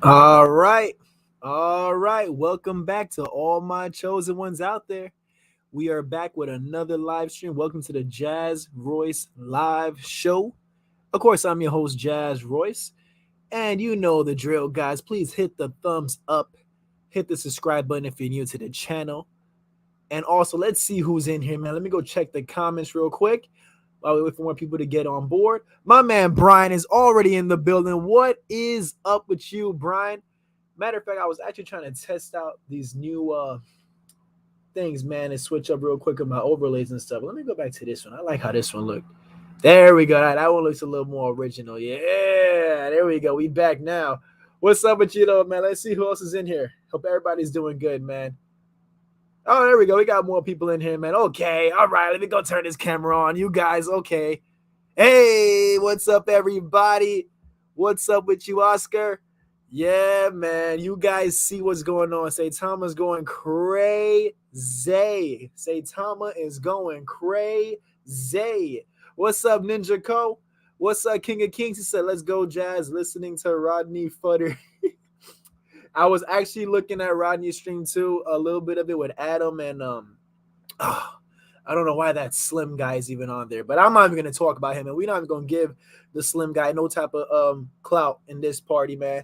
All right. All right. Welcome back to all my chosen ones out there. We are back with another live stream. Welcome to the Jazz Royce live show. Of course, I'm your host, Jazz Royce. And you know the drill, guys. Please hit the thumbs up, hit the subscribe button if you're new to the channel. And also, let's see who's in here, man. Let me go check the comments real quick while we wait for more people to get on board. My man Brian is already in the building. What is up with you, Brian? Matter of fact, I was actually trying to test out these new things, man, and switch up real quick with my overlays and stuff. Let me go back to this one. I like how this one looked. There we go. That one looks a little more original. Yeah, there we go. We back now. What's up with you, though, man? Let's see who else is in here. Hope everybody's doing good, man. Oh, there we go. We got more people in here, man. Okay. All right. Let me go turn this camera on. You guys, okay. Hey, what's up, everybody? What's up with you, Oscar? Yeah, man. You guys see what's going on. Saitama's going crazy. Saitama is going crazy. What's up, Ninja Co? What's up, King of Kings? He said, let's go, Jazz. Listening to Rodney Futter. I was actually looking at Rodney's stream too, a little bit of it with Adam and I don't know why that slim guy is even on there, but I'm not even gonna talk about him, and we're not even gonna give the slim guy no type of clout in this party, man.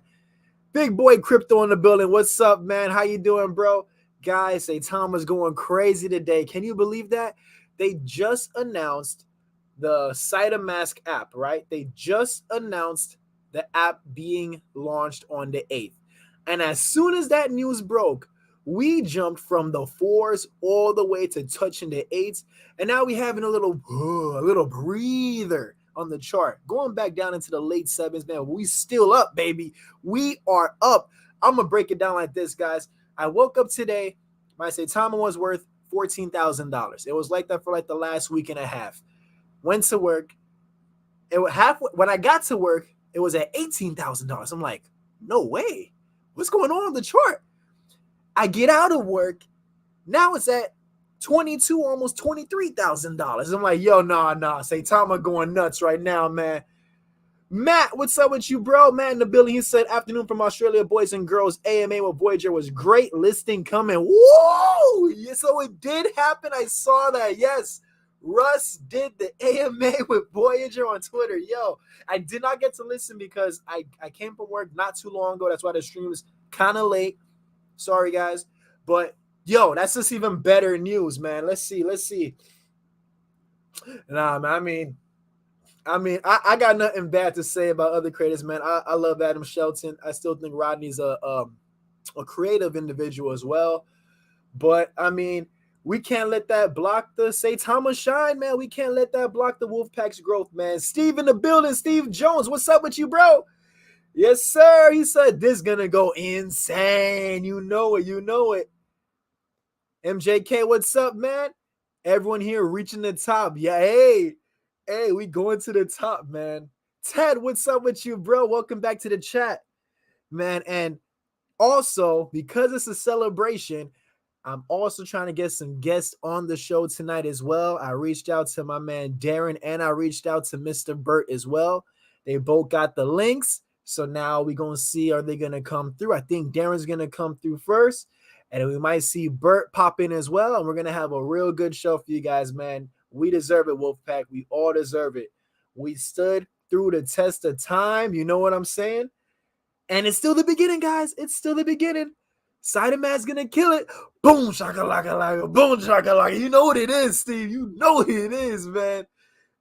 Big boy Crypto in the building. What's up, man? How you doing, bro? Guys, Saitama's going crazy today. Can you believe that? They just announced the Saitama'S app, right? They just announced the app being launched on the 8th. And as soon as that news broke, we jumped from the 4s all the way to touching the 8s. And now we having a little breather on the chart. Going back down into the late 7s, man, we still up, baby. We are up. I'm going to break it down like this, guys. I woke up today. My Saitama was worth $14,000. It was like that for like the last week and a half. Went to work. When I got to work, it was at $18,000. I'm like, no way. What's going on the chart? I get out of work. Now it's at almost $23,000. I'm like, yo, nah. Saitama going nuts right now, man. Matt, what's up with you, bro? Matt in the building. He said, afternoon from Australia, boys and girls. AMA with Voyager was great. Listing coming. Whoa! Yeah, so it did happen. I saw that. Yes. Russ did the AMA with Voyager on Twitter. Yo, I did not get to listen because I came from work not too long ago. That's why the stream was kind of late. Sorry, guys. But, yo, that's just even better news, man. Let's see. Nah, man, I got nothing bad to say about other creators, man. I love Adam Shelton. I still think Rodney's a creative individual as well. But, I mean, we can't let that block the Saitama shine, man. We can't let that block the Wolfpack's growth, man. Steve in the building. Steve Jones, what's up with you, bro? Yes, sir. He said this gonna go insane. You know it. MJK, what's up, man? Everyone here reaching the top. Yeah, hey, we going to the top, man. Ted, what's up with you, bro? Welcome back to the chat, man. And also, because it's a celebration, I'm also trying to get some guests on the show tonight as well. I reached out to my man Darren and I reached out to Mr. Burt as well. They both got the links. So now we're going to see, are they going to come through? I think Darren's going to come through first. And we might see Burt pop in as well. And we're going to have a real good show for you guys, man. We deserve it, Wolfpack. We all deserve it. We stood through the test of time. You know what I'm saying? And it's still the beginning, guys. It's still the beginning. Saitama'S gonna kill it. Boom, shakalaka, boom, shakalaka. You know what it is, Steve. You know what it is, man.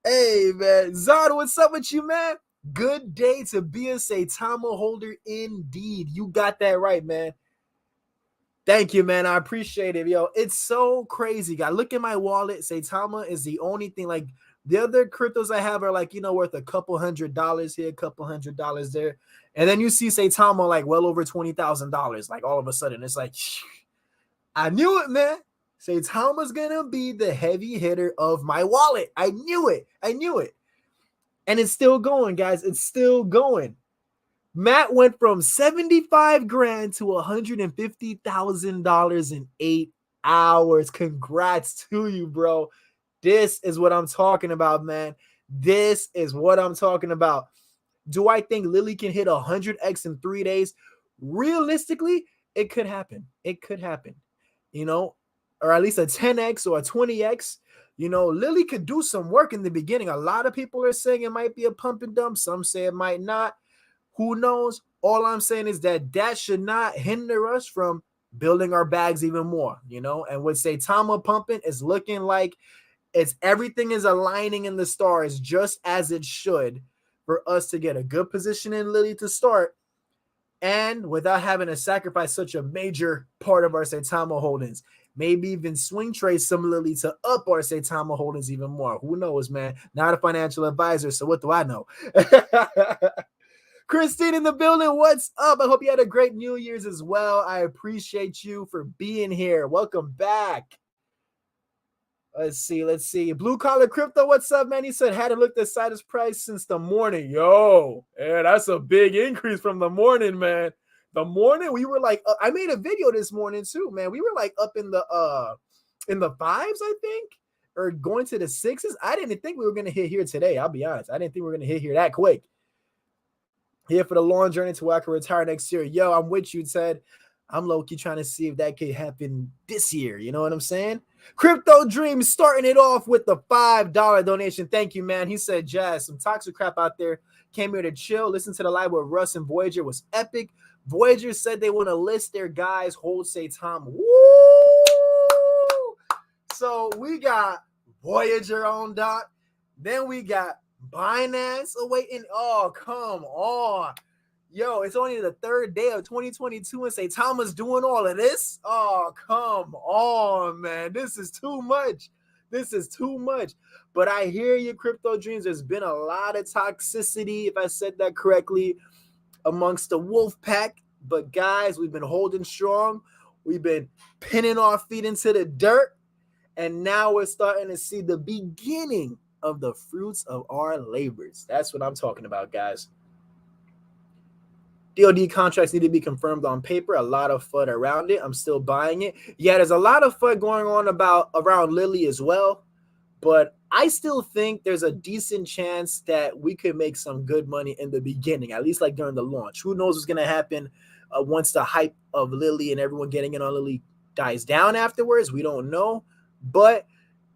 Hey, man. Zod, what's up with you, man? Good day to be a Saitama holder indeed. You got that right, man. Thank you, man. I appreciate it. Yo, it's so crazy, guy. Look at my wallet. Saitama is the only thing. Like, the other cryptos I have are like, worth a couple $100 here, a couple $100 there. And then you see Saitama like well over $20,000. Like all of a sudden, it's like, I knew it, man. Saitama's gonna be the heavy hitter of my wallet. I knew it. And it's still going, guys. It's still going. Matt went from 75 grand to $150,000 in 8 hours. Congrats to you, bro. This is what I'm talking about, man. This is what I'm talking about. Do I think Lily can hit 100x in 3 days? realistically, it could happen. It could happen, you know, or at least a 10x or a 20x. You know, Lily could do some work in the beginning. A lot of people are saying it might be a pump and dump. Some say it might not. Who knows? All I'm saying is that should not hinder us from building our bags even more, you know. And with Saitama pumping, it's looking like everything is aligning in the stars just as it should for us to get a good position in Lily to start, and without having to sacrifice such a major part of our Saitama holdings. Maybe even swing trade similarly to up our Saitama holdings even more. Who knows, man? Not a financial advisor, so what do I know? Christine in the building, what's up? I hope you had a great New Year's as well. I appreciate you for being here. Welcome back. Let's see. Blue Collar Crypto, what's up, man? He said, hadn't looked at Saitama'S price since the morning. Yo, yeah, that's a big increase from the morning, man. The morning, we were like, I made a video this morning too, man. We were like up in the fives, I think, or going to the sixes. I didn't think we were going to hit here today. I'll be honest. I didn't think we were going to hit here that quick. Here for the long journey to where I can retire next year. Yo, I'm with you, Ted. I'm low-key trying to see if that could happen this year. You know what I'm saying? Crypto Dreams starting it off with the $5 donation. Thank you, man. He said, Jazz, some toxic crap out there. Came here to chill. Listen to the live with Russ and Voyager was epic. Voyager said they want to list their guys, hold Saitam. Woo! So we got Voyager on dock. Then we got Binance awaiting. Oh, come on. Yo, it's only the third day of 2022 and Saitama's doing all of this? Oh, come on, man. This is too much. This is too much. But I hear you, Crypto Dreams. There's been a lot of toxicity, if I said that correctly, amongst the wolf pack. But guys, we've been holding strong. We've been pinning our feet into the dirt. And now we're starting to see the beginning of the fruits of our labors. That's what I'm talking about, guys. DoD contracts need to be confirmed on paper. A lot of FUD around it. I'm still buying it. Yeah, there's a lot of FUD going on around Lily as well. But I still think there's a decent chance that we could make some good money in the beginning, at least like during the launch. Who knows what's going to happen once the hype of Lily and everyone getting in on Lily dies down afterwards. We don't know. But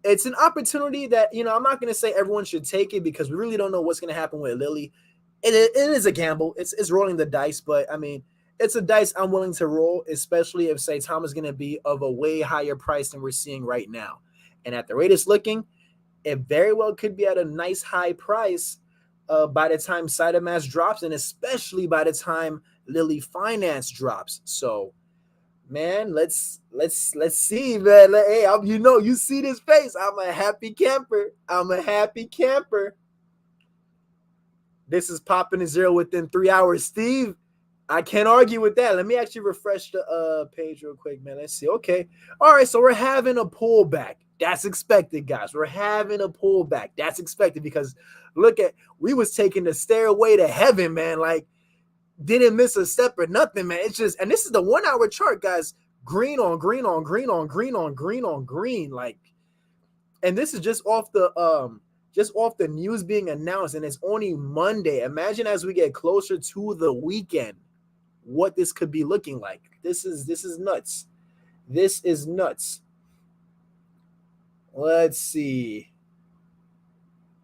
it's an opportunity that, you know, I'm not going to say everyone should take it because we really don't know what's going to happen with Lily. It is a gamble. It's rolling the dice, but I mean, it's a dice I'm willing to roll, especially if Saitama is going to be of a way higher price than we're seeing right now. And at the rate it's looking, it very well could be at a nice high price by the time Saitama'S drops, and especially by the time Lily Finance drops. So, man, let's see, man. Hey, you see this face. I'm a happy camper. This is popping to zero within 3 hours. Steve, I can't argue with that. Let me actually refresh the page real quick, man. Let's see. Okay. All right, so we're having a pullback. That's expected, guys. We're having a pullback. That's expected because we was taking the stairway to heaven, man. Like, didn't miss a step or nothing, man. It's just, and this is the 1 hour chart, guys. Green on green on green on green on green on green. Like, and this is just off the news being announced, and it's only Monday. Imagine as we get closer to the weekend, what this could be looking like. This is nuts. This is nuts. Let's see.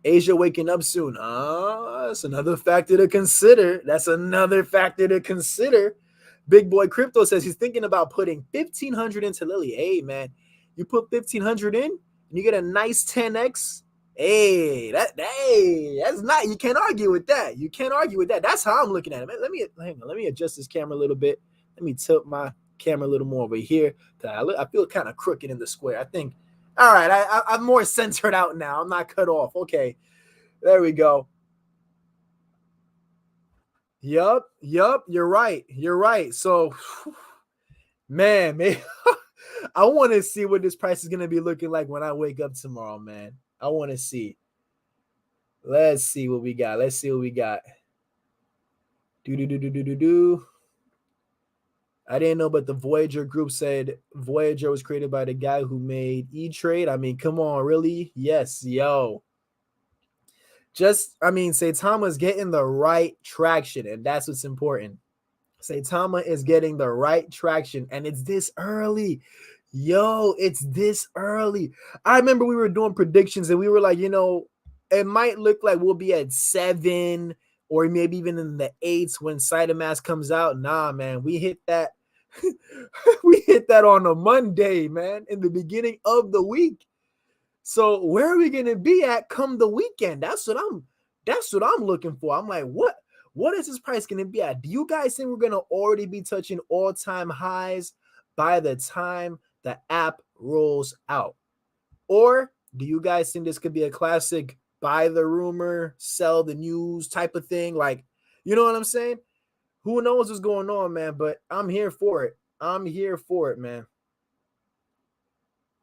Asia waking up soon. That's another factor to consider. Big Boy Crypto says he's thinking about putting 1,500 into Lily. Hey, man, you put 1,500 in, and you get a nice 10x. Hey, that's not. You can't argue with that. That's how I'm looking at it. Let me adjust this camera a little bit. Let me tilt my camera a little more over here. I feel kind of crooked in the square. I think. All right, I'm more centered out now. I'm not cut off. Okay, there we go. Yup. You're right. So, man, I want to see what this price is gonna be looking like when I wake up tomorrow, man. I want to see. Let's see what we got. Do. I didn't know, but the Voyager group said Voyager was created by the guy who made E-Trade. I mean, come on, really? Yes, yo. Saitama's getting the right traction, and that's what's important. Saitama is getting the right traction, and it's this early. Yo, it's this early. I remember we were doing predictions, and we were like, it might look like we'll be at 7 or maybe even in the 8s when Saitama'S comes out. Nah, man, we hit that. We hit that on a Monday, man, in the beginning of the week. So where are we gonna be at come the weekend? That's what I'm looking for. I'm like, what is this price gonna be at? Do you guys think we're gonna already be touching all-time highs by the time the app rolls out? Or do you guys think this could be a classic buy the rumor, sell the news type of thing? Like, you know what I'm saying? Who knows what's going on, man? But I'm here for it. I'm here for it, man.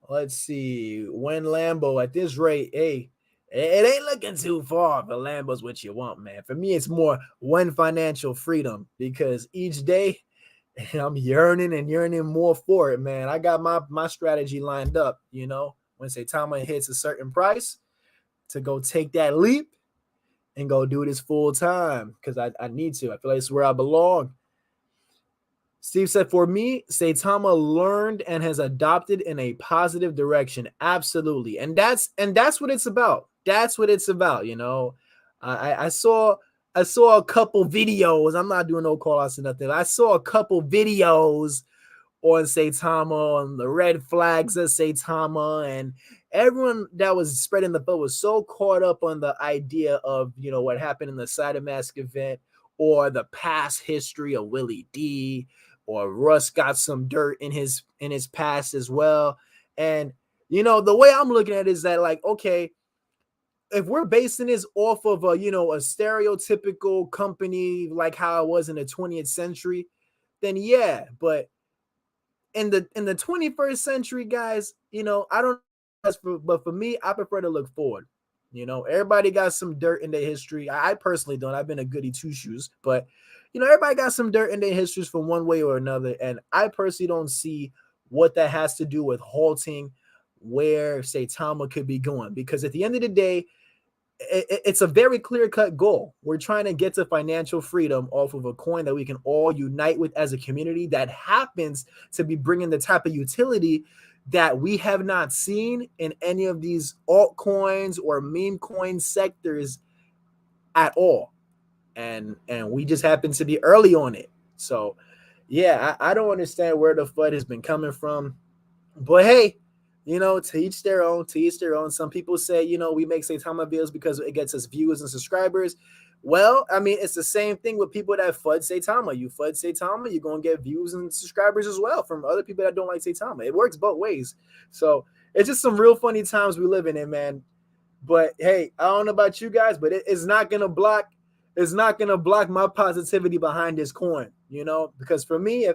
Let's see. When Lambo at this rate, hey, it ain't looking too far. But Lambo's what you want, man. For me, it's more when financial freedom because each day I'm yearning and yearning more for it, man. I got my strategy lined up, when Saitama hits a certain price to go take that leap and go do this full time because I need to. I feel like it's where I belong. Steve said, for me, Saitama learned and has adopted in a positive direction. Absolutely. And that's what it's about. That's what it's about, I saw a couple videos. I'm not doing no call outs or nothing. I saw a couple videos on Saitama, on the red flags of Saitama, and everyone that was spreading the boat was so caught up on the idea of, what happened in the Saitama'S event or the past history of Willie D, or Russ got some dirt in his past as well. And the way I'm looking at it is that, like, okay, if we're basing this off of a stereotypical company like how it was in the 20th century, then yeah. But in the 21st century, guys, I don't know, but for me, I prefer to look forward. Everybody got some dirt in their history. I personally don't. I've been a goody two shoes, but everybody got some dirt in their histories from one way or another. And I personally don't see what that has to do with halting where Saitama could be going. Because at the end of the day, it's a very clear-cut goal. We're trying to get to financial freedom off of a coin that we can all unite with as a community that happens to be bringing the type of utility that we have not seen in any of these altcoins or meme coin sectors at all. And we just happen to be early on it. So yeah, I don't understand where the FUD has been coming from. But hey, to each their own, to each their own. Some people say, we make Saitama videos because it gets us viewers and subscribers. Well, I mean, it's the same thing with people that FUD Saitama. You FUD Saitama, you're going to get views and subscribers as well from other people that don't like Saitama. It works both ways. So it's just some real funny times we live in, man. But hey, I don't know about you guys, but it's not going to block my positivity behind this coin, because for me,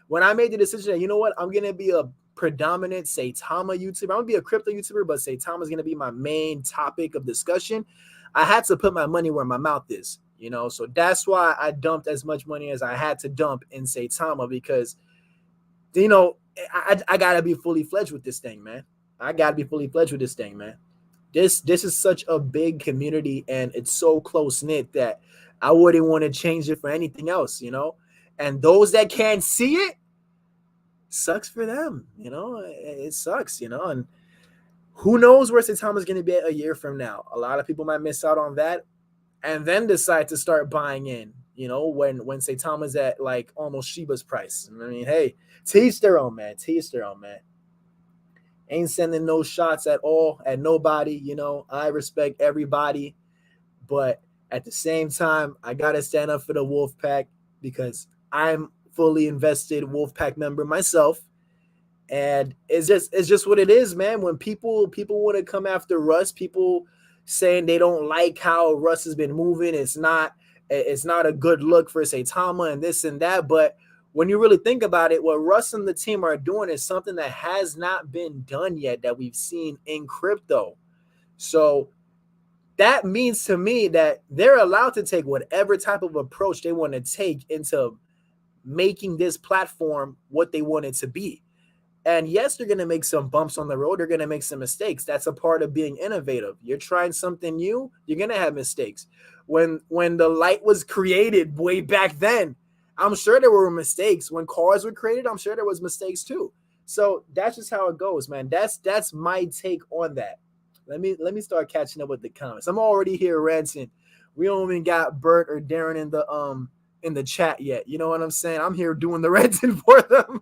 when I made the decision that, what, I'm going to be a predominant Saitama YouTuber, I'm going to be a crypto YouTuber, but Saitama is going to be my main topic of discussion, I had to put my money where my mouth is, so that's why I dumped as much money as I had to dump in Saitama because, I got to be fully fledged with this thing, man. This is such a big community and it's so close knit that I wouldn't want to change it for anything else, And those that can't see it, sucks for them, It sucks, And who knows where Saitama is going to be a year from now? A lot of people might miss out on that, and then decide to start buying in, when Saitama's at like almost Shiba's price. I mean, hey, to each their own, man. Ain't sending no shots at all at nobody. I respect everybody, but at the same time, I gotta stand up for the Wolfpack because I'm fully invested Wolfpack member myself, and it's just what it is, man. When people want to come after Russ, people saying they don't like how Russ has been moving, it's not a good look for Saitama and this and that, but when you really think about it, what Russ and the team are doing is something that has not been done yet that we've seen in crypto. So that means to me that they're allowed to take whatever type of approach they want to take into making this platform what they want it to be. And yes, they're going to make some bumps on the road. They're going to make some mistakes. That's a part of being innovative. You're trying something new, you're going to have mistakes. When the light was created way back then, I'm sure there were mistakes when cars were created. I'm sure there was mistakes too. So that's just how it goes, man. That's my take on that. Let me start catching up with the comments. I'm already here ranting. We don't even got Bert or Darren in the chat yet. You know what I'm saying? I'm here doing the ranting for them.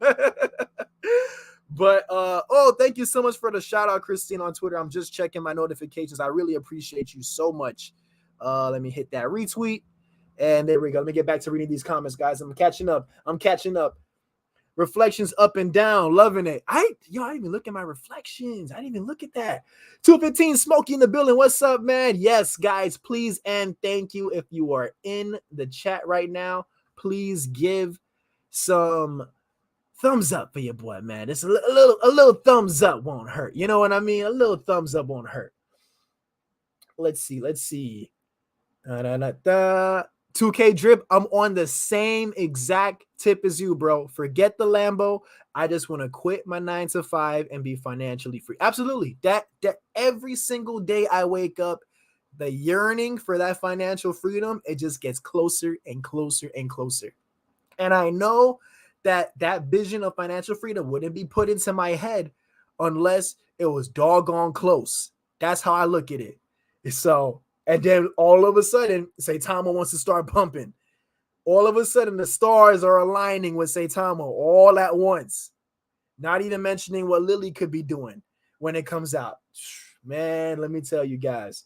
But oh, thank you so much for the shout out, Christine, on Twitter. I'm just checking my notifications. I really appreciate you so much. Let me hit that retweet. And there we go. Let me get back to reading these comments, guys. I'm catching up. Reflections up and down. Loving it. I didn't even look at my reflections. I didn't even look at that. 215 Smokey in the building. What's up, man? Yes, guys, please and thank you. If you are in the chat right now, please give some thumbs up for your boy, man. It's a little thumbs up won't hurt. You know what I mean? A little thumbs up won't hurt. Let's see. 2K Drip, I'm on the same exact tip as you, bro. Forget the Lambo. I just want to quit my 9 to 5 and be financially free. Absolutely. That every single day I wake up, the yearning for that financial freedom, it just gets closer and closer and closer. And I know that vision of financial freedom wouldn't be put into my head unless it was doggone close. That's how I look at it. So, and then all of a sudden, Saitama wants to start pumping. All of a sudden, the stars are aligning with Saitama all at once. Not even mentioning what Lily could be doing when it comes out. Man, let me tell you guys.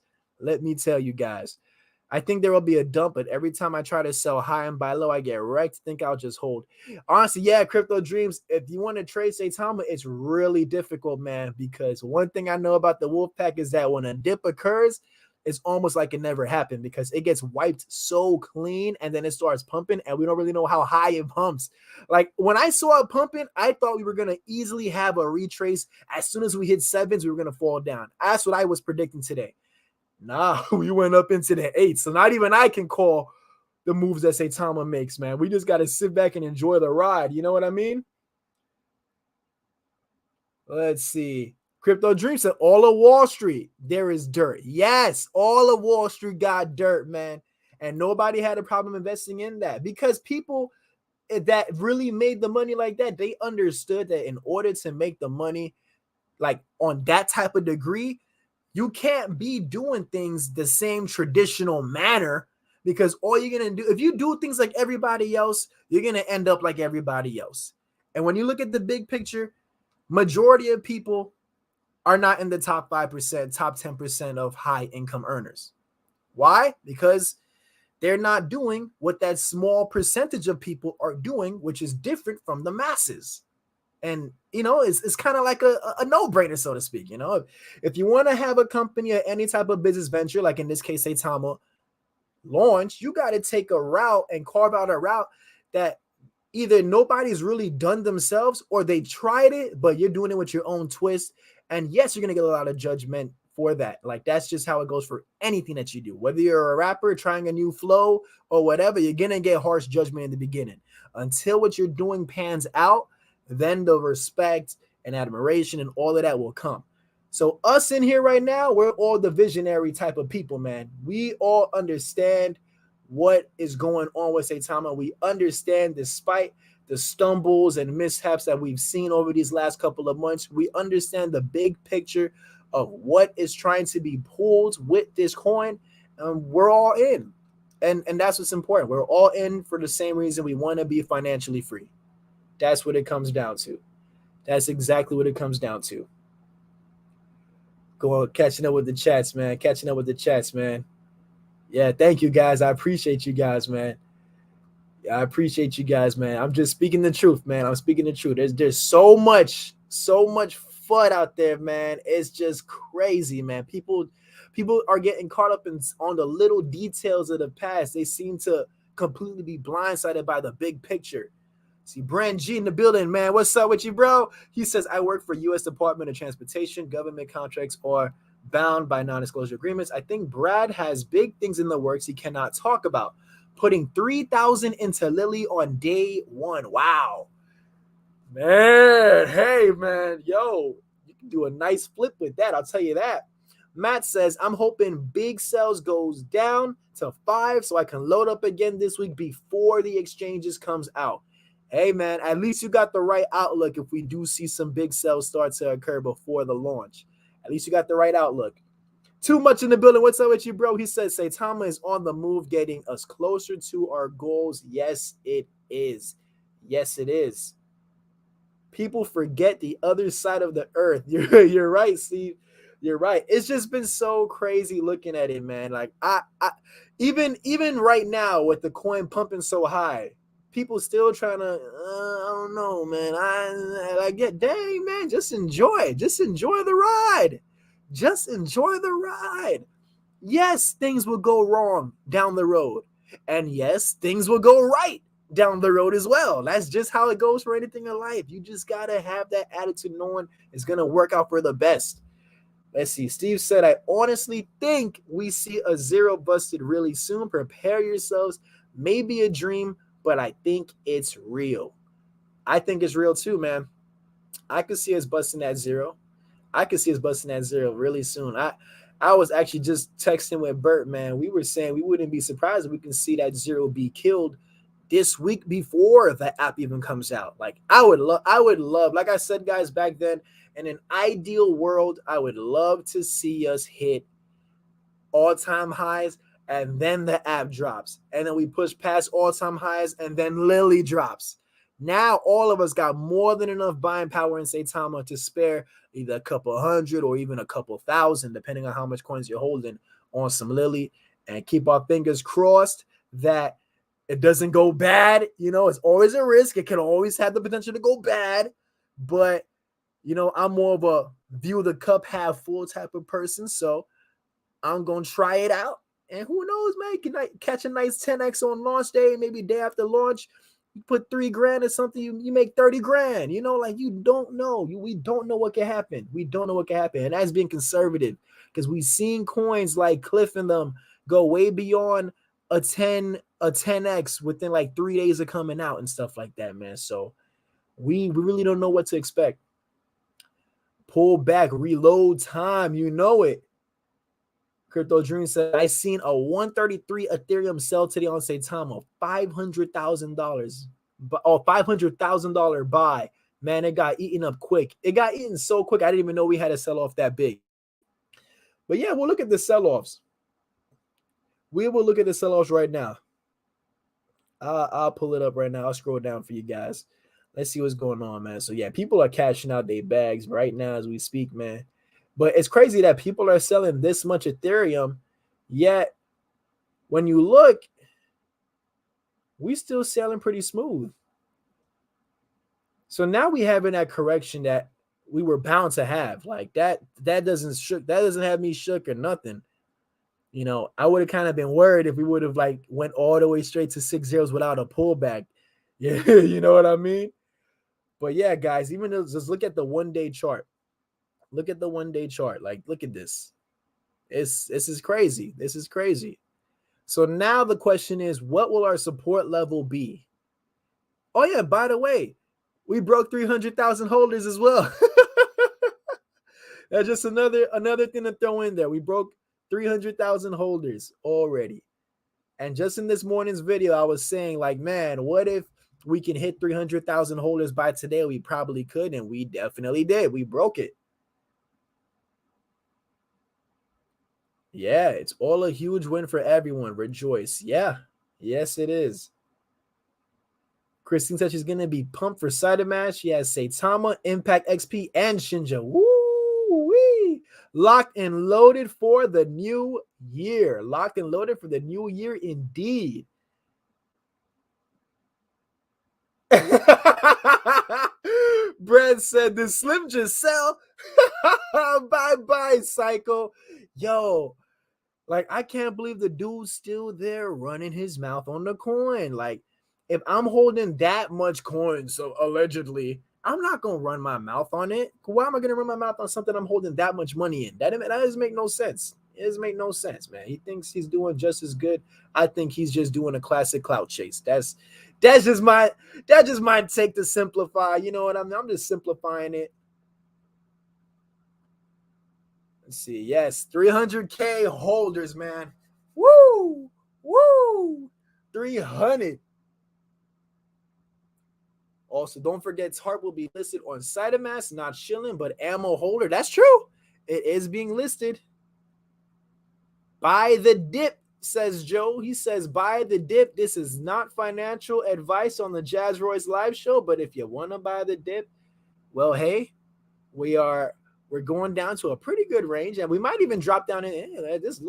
I think there will be a dump, but every time I try to sell high and buy low, I get wrecked. Think I'll just hold. Honestly, yeah, Crypto Dreams, if you want to trade Saitama, it's really difficult, man, because one thing I know about the Wolfpack is that when a dip occurs, it's almost like it never happened because it gets wiped so clean and then it starts pumping and we don't really know how high it pumps. Like when I saw it pumping, I thought we were going to easily have a retrace. As soon as we hit 7s, we were going to fall down. That's what I was predicting today. Nah, we went up into the 8s. So not even I can call the moves that Saitama makes, man. We just got to sit back and enjoy the ride. You know what I mean? Let's see. Crypto Dream said, all of Wall Street, there is dirt. Yes, all of Wall Street got dirt, man. And nobody had a problem investing in that because people that really made the money like that, they understood that in order to make the money like on that type of degree, you can't be doing things the same traditional manner because all you're going to do, if you do things like everybody else, you're going to end up like everybody else. And when you look at the big picture, majority of people are not in the top 5%, top 10% of high income earners. Why? Because they're not doing what that small percentage of people are doing, which is different from the masses. And, you know, it's kind of like a no-brainer, so to speak. You know, if you want to have a company or any type of business venture, like in this case, Saitama, launch, you got to take a route and carve out a route that either nobody's really done themselves or they tried it, but you're doing it with your own twist. And yes, you're going to get a lot of judgment for that. Like, that's just how it goes for anything that you do. Whether you're a rapper trying a new flow or whatever, you're going to get harsh judgment in the beginning. Until what you're doing pans out, then the respect and admiration and all of that will come. So us in here right now, we're all the visionary type of people, man. We all understand what is going on with Saitama. We understand despite the stumbles and mishaps that we've seen over these last couple of months, we understand the big picture of what is trying to be pulled with this coin. We're all in. And that's what's important. We're all in for the same reason. We want to be financially free. That's what it comes down to. That's exactly what it comes down to. Go on, catching up with the chats, man. Yeah, thank you guys. I appreciate you guys, man. I'm just speaking the truth, man. I'm speaking the truth. There's so much FUD out there, man. It's just crazy, man. People are getting caught up on the little details of the past. They seem to completely be blindsided by the big picture. See, Brand G in the building, man. What's up with you, bro? He says, I work for U.S. Department of Transportation. Government contracts are bound by non-disclosure agreements. I think Brad has big things in the works he cannot talk about. Putting 3,000 into Lily on day 1. Wow. Man, hey, man. Yo, you can do a nice flip with that. I'll tell you that. Matt says, I'm hoping big sales goes down to 5 so I can load up again this week before the exchanges comes out. Hey, man, at least you got the right outlook if we do see some big sales start to occur before the launch. At least you got the right outlook. Too much in the building. What's up with you, bro? He says Saitama is on the move, getting us closer to our goals. Yes, it is. Yes, it is. People forget the other side of the earth. You're right, Steve. You're right. It's just been so crazy looking at it, man. Like I even right now with the coin pumping so high, people still trying to. I don't know, man. I get, dang, man. Just enjoy the ride. Just enjoy the ride. Yes, things will go wrong down the road, and yes, things will go right down the road as well. That's just how it goes for anything in life. You just gotta have that attitude, knowing it's gonna work out for the best. Let's see. Steve said, I honestly think we see a zero busted really soon. Prepare yourselves. Maybe a dream, but I think it's real. I think it's real too, man. I could see us busting that zero. I could see us busting that zero really soon. I was actually just texting with Bert, man. We were saying we wouldn't be surprised if we can see that zero be killed this week before the app even comes out. Like I would love, like I said, guys, back then, in an ideal world, I would love to see us hit all-time highs and then the app drops. And then we push past all-time highs and then Lily drops. Now all of us got more than enough buying power in Saitama to spare either a couple hundred or even a couple thousand, depending on how much coins you're holding on some Lily, and keep our fingers crossed that it doesn't go bad. You know, it's always a risk. It can always have the potential to go bad. But, you know, I'm more of a view the cup half full type of person. So I'm going to try it out. And who knows, man, you can catch a nice 10x on launch day, maybe day after launch. You put $3,000 or something, you make 30 grand. You know, like you don't know. We don't know what can happen. We don't know what can happen. And that's being conservative, because we've seen coins like Cliff and them go way beyond a 10x within like 3 days of coming out and stuff like that, man. So we really don't know what to expect. Pull back, reload time, you know it. Crypto Dream said, I seen a 133 Ethereum sell today on Saitama, $500,000, $500,000 buy. Man, it got eaten up quick. It got eaten so quick, I didn't even know we had a sell off that big. But yeah, we'll look at the sell offs. We will look at the sell offs right now. I'll pull it up right now. I'll scroll down for you guys. Let's see what's going on, man. So yeah, people are cashing out their bags right now as we speak, man. But it's crazy that people are selling this much Ethereum, yet when you look, we still selling pretty smooth. So now we having that correction that we were bound to have. Like that doesn't have me shook or nothing. You know, I would have kind of been worried if we would have like went all the way straight to 6 zeros without a pullback. Yeah, you know what I mean? But yeah, guys, even though, just look at the 1 day chart. Look at the 1 day chart. Like, look at this. This is crazy. This is crazy. So now the question is, what will our support level be? Oh yeah, by the way, we broke 300,000 holders as well. That's just another thing to throw in there. We broke 300,000 holders already. And just in this morning's video, I was saying, like, man, what if we can hit 300,000 holders by today? We probably could, and we definitely did. We broke it. Yeah, it's all a huge win for everyone. Rejoice. Yeah. Yes, it is. Christine said she's going to be pumped for Saitama'S. She has Saitama, Impact XP, and Shinja. Woo-wee. Locked and loaded for the new year. Locked and loaded for the new year indeed. Brad said, "Did Slim just sell?" Bye-bye, Psycho. Yo, like, I can't believe the dude's still there running his mouth on the coin. Like, if I'm holding that much coin, so allegedly, I'm not going to run my mouth on it. Why am I going to run my mouth on something I'm holding that much money in? That doesn't make no sense. It doesn't make no sense, man. He thinks he's doing just as good. I think he's just doing a classic clout chase. That's just my take to simplify. You know what I mean? I'm just simplifying it. Let's see. Yes, 300K holders, man. Woo! Woo! 300. Also, don't forget, Tart will be listed on Saitama'S, not shilling, but ammo holder. That's true. It is being listed. Buy the dip, says Joe. He says, buy the dip. This is not financial advice on the Jazz Royce live show, but if you want to buy the dip, well, hey, we're going down to a pretty good range, and we might even drop down in this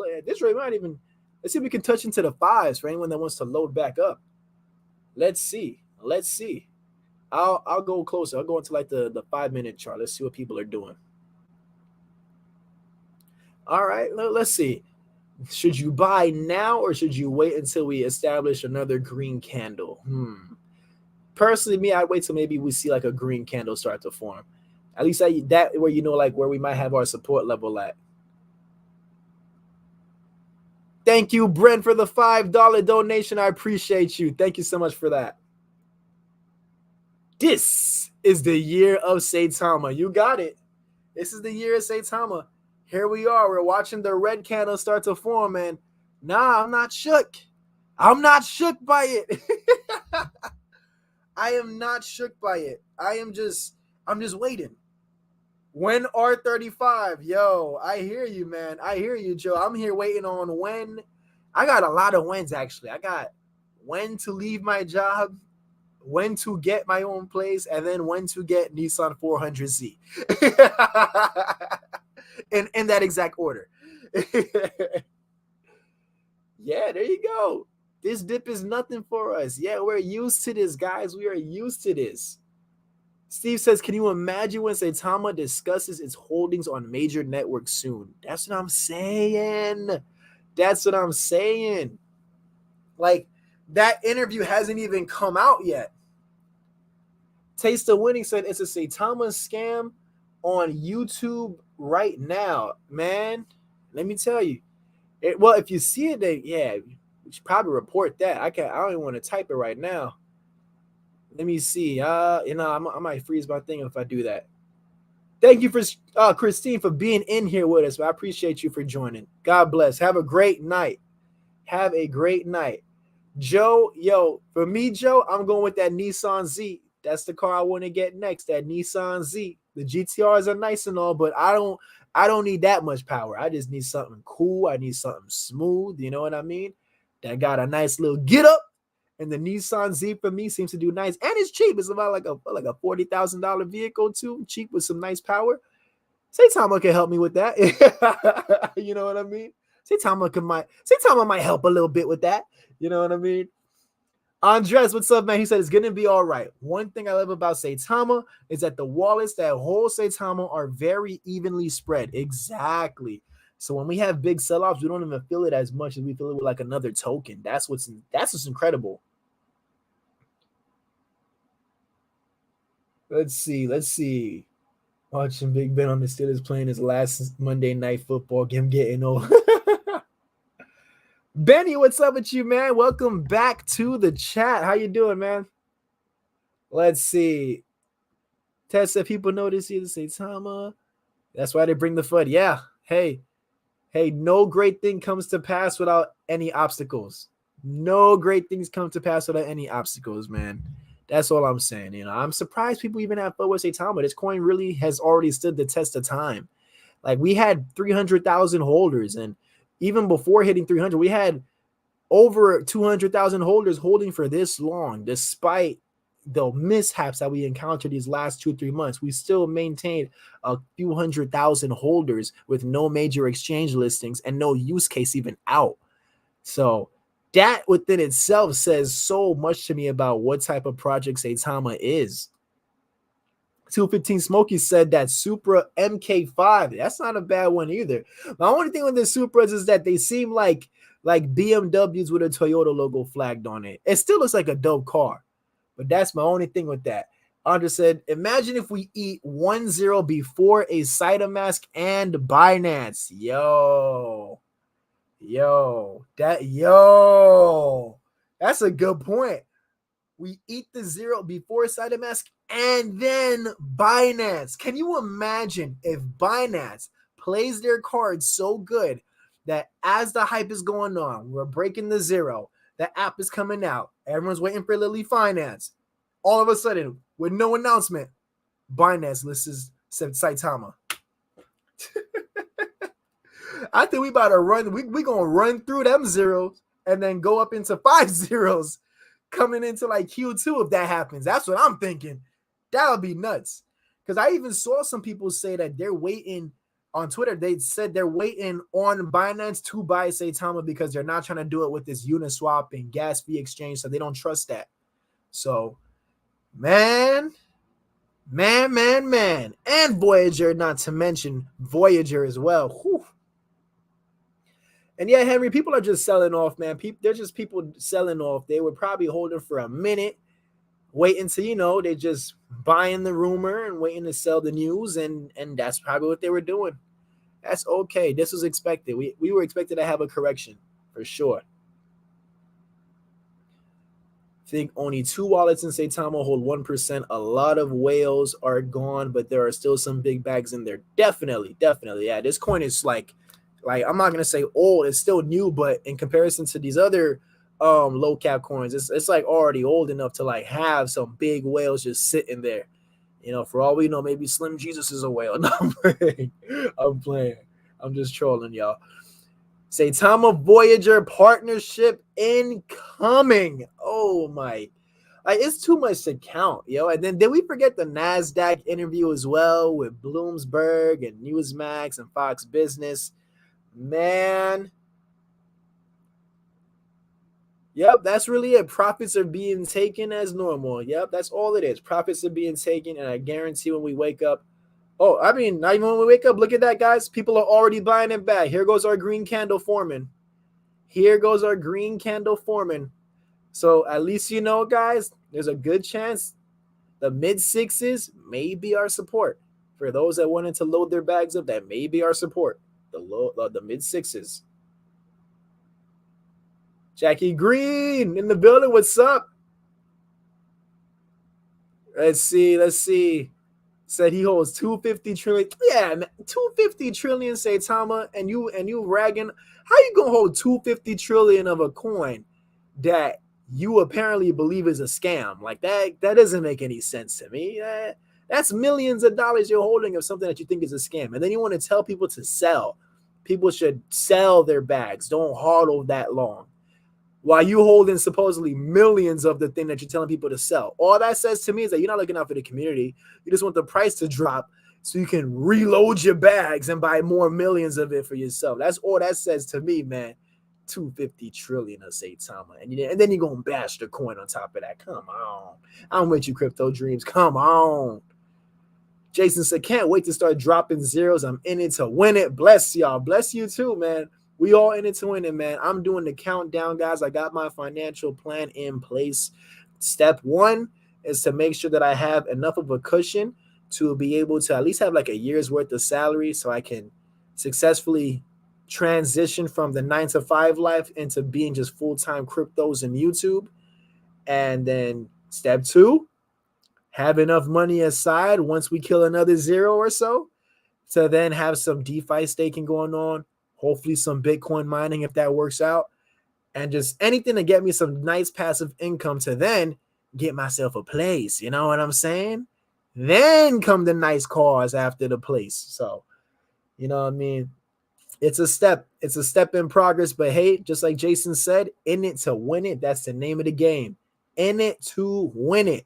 rate. Might even, let's see if we can touch into the fives for anyone that wants to load back up. Let's see. I'll go closer. I'll go into like the 5-minute chart. Let's see what people are doing. All right, let's see. Should you buy now or should you wait until we establish another green candle? Personally, me, I'd wait till maybe we see like a green candle start to form. At least that where you know like where we might have our support level at. Thank you, Brent, for the $5 donation. I appreciate you. Thank you so much for that. This is the year of Saitama. You got it. This is the year of Saitama. Here we are. We're watching the red candle start to form, and nah, I'm not shook. I'm not shook by it. I am not shook by it. I'm just waiting. When R35, yo, I hear you, man. I hear you, Joe. I'm here waiting on when. I got a lot of wins, actually. I got when to leave my job, when to get my own place, and then when to get Nissan 400Z. in that exact order. Yeah, there you go. This dip is nothing for us. Yeah, we're used to this, guys. We are used to this. Steve says, can you imagine when Saitama discusses its holdings on major networks soon? That's what I'm saying. That's what I'm saying. Like, that interview hasn't even come out yet. Taste of Winning said it's a Saitama scam on YouTube right now. Man, let me tell you. Well, if you see it, then yeah, we should probably report that. I don't even want to type it right now. Let me see. I might freeze my thing if I do that. Thank you for Christine for being in here with us. I appreciate you for joining. God bless. Have a great night. Have a great night. Joe, for me, Joe, I'm going with that Nissan Z. That's the car I want to get next. That Nissan Z. The GTRs are nice and all, but I don't need that much power. I just need something cool. I need something smooth. You know what I mean? That got a nice little get up. And the Nissan Z for me seems to do nice. And it's cheap. It's about like a $40,000 vehicle too. Cheap with some nice power. Saitama can help me with that. You know what I mean? Saitama might help a little bit with that. You know what I mean? Andres, what's up, man? He said it's going to be all right. One thing I love about Saitama is that the wallets that hold Saitama are very evenly spread. Exactly. So when we have big sell-offs, we don't even feel it as much as we feel it with like another token. That's what's incredible. Let's see. Watching Big Ben on the Steelers playing his last Monday Night Football game, getting old. Benny, what's up with you, man? Welcome back to the chat. How you doing, man? Let's see. Ted said people notice you to say Saitama. That's why they bring the FUD. Yeah. Hey, no great thing comes to pass without any obstacles. No great things come to pass without any obstacles, man. That's all I'm saying. You know, I'm surprised people even have fun with Saitama. This coin really has already stood the test of time. Like, we had 300,000 holders, and even before hitting 300, we had over 200,000 holders holding for this long. Despite the mishaps that we encountered these last 2-3 months, we still maintained a few 100,000 holders with no major exchange listings and no use case even out. So that within itself says so much to me about what type of project Saitama is. 215 Smokey said that Supra MK5. That's not a bad one either. My only thing with the Supras is that they seem like BMWs with a Toyota logo flagged on it. It still looks like a dope car, but that's my only thing with that. Andre said, imagine if we eat 1-0 before a Saitama'S and Binance. That's a good point. We eat the 0 before Saitama'S and then Binance. Can you imagine if Binance plays their cards so good that as the hype is going on, we're breaking the zero, the app is coming out, everyone's waiting for Lily Finance. All of a sudden, with no announcement, Binance lists Saitama. I think we about to run. We gonna run through them zeros and then go up into 5 zeros coming into like Q2 if that happens. That's what I'm thinking. That would be nuts. Because I even saw some people say that they're waiting on Twitter. They said they're waiting on Binance to buy Saitama because they're not trying to do it with this Uniswap and gas fee exchange, so they don't trust that. So, man. And Voyager, not to mention Voyager as well. Whew. And yeah, Henry, people are just selling off, man. They're just people selling off. They were probably holding for a minute, waiting to, they just buying the rumor and waiting to sell the news, and that's probably what they were doing. That's okay. This was expected. We were expected to have a correction for sure. I think only 2 wallets in Saitama hold 1%. A lot of whales are gone, but there are still some big bags in there. Definitely. Yeah, this coin is like I'm not gonna say old. It's still new, but in comparison to these other low cap coins, it's like already old enough to like have some big whales just sitting there. For all we know, maybe Slim Jesus is a whale. No, I'm playing. I'm just trolling y'all. Saitama Voyager partnership incoming. Oh my. It's too much to count, yo. And then did we forget the NASDAQ interview as well with Bloomberg and Newsmax and Fox Business? Man. Yep, that's really it. Profits are being taken as normal. Yep, that's all it is. Profits are being taken, and I guarantee when we wake up, not even when we wake up, look at that, guys. People are already buying it back. Here goes our green candle forming. So at least guys, there's a good chance the mid-6s may be our support. For those that wanted to load their bags up, that may be our support. The mid-6s. Jackie Green in the building. What's up? Let's see. Said he holds 250 trillion. Yeah, man, 250 trillion Saitama, and you ragging. How you gonna hold 250 trillion of a coin that you apparently believe is a scam? Like that doesn't make any sense to me. That's millions of dollars you're holding of something that you think is a scam, and then you want to tell people to sell. People should sell their bags. Don't hodl that long. While you holding supposedly millions of the thing that you're telling people to sell. All that says to me is that you're not looking out for the community. You just want the price to drop so you can reload your bags and buy more millions of it for yourself. That's all that says to me, man. 250 trillion of Saitama. And then you're going to bash the coin on top of that. Come on. I'm with you, Crypto Dreams. Come on. Jason said, can't wait to start dropping zeros. I'm in it to win it. Bless y'all. Bless you too, man. We all in it to win it, man. I'm doing the countdown, guys. I got my financial plan in place. Step 1 is to make sure that I have enough of a cushion to be able to at least have like a year's worth of salary so I can successfully transition from the 9-to-5 life into being just full-time cryptos and YouTube. And then step 2, have enough money aside once we kill another zero or so to then have some DeFi staking going on. Hopefully some Bitcoin mining if that works out, and just anything to get me some nice passive income to then get myself a place. You know what I'm saying? Then come the nice cars after the place. So, you know what I mean? It's a step in progress, but hey, just like Jason said, in it to win it. That's the name of the game. In it to win it.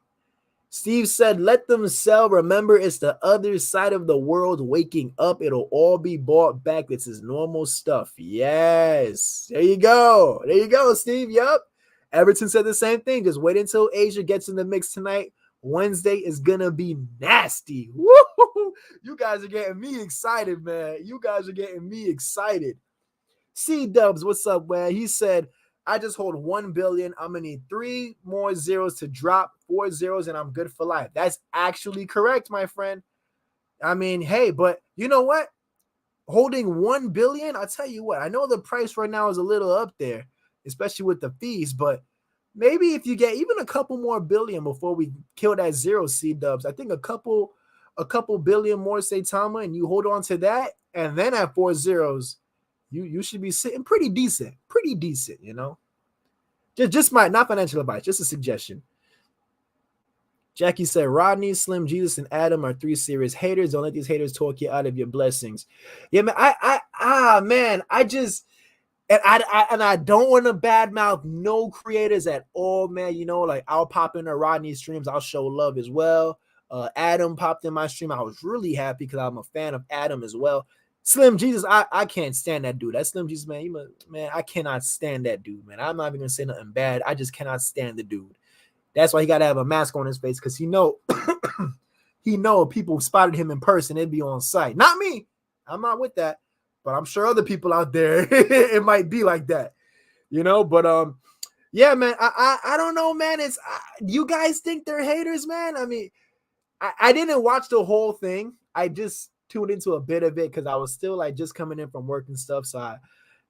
Steve said, let them sell. Remember, it's the other side of the world waking up. It'll all be bought back. This is normal stuff. Yes. There you go, Steve. Yup. Everton said the same thing. Just wait until Asia gets in the mix tonight. Wednesday is going to be nasty. Woo! You guys are getting me excited, man. C-Dubs, what's up, man? He said, I just hold 1 billion. I'm going to need 3 more zeros to drop 4 zeros, and I'm good for life. That's actually correct, my friend. I mean, hey, but you know what? Holding 1 billion, I'll tell you what. I know the price right now is a little up there, especially with the fees, but maybe if you get even a couple more billion before we kill that zero, C-Dubs, I think a couple billion more Saitama, and you hold on to that, And then at 4 zeros, you should be sitting pretty decent, you know. Just my not financial advice, just a suggestion. Jackie said, Rodney, Slim, Jesus, and Adam are 3 serious haters. Don't let these haters talk you out of your blessings. Yeah, man. I just I don't want to badmouth no creators at all, man. You know, like I'll pop into Rodney's streams, I'll show love as well. Adam popped in my stream. I was really happy because I'm a fan of Adam as well. Slim Jesus, I can't stand that dude. That Slim Jesus, man, man, I cannot stand that dude, man. I'm not even gonna say nothing bad. I just cannot stand the dude. That's why he got to have a mask on his face, because he know if people spotted him in person, it'd be on site. Not me. I'm not with that. But I'm sure other people out there, it might be like that, you know. But yeah, man, I don't know, man. It's you guys think they're haters, man? I mean, I didn't watch the whole thing. I just tuned into a bit of it because I was still like just coming in from work and stuff. So I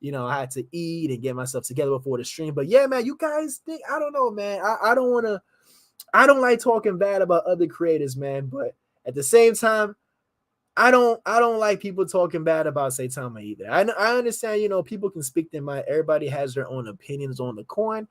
had to eat and get myself together before the stream. But yeah, man, you guys think, I don't know, man. I don't like talking bad about other creators, man. But at the same time, I don't like people talking bad about Saitama either. I understand, you know, people can speak their mind. Everybody has their own opinions on the coin.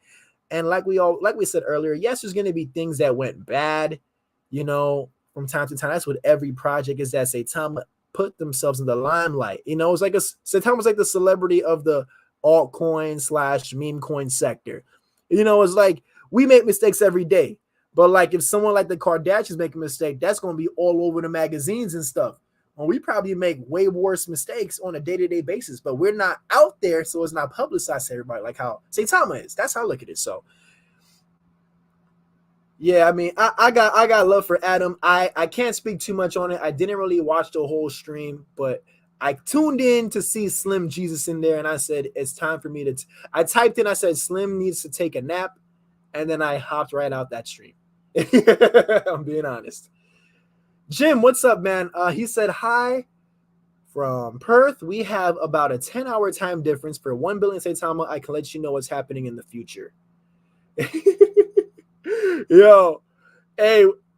And like we said earlier, yes, there's going to be things that went bad, you know, from time to time. That's what every project is, that Saitama put themselves in the limelight. You know, it's like Saitama's like the celebrity of the altcoin / meme coin sector. You know, it's like we make mistakes every day. But like if someone like the Kardashians make a mistake, that's going to be all over the magazines and stuff. Well, we probably make way worse mistakes on a day-to-day basis, but we're not out there, so it's not publicized to everybody like how Saitama is. That's how I look at it. So yeah, I mean, I got love for Adam. I can't speak too much on it. I didn't really watch the whole stream, but I tuned in to see Slim Jesus in there, and I said, it's time for me to I typed in, I said, Slim needs to take a nap, and then I hopped right out that stream. I'm being honest. Jim, what's up, man? He said, hi from Perth. We have about a 10-hour time difference. For 1 billion Saitama, I can let you know what's happening in the future. Yo,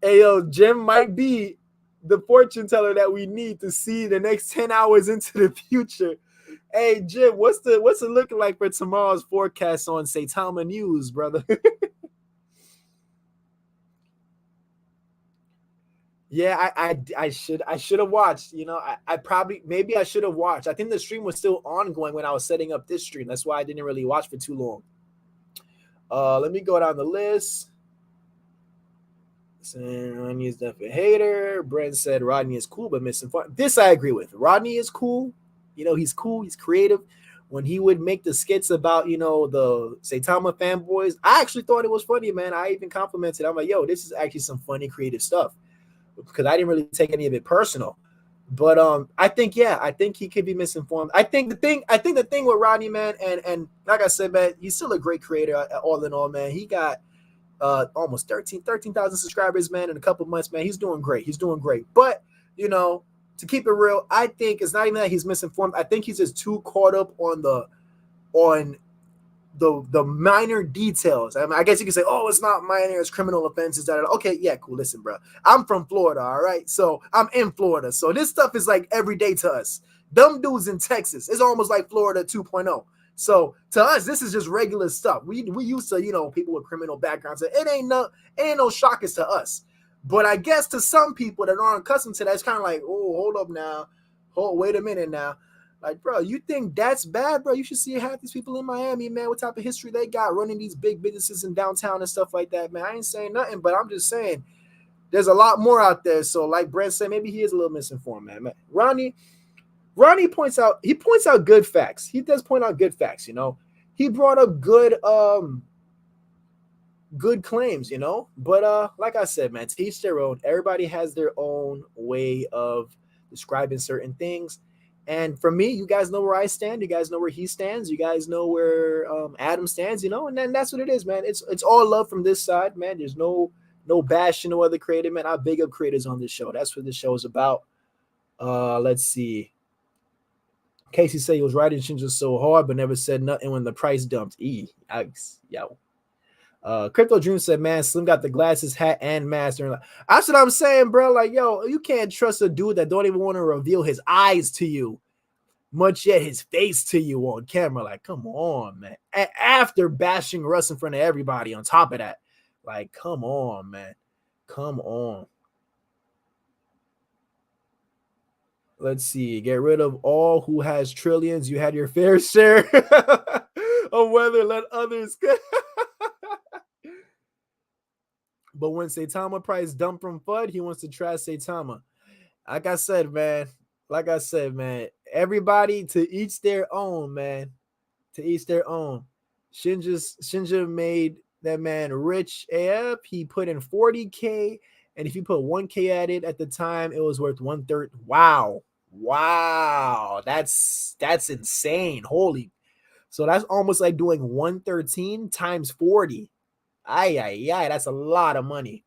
yo, Jim might be the fortune teller that we need to see the next 10 hours into the future. Hey, Jim, what's it looking like for tomorrow's forecast on Saitama News, brother? Yeah, I should have watched. You know, maybe I should have watched. I think the stream was still ongoing when I was setting up this stream. That's why I didn't really watch for too long. Let me go down the list. Rodney is definitely a hater. Brent said Rodney is cool but misinformed. This I agree with. Rodney is cool. You know, he's cool. He's creative. When he would make the skits about, you know, the Saitama fanboys, I actually thought it was funny, man. I even complimented. I'm like, yo, this is actually some funny, creative stuff, because I didn't really take any of it personal. But I think he could be misinformed. I think the thing with Rodney, man, and like I said, man, he's still a great creator all in all, man. He got almost 13,000 subscribers, man, in a couple months, man. He's doing great. But, you know, to keep it real, I think it's not even that he's misinformed. I think he's just too caught up on the minor details. I mean, I guess you could say, oh, it's not minor, it's criminal offenses. Okay, yeah, cool. Listen, bro, I'm from Florida, all right? So I'm in Florida. So this stuff is like every day to us. Them dudes in Texas, it's almost like Florida 2.0. So to us, this is just regular stuff. We used to, you know, people with criminal backgrounds. It ain't no shockers to us. But I guess to some people that aren't accustomed to that, it's kind of like, oh, hold up now. Wait a minute now. Like, bro, you think that's bad, bro? You should see half these people in Miami, man, what type of history they got running these big businesses in downtown and stuff like that, man. I ain't saying nothing, but I'm just saying there's a lot more out there. So like Brent said, maybe he is a little misinformed, man. Ronnie points out good facts. He does point out good facts, you know. He brought up good claims, you know. But like I said, man, to each their own. Everybody has their own way of describing certain things. And for me, you guys know where I stand. You guys know where he stands. You guys know where Adam stands, you know. And then that's what it is, man. It's all love from this side, man. There's no bashing no other creator, man. I big up creators on this show. That's what this show is about. Let's see. Casey said he was writing Shinja so hard, but never said nothing when the price dumped. Yo. Crypto Dream said, man, Slim got the glasses, hat, and mask. That's what I'm saying, bro. Like, yo, you can't trust a dude that don't even want to reveal his eyes to you. much yet his face to you on camera. Like, come on, man. After bashing Russ in front of everybody on top of that. Like, come on, man. Come on. Let's see. Get rid of all who has trillions. You had your fair share of weather. Let others. But when Saitama price dumped from FUD, he wants to trash Saitama. Like I said, man. Everybody to each their own, man. To each their own. Shinja made that man rich AF. He put in 40K, and if you put 1K at it at the time, it was worth 1/3. Wow, that's insane. Holy, so that's almost like doing 113 times 40. Ay, that's a lot of money.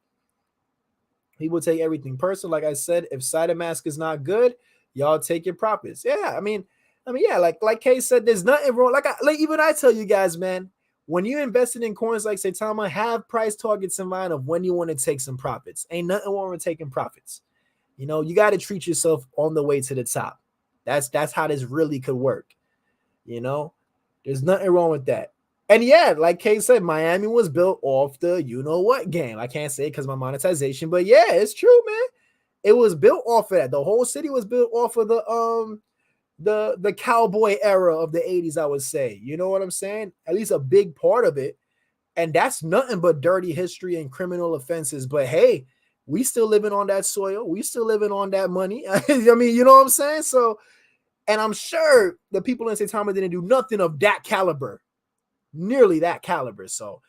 People take everything personal. Like I said, if Saitama'S is not good, y'all take your profits. Yeah, I mean, yeah, like Kay said, there's nothing wrong. Like even I tell you guys, man, when you invested in coins like Saitama, have price targets in mind of when you want to take some profits. Ain't nothing wrong with taking profits. You know, you got to treat yourself on the way to the top. That's how this really could work. You know, there's nothing wrong with that. And yeah, like Kay said, Miami was built off the you know what game. I can't say it because my monetization, but yeah, it's true, man. It was built off of that. The whole city was built off of the cowboy era of the 80s, I would say. You know what I'm saying? At least a big part of it. And that's nothing but dirty history and criminal offenses. But hey, we still living on that soil. We still living on that money. I mean, you know what I'm saying? So, and I'm sure the people in Saitama didn't do nothing of that caliber, nearly that caliber. So,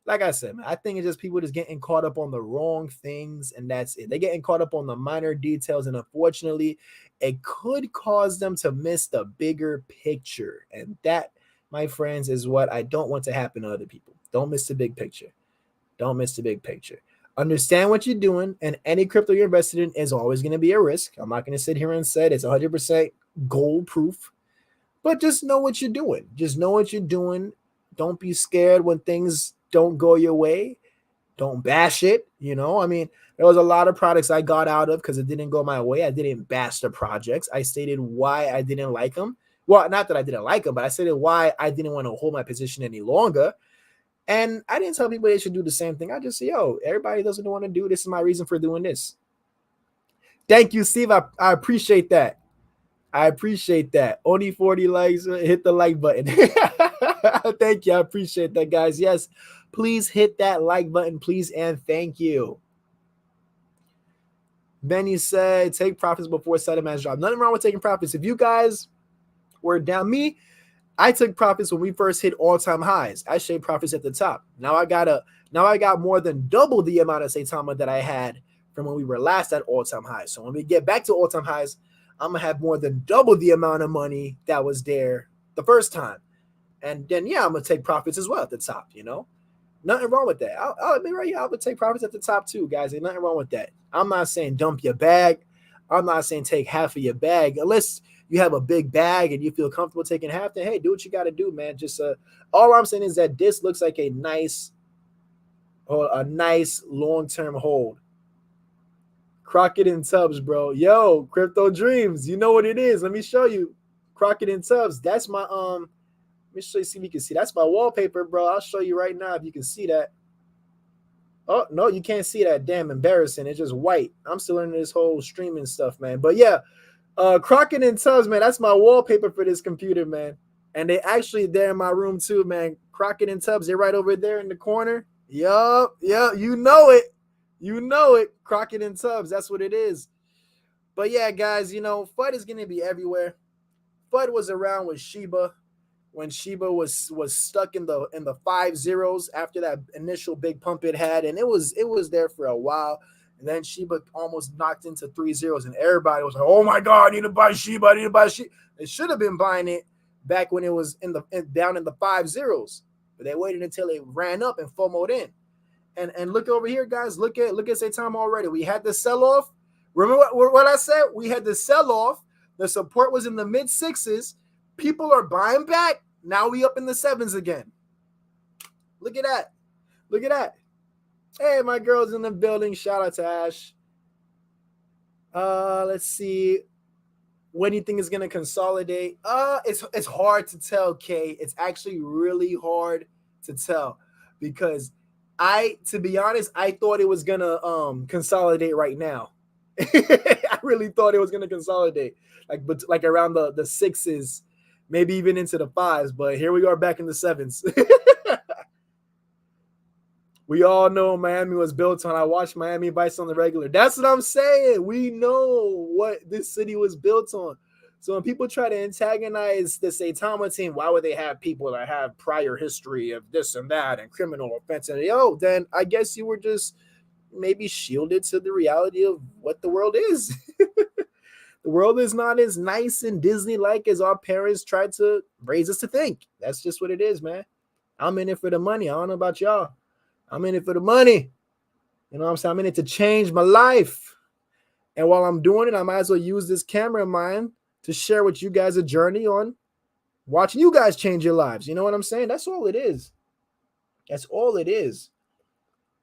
like I said, man, I think it's just people just getting caught up on the wrong things, and that's it. They're getting caught up on the minor details, and unfortunately, it could cause them to miss the bigger picture. And that, my friends, is what I don't want to happen to other people. Don't miss the big picture. Don't miss the big picture. Understand what you're doing, and any crypto you're invested in is always going to be a risk. I'm not going to sit here and say it's 100% gold proof, but just know what you're doing. Just know what you're doing. Don't be scared when things don't go your way. Don't bash it. You know, I mean, there was a lot of products I got out of because it didn't go my way. I didn't bash the projects. I stated why I didn't like them. Well, not that I didn't like them, but I stated why I didn't want to hold my position any longer. And I didn't tell people they should do the same thing. I just say, yo, everybody doesn't want to do this. Is my reason for doing this. Thank you, Steve. I appreciate that. I appreciate that. Only 40 likes. Hit the like button. Thank you. I appreciate that, guys. Yes, please hit that like button, please, and thank you. Benny said, take profits before Saitama'S drop. Nothing wrong with taking profits. If you guys were down, I took profits when we first hit all-time highs. I shaved profits at the top. Now I got more than double the amount of Saitama that I had from when we were last at all-time highs. So when we get back to all-time highs, I'm gonna have more than double the amount of money that was there the first time. And then yeah, I'm gonna take profits as well at the top, you know. Nothing wrong with that. I'll admit right here, I would take profits at the top too, guys. Ain't nothing wrong with that. I'm not saying dump your bag. I'm not saying take half of your bag. Unless you have a big bag and you feel comfortable taking half, then hey, do what you got to do, man. Just all I'm saying is that this looks like a nice long-term hold. Crockett and Tubbs, bro. Yo, Crypto Dreams. You know what it is. Let me show you. Crockett and Tubbs. That's my let me show you, see if you can see. That's my wallpaper, bro. I'll show you right now if you can see that. Oh, no, you can't see that. Damn, embarrassing. It's just white. I'm still learning this whole streaming stuff, man. But yeah, Crockett and Tubbs, man, that's my wallpaper for this computer, man. And they actually there in my room too, man. Crockett and Tubbs, they're right over there in the corner. Yup, you know it. You know it. Crockett and Tubbs, that's what it is. But yeah, guys, you know, FUD is going to be everywhere. FUD was around with Shiba when Shiba was stuck in the 5 zeros after that initial big pump it had, and it was there for a while. And then Shiba almost knocked into 3 zeros, and everybody was like, "Oh my God, I need to buy Shiba! I need to buy Shiba!" They should have been buying it back when it was down in the 5 zeros, but they waited until it ran up and FOMO'd in. And look over here, guys. Look at Saitama already. We had the sell off. Remember what I said? We had the sell off. The support was in the mid 6s. People are buying back. Now we up in the 7s again. Look at that. Look at that. Hey, my girl's in the building. Shout out to Ash. Let's see. when you think it's gonna consolidate? It's hard to tell, Kay. It's actually really hard to tell because to be honest, I thought it was gonna consolidate right now. I really thought it was gonna consolidate, but like around the sixes, maybe even into the fives. But here we are back in the sevens. We all know Miami was built on. I watch Miami Vice on the regular. That's what I'm saying. We know what this city was built on. So when people try to antagonize the Saitama team, why would they have people that have prior history of this and that and criminal offense? And then I guess you were just maybe shielded to the reality of what the world is. The world is not as nice and Disney-like as our parents tried to raise us to think. That's just what it is, man. I'm in it for the money. I don't know about y'all. I'm in it for the money. You know what I'm saying? I'm in it to change my life. And while I'm doing it, I might as well use this camera of mine to share with you guys a journey on watching you guys change your lives. You know what I'm saying? That's all it is. That's all it is.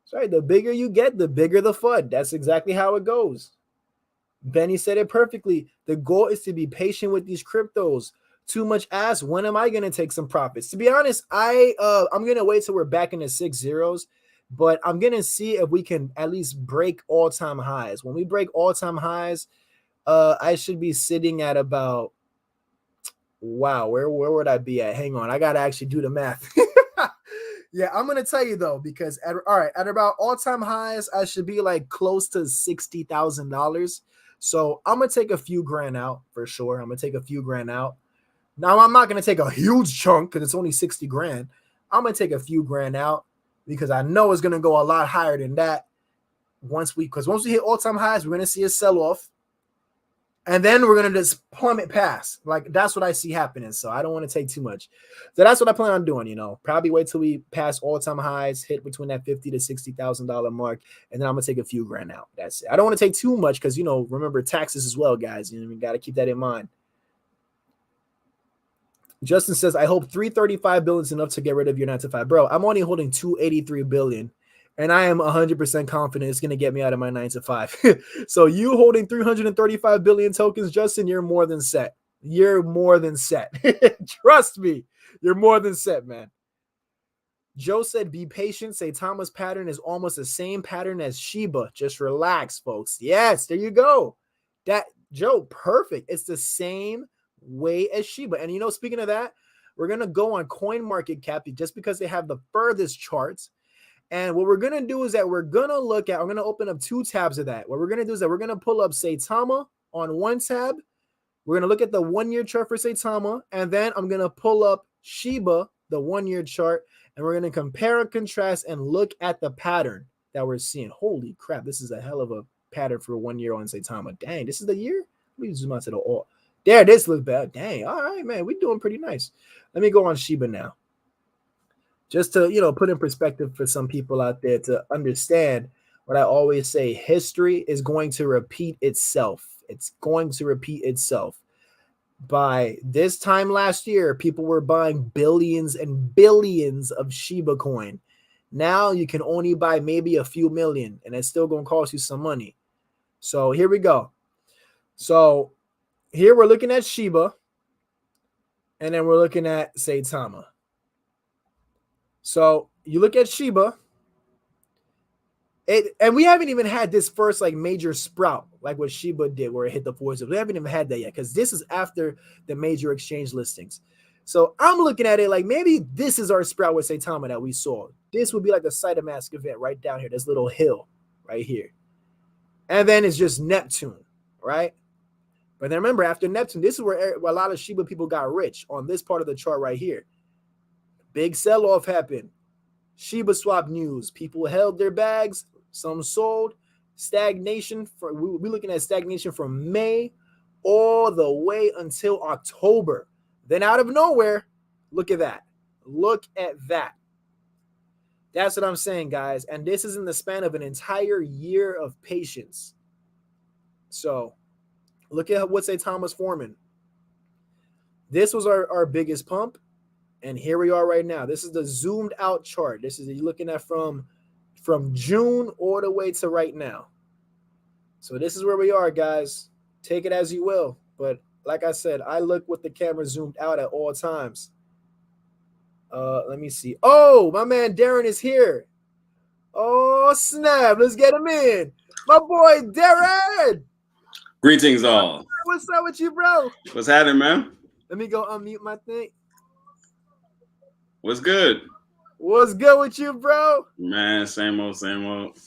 Sorry, the bigger you get, the bigger the FUD. That's exactly how it goes. Benny said it perfectly. The goal is to be patient with these cryptos. Too much ass. When am I gonna take some profits? To be honest, I'm gonna wait till we're back in the 6 zeros, but I'm gonna see if we can at least break all-time highs. When we break all-time highs, I should be sitting at about where would I be at? Hang on, I gotta actually do the math. Yeah, I'm gonna tell you though, because at about all-time highs, I should be like close to $60,000. So I'm gonna take a few grand out for sure. I'm gonna take a few grand out. Now, I'm not going to take a huge chunk because it's only 60 grand. I'm going to take a few grand out because I know it's going to go a lot higher than that once we hit all-time highs, we're going to see a sell-off. And then we're going to just plummet past. Like, that's what I see happening. So I don't want to take too much. So that's what I plan on doing, Probably wait till we pass all-time highs, hit between that $50,000 to $60,000 mark, and then I'm going to take a few grand out. That's it. I don't want to take too much because, remember taxes as well, guys. We got to keep that in mind. Justin says, I hope 335 billion is enough to get rid of your 9 to 5. Bro, I'm only holding 283 billion, and I am 100% confident it's going to get me out of my 9 to 5. So you holding 335 billion tokens, Justin, you're more than set. You're more than set. Trust me, you're more than set, man. Joe said, be patient. Saitama's pattern is almost the same pattern as Shiba. Just relax, folks. Yes, there you go. Joe, perfect. It's the same way as Shiba. And speaking of that, we're gonna go on CoinMarketCap just because they have the furthest charts. And what we're gonna do is that I'm gonna open up 2 tabs of that. What we're gonna do is that we're gonna pull up Saitama on one tab. We're gonna look at the 1-year chart for Saitama, and then I'm gonna pull up Shiba, the 1-year chart, and we're gonna compare and contrast and look at the pattern that we're seeing. Holy crap, this is a hell of a pattern for 1 year on Saitama. Dang, this is the year. Let me zoom out to the all. There, this looks bad. Dang. All right, man. We're doing pretty nice. Let me go on Shiba now. Just to, put in perspective for some people out there to understand what I always say, history is going to repeat itself. It's going to repeat itself. By this time last year, people were buying billions and billions of Shiba coin. Now you can only buy maybe a few million, and it's still going to cost you some money. So here we go. So here we're looking at Shiba, and then we're looking at Saitama. So you look at Shiba, and we haven't even had this first major sprout like what Shiba did where it hit the 4s. We haven't even had that yet because this is after the major exchange listings. So I'm looking at it like maybe this is our sprout with Saitama that we saw. This would be like the Saitama'S event right down here, this little hill right here. And then it's just Neptune, right? But then remember, after Neptune, this is where a lot of Shiba people got rich on this part of the chart right here. Big sell-off happened. Shiba swap news. People held their bags. Some sold. Stagnation. We're looking at stagnation from May all the way until October. Then out of nowhere, look at that. Look at that. That's what I'm saying, guys. And this is in the span of an entire year of patience. So look at what Saitama's forming. This was our biggest pump. And here we are right now. This is the zoomed out chart. This is you're looking at from June all the way to right now. So this is where we are, guys. Take it as you will. But like I said, I look with the camera zoomed out at all times. Let me see. Oh, my man Darren is here. Oh snap! Let's get him in. My boy Darren. Greetings all. What's up with you, bro? What's happening, man? Let me go unmute my thing. What's good? What's good with you, bro? Man, same old, same old.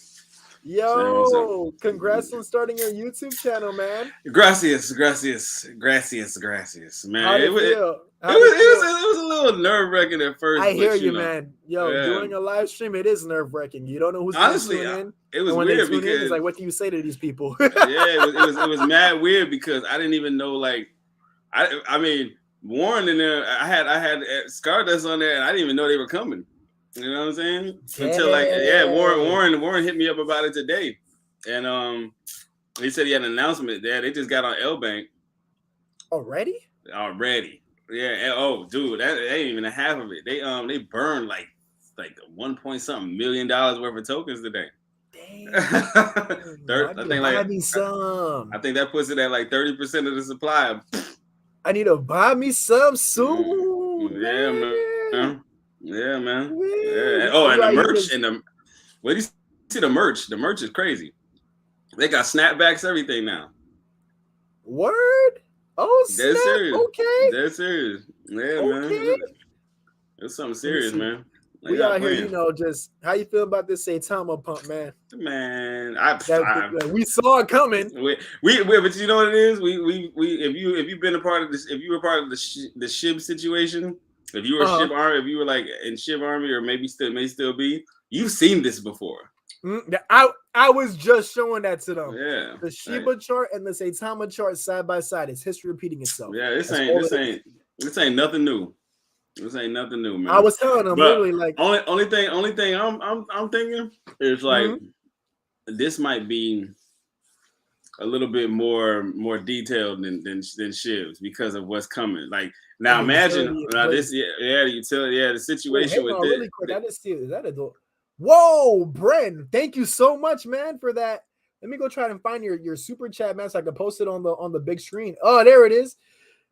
Yo, congrats on starting your YouTube channel, man. Gracias, man. How'd it feel? It was a little nerve-wracking at first. I hear you, man. Yo, doing a live stream, it is nerve-wracking. You don't know who's going to tune in. It was weird because it's like, what do you say to these people? it was mad weird because I didn't even know. Like, I mean, Warren in there. I had Stardust on there, and I didn't even know they were coming. You know what I'm saying? Until Warren hit me up about it today, and he said he had an announcement there. They just got on L Bank already. Yeah. And, oh, dude, that ain't even a half of it. They burned like $1 million worth of tokens today. Dang. I think that puts it at like 30% of the supply. I need to buy me some soon. Yeah, man. Yeah, man. Yeah. Oh, and the merch where do you see the merch? The merch is crazy. They got snapbacks, everything now. Word? Oh, they're serious. Okay. They're serious. Yeah, okay. Man. It's something serious, man. We out here, just how you feel about this Saitama pump, man? Man, we saw it coming. But you know what it is? If you've been a part of this, if you were part of the SHIB situation, if you were SHIB Army, if you were like in SHIB Army, or may still be, you've seen this before. I was just showing that to them. Yeah, the Shiba chart and the Saitama chart side by side. It's history repeating itself. Yeah, this ain't nothing new. This ain't nothing new, man. I was telling them literally like only thing I'm thinking is like this might be a little bit more detailed than Shiv's because of what's coming. Like now, imagine this. Yeah, the utility. Yeah, the situation with this. Really quick, I just see is that a door? Whoa, Bren! Thank you so much, man, for that. Let me go try and find your super chat, man, so I can post it on the big screen. Oh, there it is.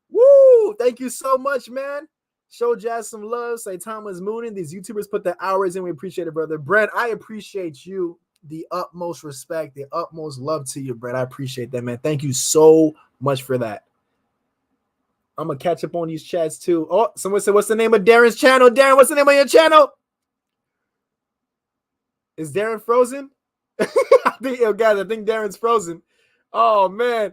Woo! Thank you so much, man. Show Jazz some love. Saitama's mooning. These YouTubers put the hours in. We appreciate it, brother. Brent, I appreciate you. The utmost respect, the utmost love to you, Brent. I appreciate that, man. Thank you so much for that. I'm going to catch up on these chats, too. Oh, someone said, what's the name of Darren's channel? Darren, what's the name of your channel? Is Darren frozen? I think Darren's frozen. Oh, man.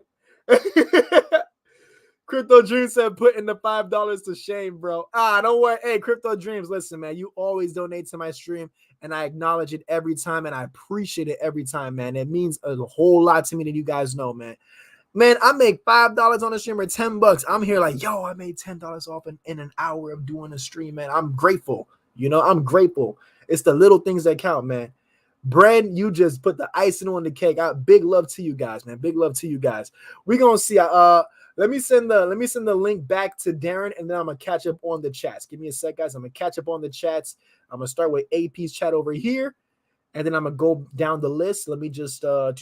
Crypto Dreams said putting the $5 to shame, bro. Don't worry. Hey, Crypto Dreams, listen, man. You always donate to my stream, and I acknowledge it every time, and I appreciate it every time, man. It means a whole lot to me that you guys know, man. Man, I make $5 on a stream or $10. I'm here like, yo, I made $10 off in an hour of doing a stream, man. I'm grateful. I'm grateful. It's the little things that count, man. Brent, you just put the icing on the cake. Big love to you guys, man. Big love to you guys. We're gonna see. Let me send the link back to Darren, and then I'm gonna catch up on the chats. Give me a sec, guys. I'm gonna catch up on the chats. I'm gonna start with AP's chat over here, and then I'm gonna go down the list. Let me just copy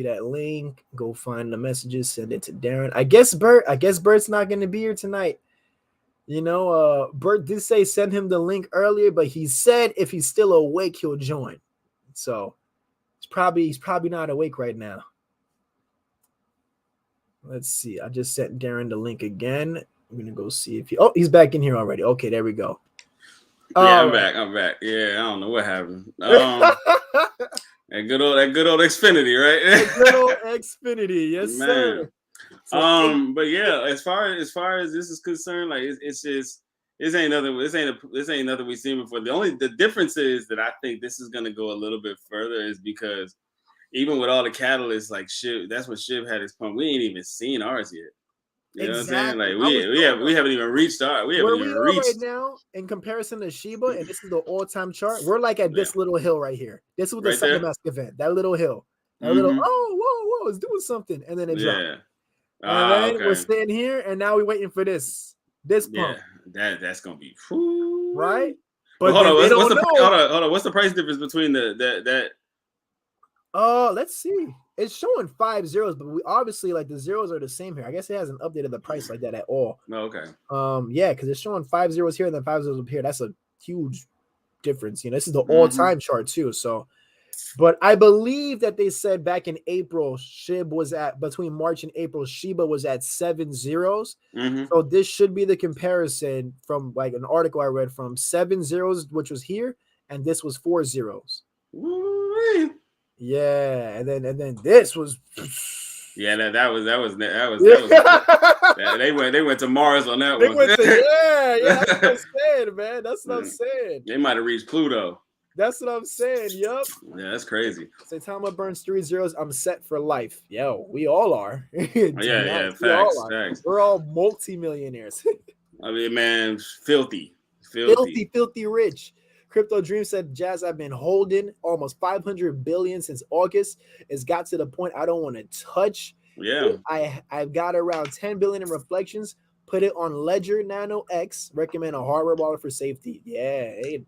that link. Go find the messages. Send it to Darren. I guess Bert's not gonna be here tonight. Bert did say send him the link earlier, but he said if he's still awake, he'll join. So he's probably not awake right now. Let's see. I just sent Darren the link again. I'm gonna go see if he's back in here already. Okay, there we go. Yeah, I'm back. Yeah, I don't know what happened. That good old Xfinity, right? That good old Xfinity, yes, man. Sir. So, but yeah, as far as this is concerned, like it's just this ain't nothing we've seen before. The difference is that I think this is gonna go a little bit further is because even with all the catalysts like SHIB, that's what SHIB had his pump. We ain't even seen ours yet. You know what I'm saying? Like we haven't even reached our. We haven't even reached right now in comparison to Shiba, and this is the all-time chart. We're like at this little hill right here. This was the Saitama'S event. That little hill. That little whoa, it's doing something, and then it dropped. And then we're staying here, and now we're waiting for this pump. Yeah, that's gonna be right. But hold on, what's the price difference between that? Let's see. It's showing 5 zeros, but we obviously like the zeros are the same here. I guess it hasn't updated the price like that at all. Oh, okay. Yeah, because it's showing 5 zeros here and then 5 zeros up here. That's a huge difference. This is the all-time chart too. So, but I believe that they said back in April, SHIB was at between March and April, Shiba was at 7 zeros. So this should be the comparison from like an article I read from 7 zeros, which was here, and this was 4 zeros. Woo-wee. Yeah, and then this was. Yeah, that was. Yeah. They went to Mars on that They one. went to yeah. That's what I'm saying, man. That's what I'm saying. They might have reached Pluto. That's what I'm saying. Yup. Yeah, that's crazy. Saitama burns 3 zeros. I'm set for life. Yo, we all are. Yeah, facts. We're all multimillionaires. I mean, man, filthy rich. Crypto Dream said, Jazz, I've been holding almost 500 billion since August. It's got to the point I don't want to touch. Yeah. I've got around 10 billion in reflections. Put it on Ledger Nano X. Recommend a hardware wallet for safety. Yeah, hey,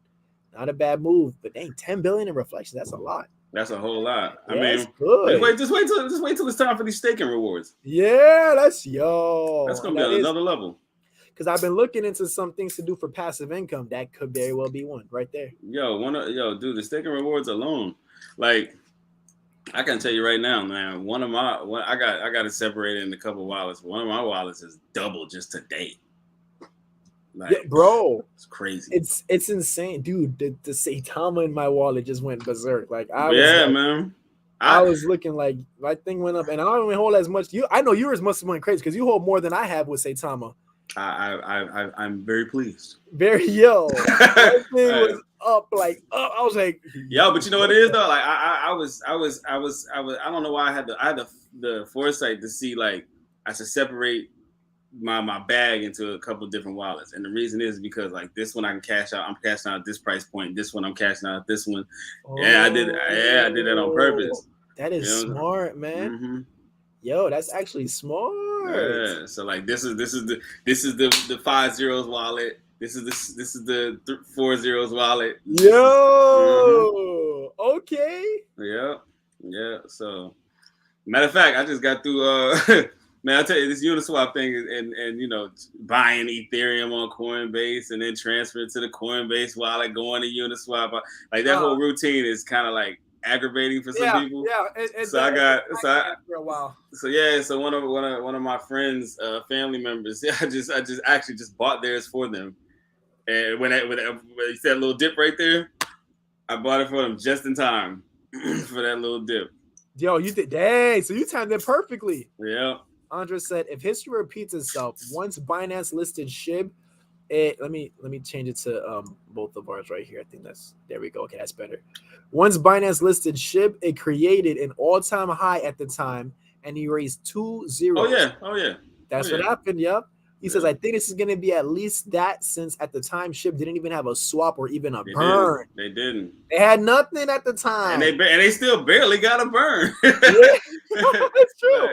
not a bad move, but dang, 10 billion in reflections. That's a lot. That's a whole lot. Yeah, I mean, good. just wait till it's time for these staking rewards. Yeah, that's gonna be on another level. Because I've been looking into some things to do for passive income. That could very well be one right there. Dude, the staking rewards alone, like I can tell you right now, man. I got it separated in a couple wallets. One of my wallets is double just today. Like, yeah, bro, it's crazy. It's insane, dude. The Saitama in my wallet just went berserk. Like man. I was looking like my thing went up, and I don't even hold as much. I know yours must have went crazy because you hold more than I have with Saitama. I'm very pleased. That thing was up. I was like, yo, but you know what it is though? Like I don't know why I had the foresight to see like I should separate my bag into a couple different wallets, and the reason is because like this one I can cash out. I'm cashing out at this price point. This one I'm cashing out at this one. I did that on purpose. That is smart, man. Mm-hmm. Yo, that's actually smart. Yeah, so like this is the 5 zeros wallet. This is the 4 zeros wallet. Yo, okay. Yeah. So, matter of fact, I just got through. Man, I tell you, this Uniswap thing and buying Ethereum on Coinbase and then transferring to the Coinbase wallet, going to Uniswap. Like that whole routine is kind of like aggravating for some people. Yeah. For a while. So one of my friends, family members, I just bought theirs for them, and when you see that little dip right there, I bought it for them just in time for that little dip. Yo, you did, dang! So you timed it perfectly. Yeah. Andres said, if history repeats itself, once Binance listed SHIB, let me change it to both of ours right here. I think there we go. Okay, that's better. Once Binance listed SHIB, it created an all-time high at the time, and he raised 2 zeros. Oh yeah. That's what happened. Yep. He says, I think this is going to be at least that, since at the time SHIB didn't even have a swap or even a burn. They didn't. They had nothing at the time, and they still barely got a burn. It's true.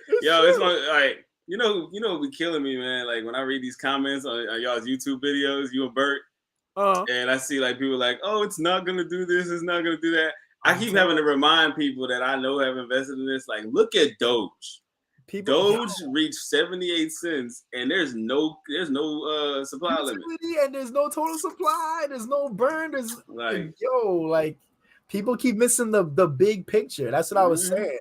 It's like. You know what be killing me, man? Like when I read these comments on y'all's YouTube videos, you and Bert, and I see like people like, oh, it's not gonna do this, it's not gonna do that. I keep having to remind people that I know have invested in this. Like, look at Doge. Doge reached 78 cents, and there's no supply limit, and there's no total supply. There's no burn. There's like people keep missing the big picture. That's what I was saying.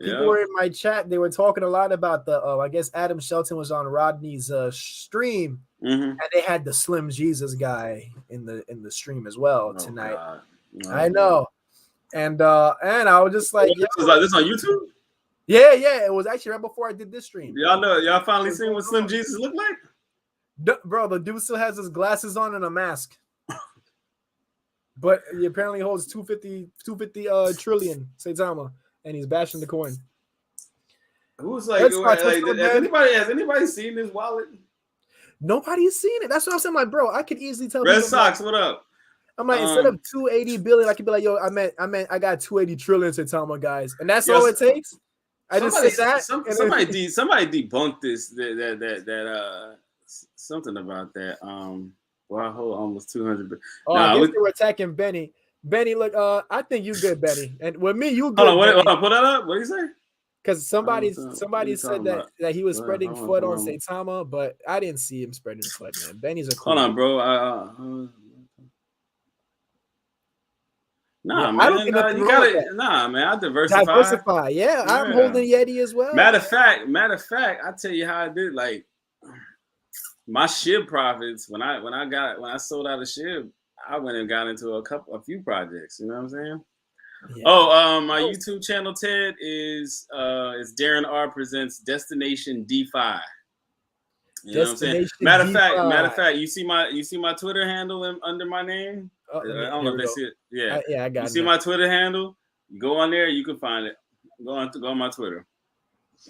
People were in my chat. They were talking a lot about the. I guess Adam Shelton was on Rodney's stream, and they had the Slim Jesus guy in the stream as well tonight. I know, and I was just like, this on YouTube. Yeah, it was actually right before I did this stream. Y'all finally seen what Slim Jesus looked like, bro. The dude still has his glasses on and a mask, but he apparently holds 250 trillion Saitama. And he's bashing the coin. Who's like, has anybody seen this wallet? Nobody's seen it. That's what I'm saying. Like, bro, I could easily tell. Red Sox, what up? I'm like, instead of 280 billion, I could be like, yo, I got 280 trillion Saitama, guys, and that's all it takes. I just say that. Somebody debunked this. That something about that. Well, I hold almost 200. I guess they were attacking Benny. Benny, look, I think you good, Benny, and with me, you Hold on, good, hold Benny, on, put that up. What do you say? because What somebody you said talking that about? he was Hold spreading on, FUD hold on on. Saitama, but I didn't see him spreading FUD, man. Benny's a Hold cool on, dude. bro. Yeah, Nah, I don't man. think Nah, nothing you wrong with gotta. that. Nah, man. I diversify. Diversify. Yeah, I'm Yeah. holding Yeti as well. Matter of fact, I tell you how I did. Like my shib profits when I sold out of shib, I went and got into a few projects. You know what I'm saying? Yeah. Oh, my YouTube channel, Ted, is Darren R presents Destination DeFi. You know what I'm saying? Destination Matter of DeFi. fact, you see my Twitter handle under my name. Oh, I don't know here if we they go. see it. Yeah, Yeah, I you got it see now. my Twitter handle. You go on there, you can find it. Go on my Twitter.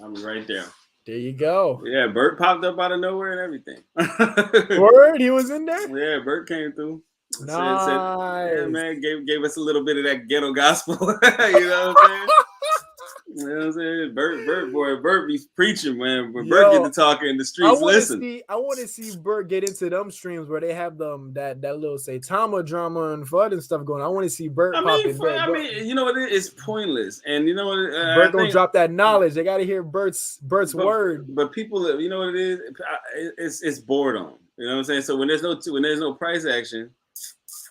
I'll be right there. There you go. Yeah, Bert popped up out of nowhere and everything. Word, he was in there. Yeah, Bert came through. Said, yeah, Nice. man, gave us a little bit of that ghetto gospel. You know what I'm saying? You know what I'm saying? Bert be preaching, man. When Bert get to Yo, talking, the streets listen. I want to see Bert get into them streams where they have them that little Saitama drama and FUD and stuff going. I want to see Bert pop in there. You know what? It's pointless, and you know what? I Bert gonna think, drop that knowledge. They gotta hear Bert's but word. people, you know what it is? It's boredom. You know what I'm saying? So when there's no price action,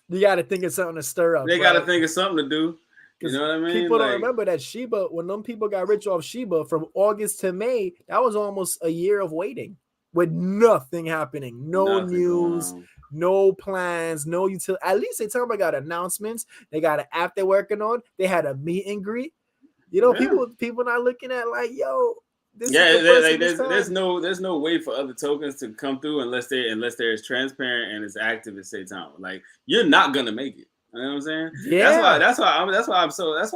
You gotta think of something to stir up, they got to right? think of something to do. You Because know what I mean? people don't Like, remember that Shiba, when them people got rich off Shiba from August to May, that was almost a year of waiting with nothing happening, no nothing going news, on. no plans, no utility. At least they talking about got announcements. They got an app they're working on. They had a meet and greet. You know, Yeah. people not looking at like, yo, this is Yeah, the first like of its there's time. no way for other tokens to come through unless they're as transparent and as active as Satan. Like you're not gonna make it. You know what I'm saying? Yeah. That's why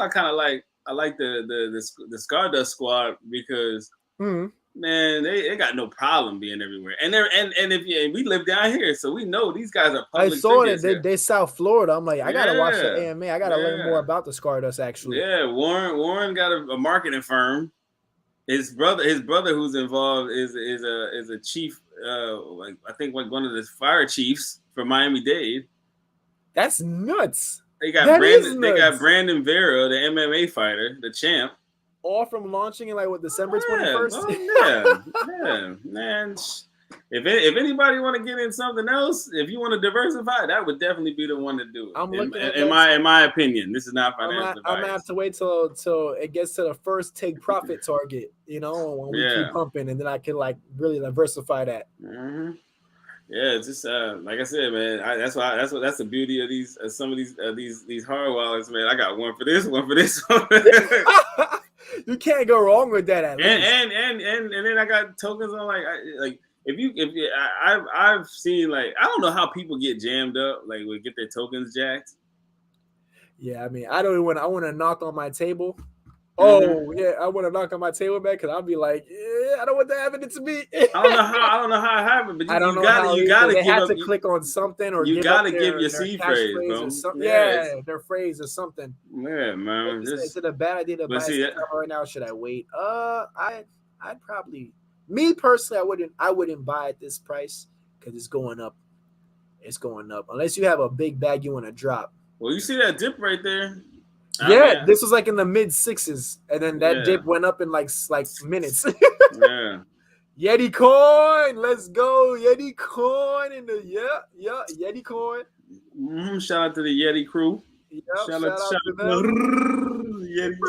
I kind of like I like the Stardust squad because Mhm. man they got no problem being everywhere and if we live down here so we know these guys are I public saw that figures here. they South Florida. I'm like, I gotta watch the Yeah, AMA. I gotta learn more yeah, about the Stardust actually. yeah. Warren got a marketing firm. His brother who's involved is a chief, like I think like one of the fire chiefs for Miami-Dade. That's nuts. They got That is Brandon. They got nuts. Brandon Vera, the MMA fighter, the champ. All from launching in like what December Yeah, 21st. bro. Yeah, yeah, man. If anybody want to get in something else, if you want to diversify, that would definitely be the one to do I'm it. looking at In that. my opinion, this is not financial I'm gonna have advice. to wait till it gets to the first take profit target, you know, when we keep Yeah. pumping, and then I can like really diversify that. Mm-hmm. Yeah, it's just like I said, man. That's the beauty of these some of these hard wallets, man. I got one for this, one for this, You can't go wrong with that at least. and then I got tokens on like I've seen like I don't know how people get jammed up like would get their tokens jacked. Yeah, I mean, I don't even I want to knock on my table. Mm-hmm. Oh yeah, I want to knock on my table, man, because I'll be like, yeah, I don't want that happening to me. I don't know how it happened, but I don't know how you either. gotta They give had up to click on something or you give up gotta give your their seed phrase, catchphrase or bro. something. Yeah, Yeah, their phrase or something. yeah, Like man. you said, is Just it a bad idea to but buy a see, Saitama right now? Should I wait? I'd probably, me personally, I wouldn't buy at this price because it's going up. It's going up unless you have a big bag you want to drop. well, you see that dip right there. I Yeah, mean, this was like in the mid sixes, and then that yeah, dip went up in like minutes. yeah. Yeti coin, let's go. Yeti coin in the Yeti coin. Mm-hmm. Shout out to the Yeti crew. Yep, Shout out, shout out shout to out to them. the Yetis.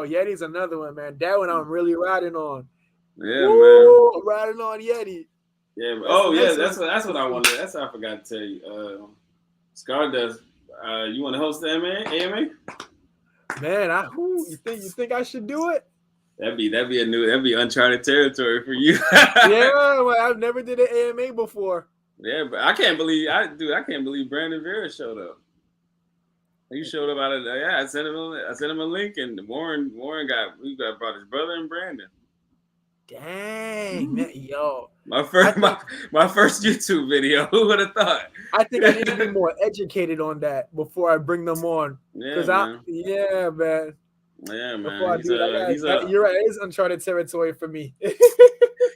Yeti's another one, man. That one I'm really riding on. Yeah, man. Woo, I'm riding on Yeti. Yeah. That's the Yeah. next one. That's what I wanted. That's what I forgot to tell you. Scar does. You want to host the AMA? Man, you think I should do it? That'd be uncharted territory for you. Yeah, well, I've never did an AMA before. Yeah, but I can't believe Brandon Vera showed up. He showed up out of I sent him a link and Warren brought his brother and Brandon. Dang, man, yo. My first YouTube video. Who would have thought? I think I need to be more educated on that before I bring them on. Yeah, man. Yeah, man. Yeah, man. Before I do that, you're right. It is uncharted territory for me.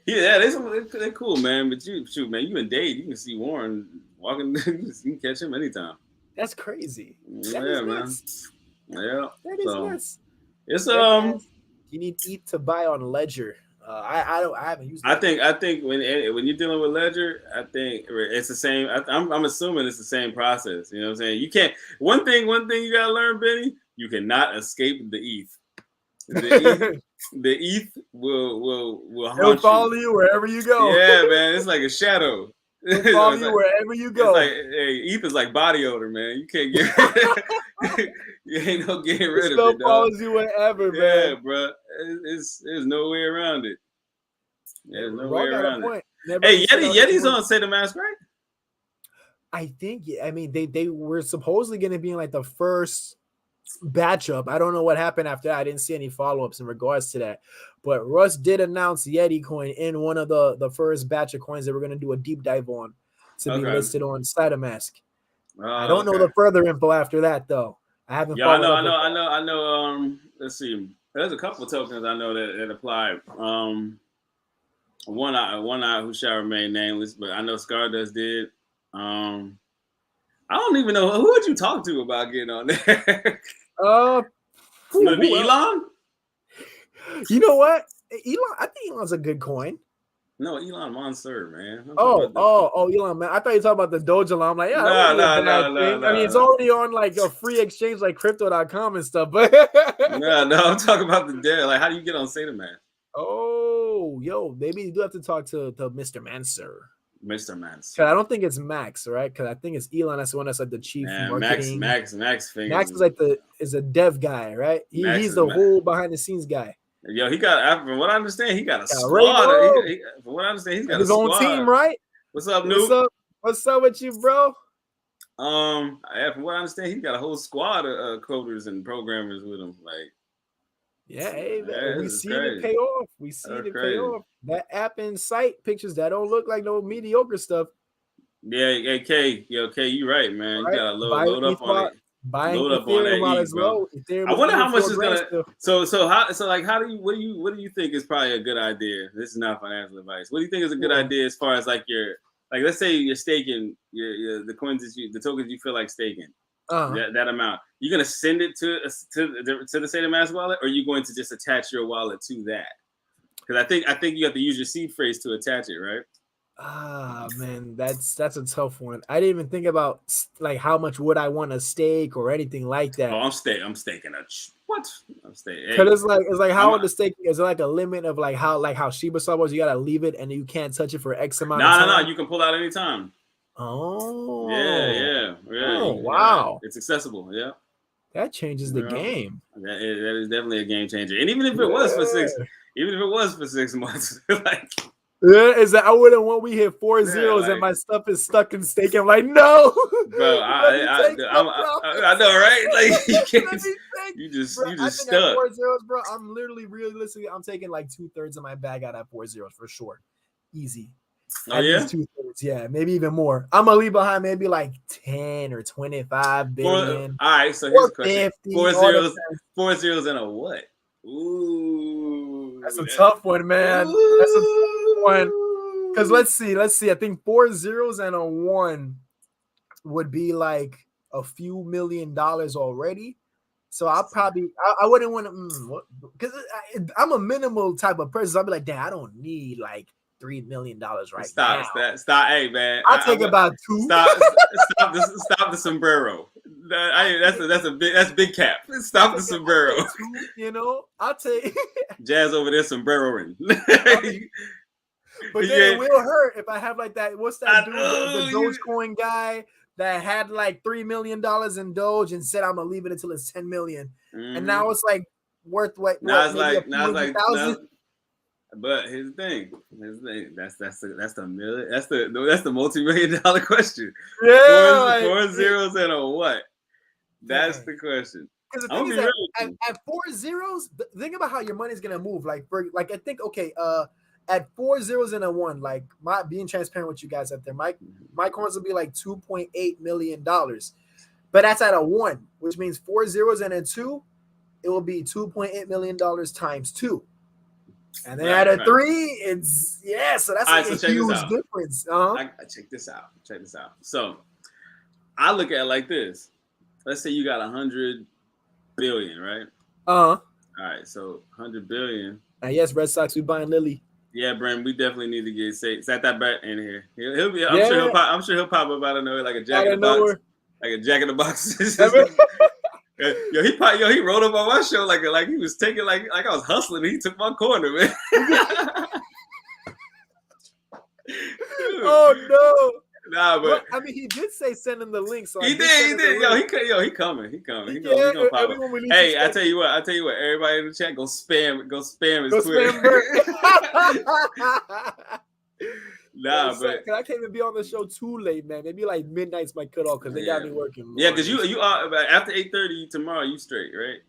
Yeah, they're cool, man. But shoot, man, you in Dade, you can see Warren walking. You can catch him anytime. That's crazy. That Yeah, is man. nuts. Yeah. That is So nuts. it's Yeah, man. You need ETH to buy on Ledger. I haven't used I Ledger. think when you're dealing with Ledger, I think it's the same. I'm assuming it's the same process. You know what I'm saying? You can't. One thing you gotta learn, Benny. You cannot escape the ETH. The ETH, the ETH will It'll haunt follow you. you wherever you go. Yeah, man. It's like a shadow. It'll follow it's you like wherever you it's go. like hey, ETH is like body odor, man. You can't get. You ain't no getting It rid of still it, dog. follows you wherever, Yeah, man. bro. There's no way around it. Yeah, There's no way Raw got a around it. point. Never Hey, understood how Yeti's anyone. on Saitama'S, right? I think. I mean, they were supposedly going to be in like the first batch up. I don't know what happened after that. I didn't see any follow ups in regards to that. But Russ did announce Yeti coin in one of the first batch of coins that we're going to do a deep dive on to be Okay. listed on Saitama'S. I Oh, don't know okay. the further info after that though. I haven't Yeah, I followed know, up I know, with I that. know, I know. Let's see. There's a couple of tokens I know that apply. One eye who shall remain nameless, but I know Stardust did. I don't even know who would you talk to about getting on there. Uh, Maybe who else? Elon? You know what? Elon, I think Elon's a good coin. No, Elon Monster, man. I'm talking Oh, about the. oh, oh, Elon, man. I thought you were talking about the Doge Elon. I'm like, yeah, that No, wouldn't be a no, bad no, no, thing. I mean, it's no, already on like a free exchange like crypto.com and stuff, but no, no. I'm talking about the dead. Like, how do you get on Saitama'S? oh, yo, maybe you do have to talk to Mr. Manser. Mr. Mans. Cause I don't think it's Max, right? Because I think it's Elon. That's the one that's like the chief Man, marketing. Max fingers. Max is like is a dev guy, right? Max He's is the whole behind the scenes guy. yo. He got from what I understand, he got a Yeah, already squad. know. From what I understand, he's Like got a his own team, squad. right? What's up, What's Noob? up? What's up with you, bro? From what I understand, he's got a whole squad of coders and programmers with him. Like, Yeah, hey, we this is seen it crazy. pay off. We seen That's it pay crazy. off. That app and site pictures that don't look like no mediocre stuff, Yeah, hey, K, you right, man. You right? gotta Buying load ETH up on it. buying Load up on Ethereum that while E, it's bro. low. Ethereum I is wonder over how much 4 is grand gonna. still. So like how do you what do you think is probably a good idea? This is not financial advice. What do you think is a good Yeah. idea as far as like your like let's say you're staking the coins the tokens you feel like staking Uh-huh. that amount. You're gonna send it to the Saitama'S wallet, or are you going to just attach your wallet to that? Because I think you have to use your seed phrase to attach it, right? Ah, man, that's a tough one. I didn't even think about like how much would I want to stake or anything like Oh, that. I'm staking a what? I'm staking. Cause Hey, it's like I'm how the stake is there like a limit of like how Shiba Sub was, you gotta leave it and you can't touch it for X amount of no. time. You can pull out anytime. Oh, oh Yeah. wow. It's accessible. Yeah. That changes the Yeah. game. That is definitely a game changer. And even if it was for six, Yeah. even if it was for 6 months, like Yeah, is that I wouldn't want we hit 4 yeah, zeros and like my stuff is stuck in stake. I'm like, no, bro, let me take some profits. I know, right? Like you Let can't, me take, bro. you I just think at stuck. 4 zeros, bro, I'm literally realistically, I'm taking like 2/3 of my bag out at 4 zeros for sure. Easy. Oh At yeah. least 2/3. Yeah, maybe even more. I'm gonna leave behind maybe like 10 or 25 All billion right. So here's or a question: 50. All depends. 4 zeros, and a what? Ooh, That's a tough one, man. That's a tough one. Because let's see. I think 4 zeros and a 1 would be like a few $1,000,000 already. So I wouldn't want to because I'm a minimal type of person. So I'll be like, damn, I don't need like $3 million right now. Stop. Hey man, I'll take about 2. stop the sombrero. That's big cap. Stop the I'll sombrero. take 2, I'll take Jazz over there sombreroing. but then it Yeah, will hurt if I have like that. What's I that dude, the know. Dogecoin guy that had like $3 million in Doge and said I'm gonna leave it until it's 10 million, and Mm-hmm. now it's like worth what Now it's maybe a like few hundred thousand. but here's the thing. That's the multi-million-dollar question. Yeah, like, Four zeros and a what? That's dang. the question. Because the I'm thing gonna is be that real with you. at 4 zeros, think about how your money's gonna move. Like I think okay, at 4 zeros and a 1, like my being transparent with you guys out there, my coins will be like $2.8 million, but that's at a 1, which means 4 zeros and a 2, it will be $2.8 million times 2. And then at a 3, it's so that's like a huge difference. I check this out. So I look at it like this. Let's say you got 100 billion, right? All right, so 100 billion. Yes, Red Sox, we buying Lily. Yeah, Brent, we definitely need to get Saitama'S in here. He'll be. I'm sure he'll pop up out of nowhere like a jack in the box, like a jack in the box. He rolled up on my show like he was taking like I was hustling. And he took my corner, man. Oh no. Nah, but I mean, he did say send him the link. So he did. He coming. He gonna pop up. Hey, I tell you what. Everybody in the chat, go spam his Twitter. Nah, but I can't even be on the show too late, man. Maybe like midnight's my cutoff because they got me working. Yeah, because you are after 8:30 tomorrow. You straight, right?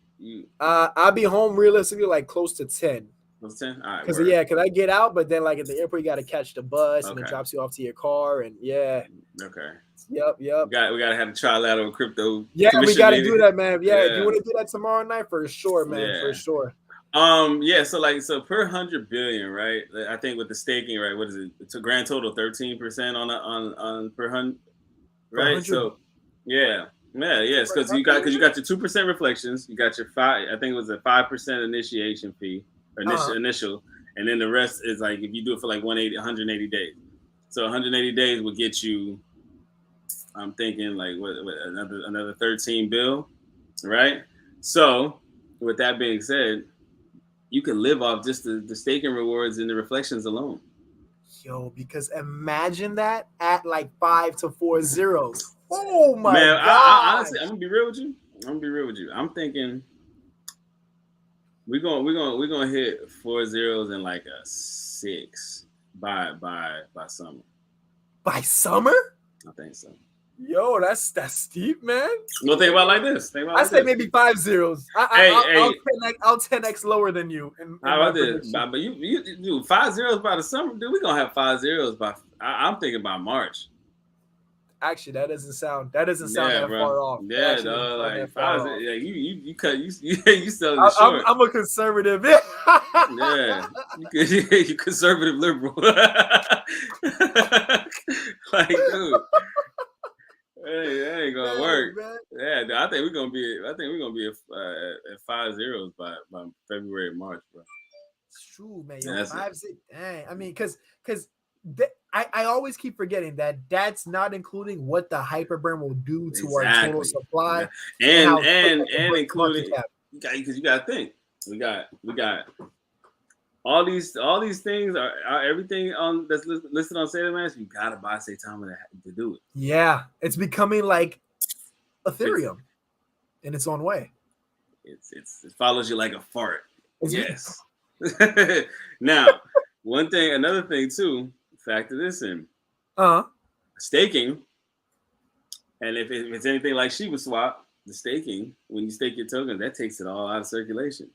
I'll be home realistically like close to 10. Close to 10. All right. Because I get out, but then like at the airport you got to catch the bus and it drops you off to your car and Okay. Yep. We gotta have a trilateral crypto. Yeah, we gotta do that, man. Yeah, do you want to do that tomorrow night? For sure, man. Yeah. For sure. So per 100 billion, right? I think with the staking, right? What is it? It's a grand total 13% on per 100, right? So yes, because you got your 2% reflections, you got your 5. I think it was a 5% initiation fee or initial, and then the rest is like if you do it for like 180 days. So 180 days will get you. I'm thinking like what another 13 bill, right? So with that being said, you can live off just the staking rewards and the reflections alone. Yo, because imagine that at like 5 to 4 zeros. Oh my god! I honestly, I'm gonna be real with you. I'm thinking we're gonna hit 4 zeros and like a 6 by summer. By summer? I think so. Yo, that's steep, man. No, think about it like this. I say maybe 5 zeros. I'll 10x lower than you. How about this? But you do 5 zeros by the summer, dude. We're gonna have 5 zeros by. I'm thinking by March. Actually, that doesn't sound that far off. Yeah, like 5. Yeah, you selling it short. I'm a conservative. Yeah, you conservative liberal. Like, dude. Hey, that ain't gonna work. Man. Yeah, I think we're gonna be at 5 zeros by February, March, bro. It's true, man. Yo, 5 zeros. Dang. I mean, because I always keep forgetting that's not including what the hyperburn will do to our total supply, and including because you got to think we got all these things are everything on that's listed on Saitama'S. You gotta buy Saitama to do it. Yeah, it's becoming like Ethereum in its own way. It follows you like a fart. Yes. Now, another thing too. Factor this in. Staking, and if it's anything like Shiba Swap, the staking when you stake your token, that takes it all out of circulation.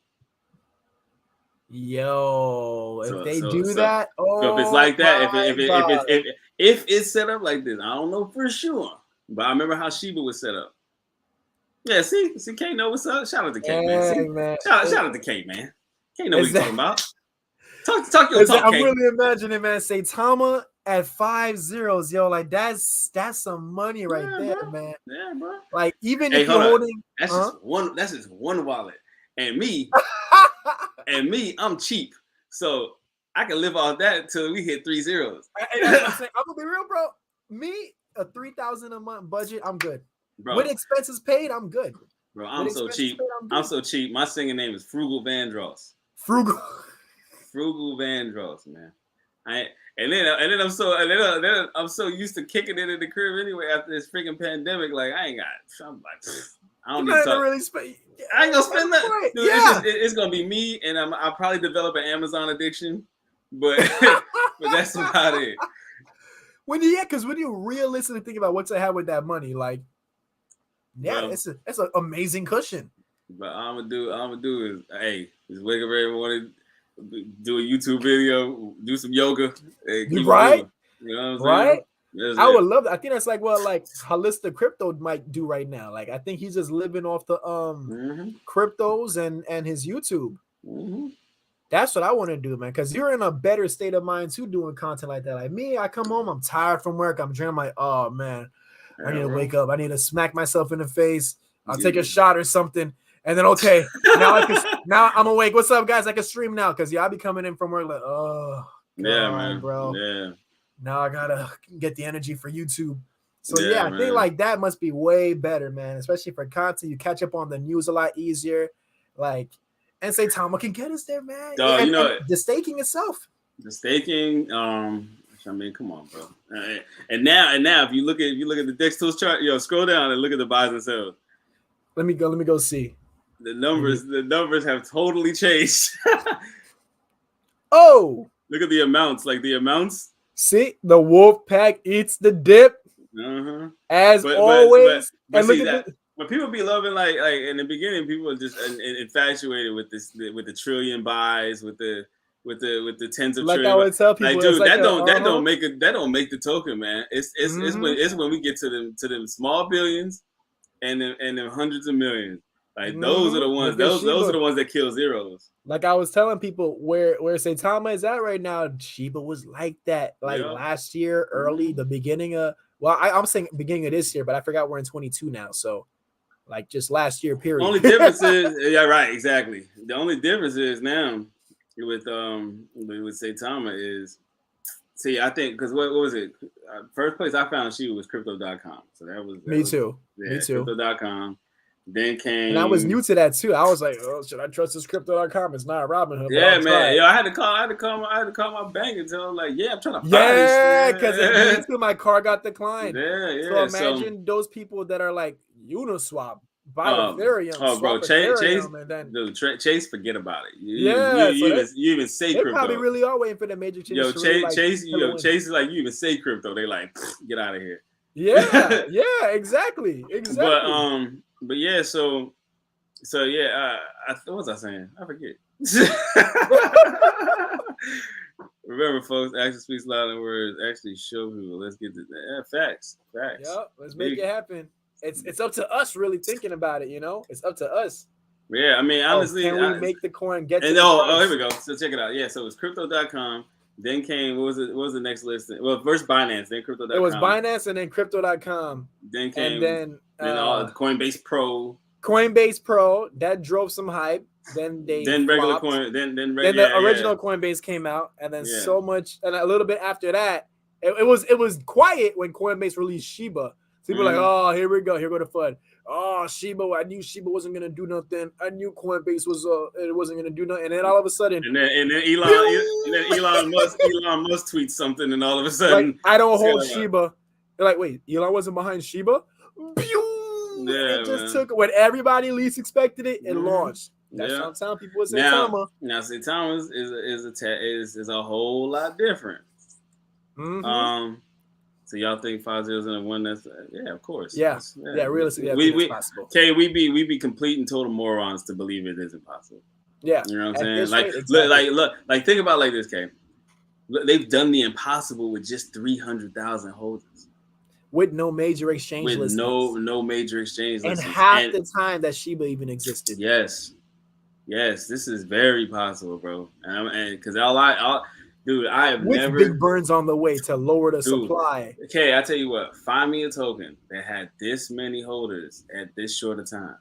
Yo, if they do that, so if it's like that, if it's set up like this, I don't know for sure, but I remember how Shiba was set up. Yeah, see, K know what's up. Shout out to K, man. Shout out to K, man. K know what you're talking about. Talk your talk, I'm K. really imagining, man. Saitama at 5 zeros, yo, like that's some money right there, bro. Man. Yeah, bro. Like even if you're holding, that's just one wallet, and me, I'm cheap, so I can live off that until we hit 3 zeros. And that's what I'm saying. I'm gonna be real, bro. Me, a 3,000 a month budget, I'm good. Bro. With expenses paid, I'm good. Bro, I'm so cheap. I'm so cheap. My singing name is Frugal Vandross. Frugal Vandross, man. And then I'm so used to kicking it in the crib anyway after this freaking pandemic. Like I don't need to really spend. I ain't gonna spend that. Dude, yeah. It's gonna be me, and I'll probably develop an Amazon addiction, but but that's about it. Because when you realistically think about what to have with that money, like, it's an amazing cushion. But all I'm gonna do is, just wake up every morning, do a YouTube video, do some yoga, right? You know what I'm right? Saying? I would love that. I think that's like what Holistic Crypto might do right now. Like I think he's just living off the cryptos and his YouTube. Mm-hmm. That's what I want to do, man. Because you're in a better state of mind too doing content like that. Like me, I come home, I'm tired from work. I'm dreaming like, oh man, I need Yeah, to bro. wake up. I need to smack myself in the face. I'll take a Yeah. shot or something. And then okay, now I'm awake. What's up, guys? I can stream now because I'll be coming in from work like, oh Yeah, god, man. bro. Yeah. Now I gotta get the energy for YouTube. So Yeah, yeah, I think man. like that must be way better, man. Especially for content, you catch up on the news a lot easier. Like, and say Tama can get us there, man. Dog, you And know the staking itself. the staking. I mean, come on, bro. And now, if you look at the Dex Tools chart, scroll down and look at the buys and sells. Let me go see. The numbers have totally changed. Oh, Look at the amounts, like the amounts. see, the wolf pack eats the dip Uh-huh. as But always. but And look see at that. the But people be loving like in the beginning, people are just infatuated with with the trillion buys, with the tens of like I trillion. would tell Like, people, it's dude, like that don't make the token, man. It's when we get to them small billions and them hundreds of millions. Like those are the ones. Look at Those are Shiba. the ones that kill zeros. Like I was telling people where Saitama is at right now, Shiba was like that. Like Yeah. last year, early, the beginning of I'm saying beginning of this year, but I forgot we're in 22 now. So like just last year, period. Only difference is right, exactly. The only difference is now with Saitama is see, I think because what was it? First place I found she was crypto.com. So Me too. yeah, Me too. crypto.com. Then And I was came new to that too. I was like, oh, should I trust this crypto.com? It's not Robinhood, but yeah, I'll try man. it. Yo, I had to call my bank and tell them like, yeah, I'm trying to buy this. Yeah, because me too, my car got declined. Yeah, So yeah. So imagine those people that are like Uniswap, buy Ethereum, oh, bro, swap Chase, Ethereum, and then dude, Chase, forget about it. yeah, so You even say they probably crypto. really are waiting for the major change Yo, to really like Chase, win. Chase is like you even say crypto, they like get out of here. Yeah, yeah, exactly. But yeah, so yeah, what was I saying? I forget. Remember, folks, action speaks louder than words. Actually, show people. Let's get to that. Facts. Yep, let's make it happen. It's up to us really thinking about it. It's up to us. Yeah, I mean, honestly, can we make the coin get to and the oh, here price? we go. So check it out. Yeah, so it's crypto.com. Then came what was the next list? Well, first Binance, then crypto.com. It was Binance and then crypto.com. Then came and then all Coinbase Pro. Coinbase Pro that drove some hype. Then regular flopped. coin. Then the original Coinbase came out, and then so much, and a little bit after that, it was quiet when Coinbase released Shiba. So people were like, oh, here we go the FUD. Oh, Shiba, I knew Shiba wasn't gonna do nothing. I knew Coinbase it wasn't gonna do nothing. And then all of a sudden, and then Elon Musk tweets something, and all of a sudden, like, I don't hold Shiba. They're like, wait, Elon wasn't behind Shiba? Yeah, it just took when everybody least expected it, it launched. That's what I'm telling people with Saitama. Now Saitama is a whole lot different. So y'all think 5-0 is gonna win? That's yeah, of course. Yeah, realistically, it's possible. Okay, we be complete and total morons to believe it isn't possible. Yeah, you know what I'm saying? Like think about it like this, Kay. They've done the impossible with just 300,000 holders. With no major exchange listings. No major exchange listings. And half the time that Shiba even existed. Yes, this is very possible, bro. And because dude, I have with never big burns on the way to lower the supply. Okay, I tell you what, find me a token that had this many holders at this short a time.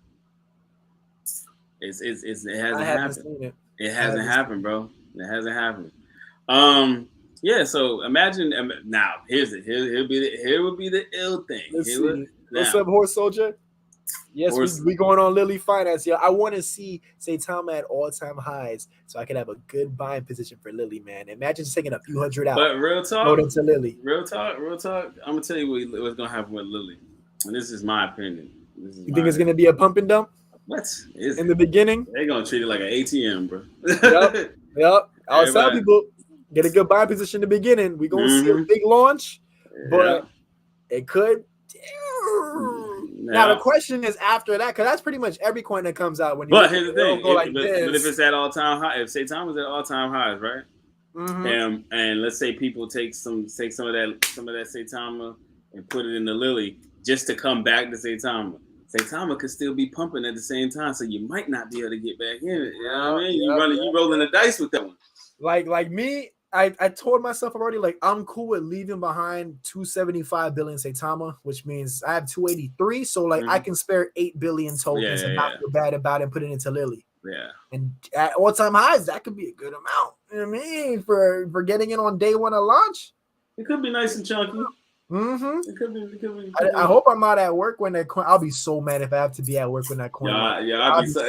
It hasn't happened. It hasn't happened, bro. It hasn't happened. Yeah, so imagine now. Here would be the ill thing. Let's see. What's up, Horse Soldier? Yes, we going on Lily Finance. Yeah, I want to see Saitama at all-time highs so I can have a good buying position for Lily, man. Imagine just taking a few hundred out. But real talk, going into Lily. Real talk. I'm gonna tell you what's gonna happen with Lily, and this is my opinion. You think it's gonna be a pump and dump? What is in the beginning? They're gonna treat it like an ATM, bro. Yep. I was telling people get a good buying position in the beginning. We're gonna see a big launch, but it could. Now the question is after that, because that's pretty much every coin that comes out when you. But here's the thing: but if it's at all-time high, if Saitama's at all-time highs, right? And let's say people take some of that Saitama and put it in the Lily just to come back to Saitama. Saitama could still be pumping at the same time, so you might not be able to get back in it. You know what I mean? You rolling the dice with that one. Like me, I told myself already, like, I'm cool with leaving behind 275 billion Saitama, which means I have 283. So like I can spare 8 billion tokens and not feel bad about it and put it into Lily. Yeah. And at all-time highs, that could be a good amount. You know what I mean? For getting in on day one of launch. It could be nice and chunky. Mm-hmm. It could be. I hope I'm not at work when that coin. I'll be so mad if I have to be at work when that coin. I'll be so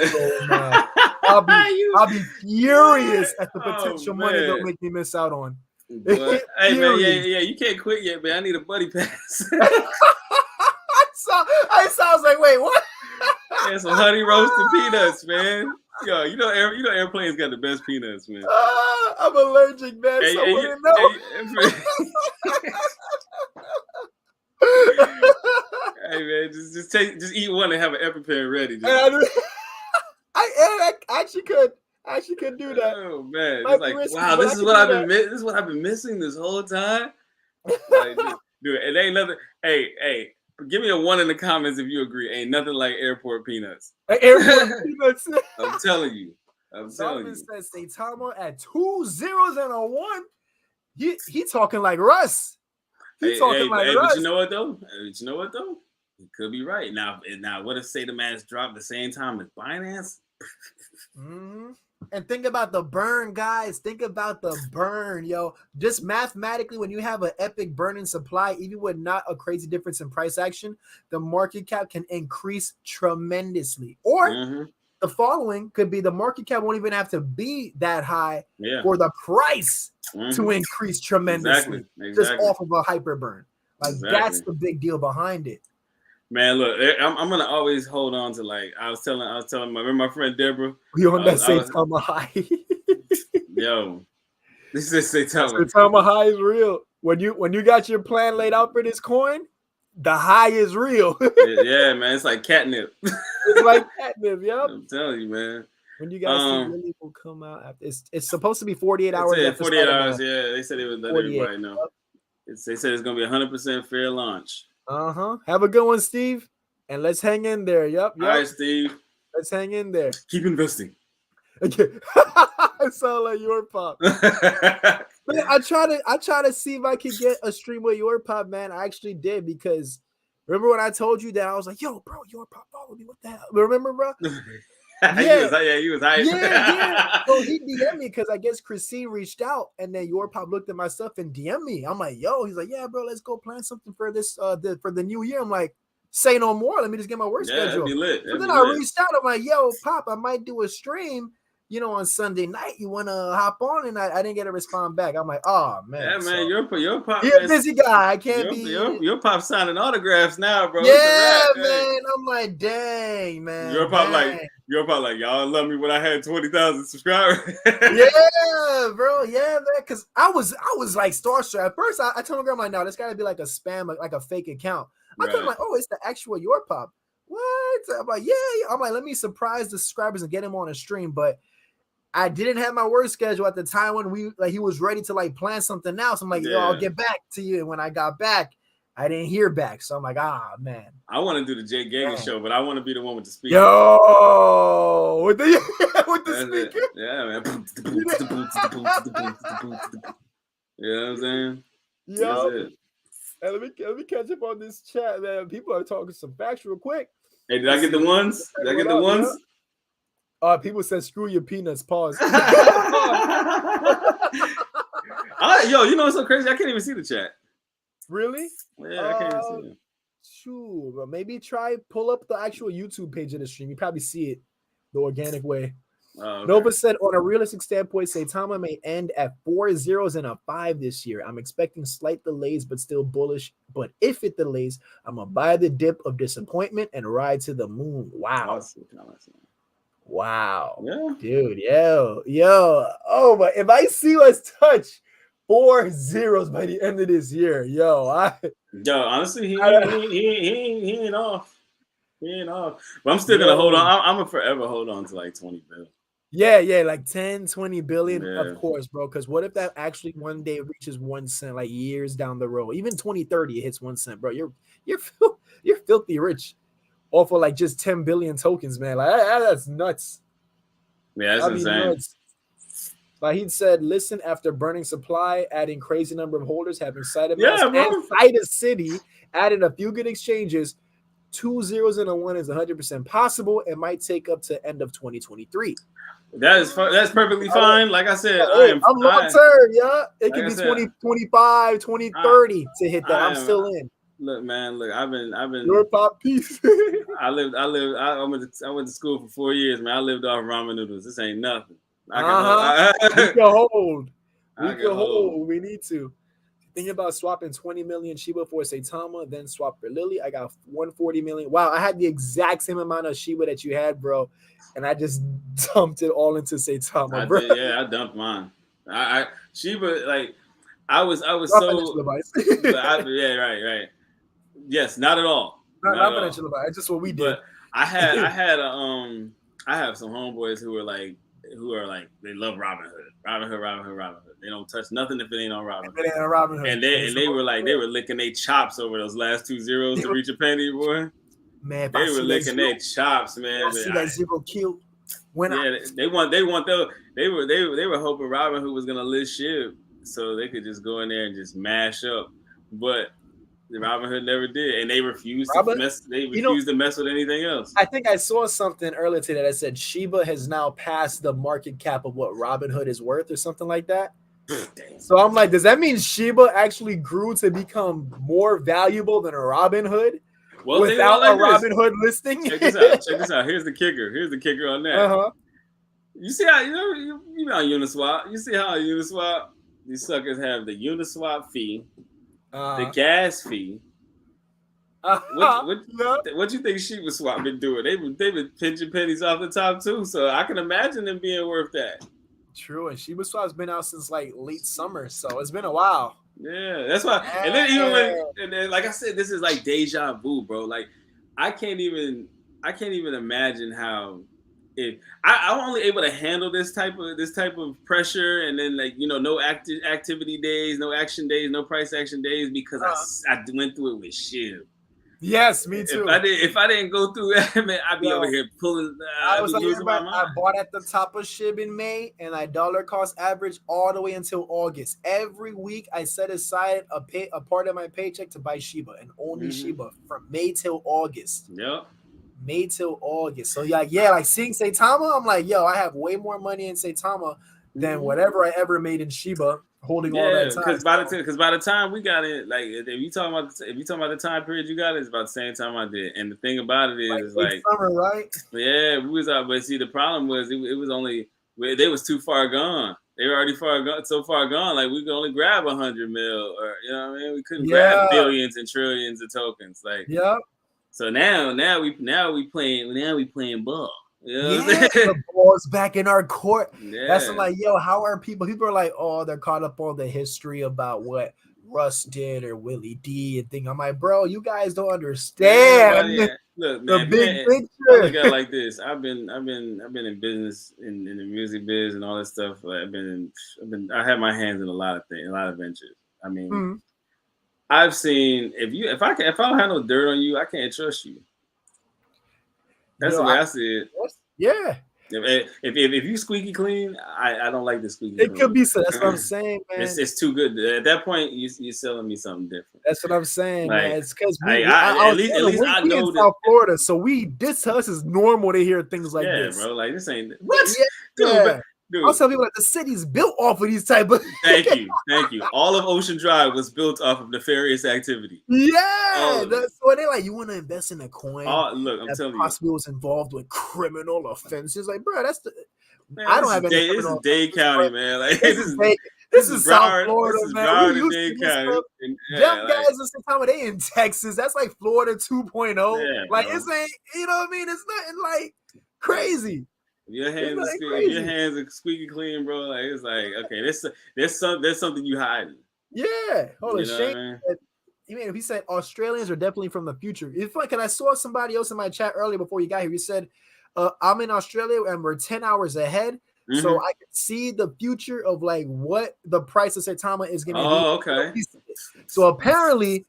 mad. I'll be furious at the potential money they'll make me miss out on. But, hey man, yeah, you can't quit yet, man. I need a buddy pass. I was like, wait, what? And some honey roasted peanuts, man. Yo, you know airplanes got the best peanuts, man. I'm allergic, man. Hey man, just eat one and have an EpiPen ready. I actually could do that. Oh man, it's like, wow, this is what I've been missing this whole time. Like, dude, it ain't nothing. Hey, give me a 1 in the comments if you agree. Ain't nothing like airport peanuts. Airport peanuts. I'm telling you. Someone says Saitama at 2 zeros and a 1. He talking like Russ. Russ. But you know what though? He could be right. Now what if Saitama'S drop the same time as Binance? Mm-hmm. And think about the burn, guys. Think about the burn, yo. Just mathematically, when you have an epic burn in supply, even with not a crazy difference in price action, the market cap can increase tremendously. Or the following could be the market cap won't even have to be that high for the price to increase tremendously. Exactly. Just off of a hyper burn. Like that's the big deal behind it. Man, look, I'm gonna always hold on to, like I was telling my friend Deborah. We on that Saitama high. Yo, this is Saitama. Saitama high is real. When you got your plan laid out for this coin, the high is real. Yeah, man, it's like catnip. It's like catnip, yep. I'm telling you, man. When you guys see Lily will come out after, it's supposed to be 48 hours. 48 hours. Yeah, they said they would let everybody know. They said it's gonna be 100% fair launch. Have a good one, Steve. And let's hang in there. Yep. All right, Steve. Let's hang in there. Keep investing. Okay. I sound like your pop. Man, I try to see if I could get a stream with your pop, man. I actually did, because remember when I told you that I was like, yo, bro, your pop follow me. What the hell? Remember, bro? He was hyped. Yeah. So he DM'd me because I guess Christine reached out, and then your pop looked at my stuff and DM'd me. I'm like, yo, he's like, yeah, bro, let's go plan something for this for the new year. I'm like, say no more. Let me just get my work schedule. Be lit. So then I reached out. I'm like, yo, pop, I might do a stream, on Sunday night. You want to hop on? And I didn't get a respond back. I'm like, oh, man. Yeah, man, your pop. You're a busy guy. I can't be. Your pop signing autographs now, bro. Yeah, man. I'm like, dang, man. Your pop like, y'all love me when I had 20,000 subscribers. Yeah, bro. Yeah, man. Because I was like starstruck. At first, I told my girl, I'm like, no, this got to be like a spam, like a fake account. I thought, like, oh, it's the actual your pop. What? I'm like, yeah. I'm like, let me surprise the subscribers and get him on a stream. But I didn't have my work schedule at the time when he was ready to plan something else. I'm like, yo, I'll get back to you. And when I got back, I didn't hear back. So I'm like, man. I want to do the Jay Gagan show, but I want to be the one with the speaker. Yo, with the speaker. Yeah, man. You know what I'm saying? Yo. Hey, let me catch up on this chat, man. People are talking some facts real quick. Hey, did I get the ones? People said screw your peanuts. Pause. Yo, you know what's so crazy? I can't even see the chat. Really? Yeah, I can't even see it. Sure, but maybe pull up the actual YouTube page of the stream. You probably see it the organic way. Okay. Nova said, on a realistic standpoint, Saitama may end at 4 zeros and a 5 this year. I'm expecting slight delays, but still bullish. But if it delays, I'm going to buy the dip of disappointment and ride to the moon. Wow. Wow. Yeah. Dude, yo. Oh, but if I see us touch 4 zeros by the end of this year, honestly, he ain't off. He ain't off. But I'm still going to hold on. I'm going to forever hold on to like 20 billion. Yeah, like 10, 20 billion, of course, bro. Because what if that actually one day reaches 1 cent, like years down the road? Even 2030, it hits 1 cent, bro. You're filthy rich. off of like just 10 billion tokens, man. Like that's nuts. Yeah, that's That'd be insane. nuts. Like he said, listen, after burning supply, adding crazy number of holders, having Saitama'S Yeah, and bro. Saita City, added a few good exchanges, 2 zeros and a 1 is 100% possible. It might take up to end of 2023. That's perfectly All right. fine. Like I said, Hey, I'm long term, yeah. It like could I be said, 2025, twenty I, thirty to hit that. I I'm am. still in. Look, man. Look, I've Your been. pop piece. I went to school for 4 years, man. I lived off ramen noodles. This ain't nothing. I can hold. Uh-huh. We can hold. We I can can hold. hold. We need to. Thinking about swapping 20 million Shiba for Saitama, then swap for Lily. I got 140 million. Wow, I had the exact same amount of Shiba that you had, bro. And I just dumped it all into Saitama, I bro. did. Yeah, I dumped mine. I Sheba, like I was Not so. financial advice. Yeah, right. Yes, not at all. Not not at all. financial advice. It's just what we did. But I have some homeboys who are like they love Robin Hood. They don't touch nothing if it ain't on Robin Hood. Robin Hood. And they were like they were licking their chops over those last 2 zeros to reach a penny, boy. Man, if I They were see that licking zero, their chops, man. I see that zero kill. When Yeah, they were hoping Robin Hood was gonna list ship so they could just go in there and just mash up. But Robin Hood never did, and they refused to Robin, mess. They you know, refused to mess with anything else. I think I saw something earlier today that said Shiba has now passed the market cap of what Robinhood is worth or something like that. So I'm like, does that mean Shiba actually grew to become more valuable than a Robinhood without a Robinhood listing? Check this out. Check this out. Here's the kicker. Here's the kicker on that. Uh-huh. You see how you know Uniswap. You see how Uniswap these suckers have the Uniswap fee, the gas fee. What you think Shiba Swap been doing? They've been pinching pennies off the top too. So I can imagine them being worth that. True, and Shiba Swap's been out since like late summer, so it's been a while. Yeah, that's why. And then like I said, this is like deja vu, bro. Like I can't even imagine how I'm only able to handle this type of pressure, and then like no activity days, no action days, no price action days because I went through it with Shiv. Yes, me too. If I didn't go through that, man, I'd be over here pulling. I was like, I bought at the top of SHIB in May, and I dollar cost average all the way until August. Every week, I set aside a part of my paycheck to buy Shiba, and only Shiba from May till August. Yep. May till August. So like seeing Saitama, I'm like, yo, I have way more money in Saitama than whatever I ever made in Shiba. Holding all that time. Because by the time we got it, like if you talking about the time period you got it, it's about the same time I did. And the thing about it is like summer, right? Yeah, we was out, but see the problem was it was only they was too far gone. They were already so far gone. Like we could only grab 100 mil, or what I mean. We couldn't grab billions and trillions of tokens. Like So now we playing ball. The ball's back in our court. Yeah. That's like, yo, how are people? People are like, oh, they're caught up on the history about what Russ did or Willie D and thing. I'm like, bro, you guys don't understand. Look, man, the big picture. I look at it like this. I've been in business in the music biz and all that stuff. Like I have my hands in a lot of things, a lot of ventures. I mean, I've seen if I don't have no dirt on you, I can't trust you. That's the way I see it. Yeah. If you squeaky clean, I don't like the squeaky clean. It could be so. That's what I'm saying, man. It's too good. At that point, you're selling me something different. That's what I'm saying, like, man. It's because at least I know in South Florida, so this to us is normal to hear things like this. Yeah, bro. Like this ain't what, dude. I'll tell people like the city's built off of these type of. Thank you. All of Ocean Drive was built off of nefarious activity. Yeah, so they're like, you want to invest in a coin? Look, I'm telling you, possibly was involved with criminal offenses. Like, bro, that's the. Man, I don't have any. This is Dade County, man. Like this is South Florida, man. We used to County. Them guys in Saitama'S, they in Texas. That's like Florida 2.0. Yeah, like it ain't, you know what I mean? It's nothing like crazy. Your hands are squeaky clean, bro. Like it's like okay, there's something you hiding. Yeah, hold on, Shane. If he said Australians are definitely from the future. It's funny because I saw somebody else in my chat earlier before you got here. He said, "I'm in Australia and we're 10 hours ahead, so I can see the future of like what the price of Saitama is going to be." Oh, okay. So apparently,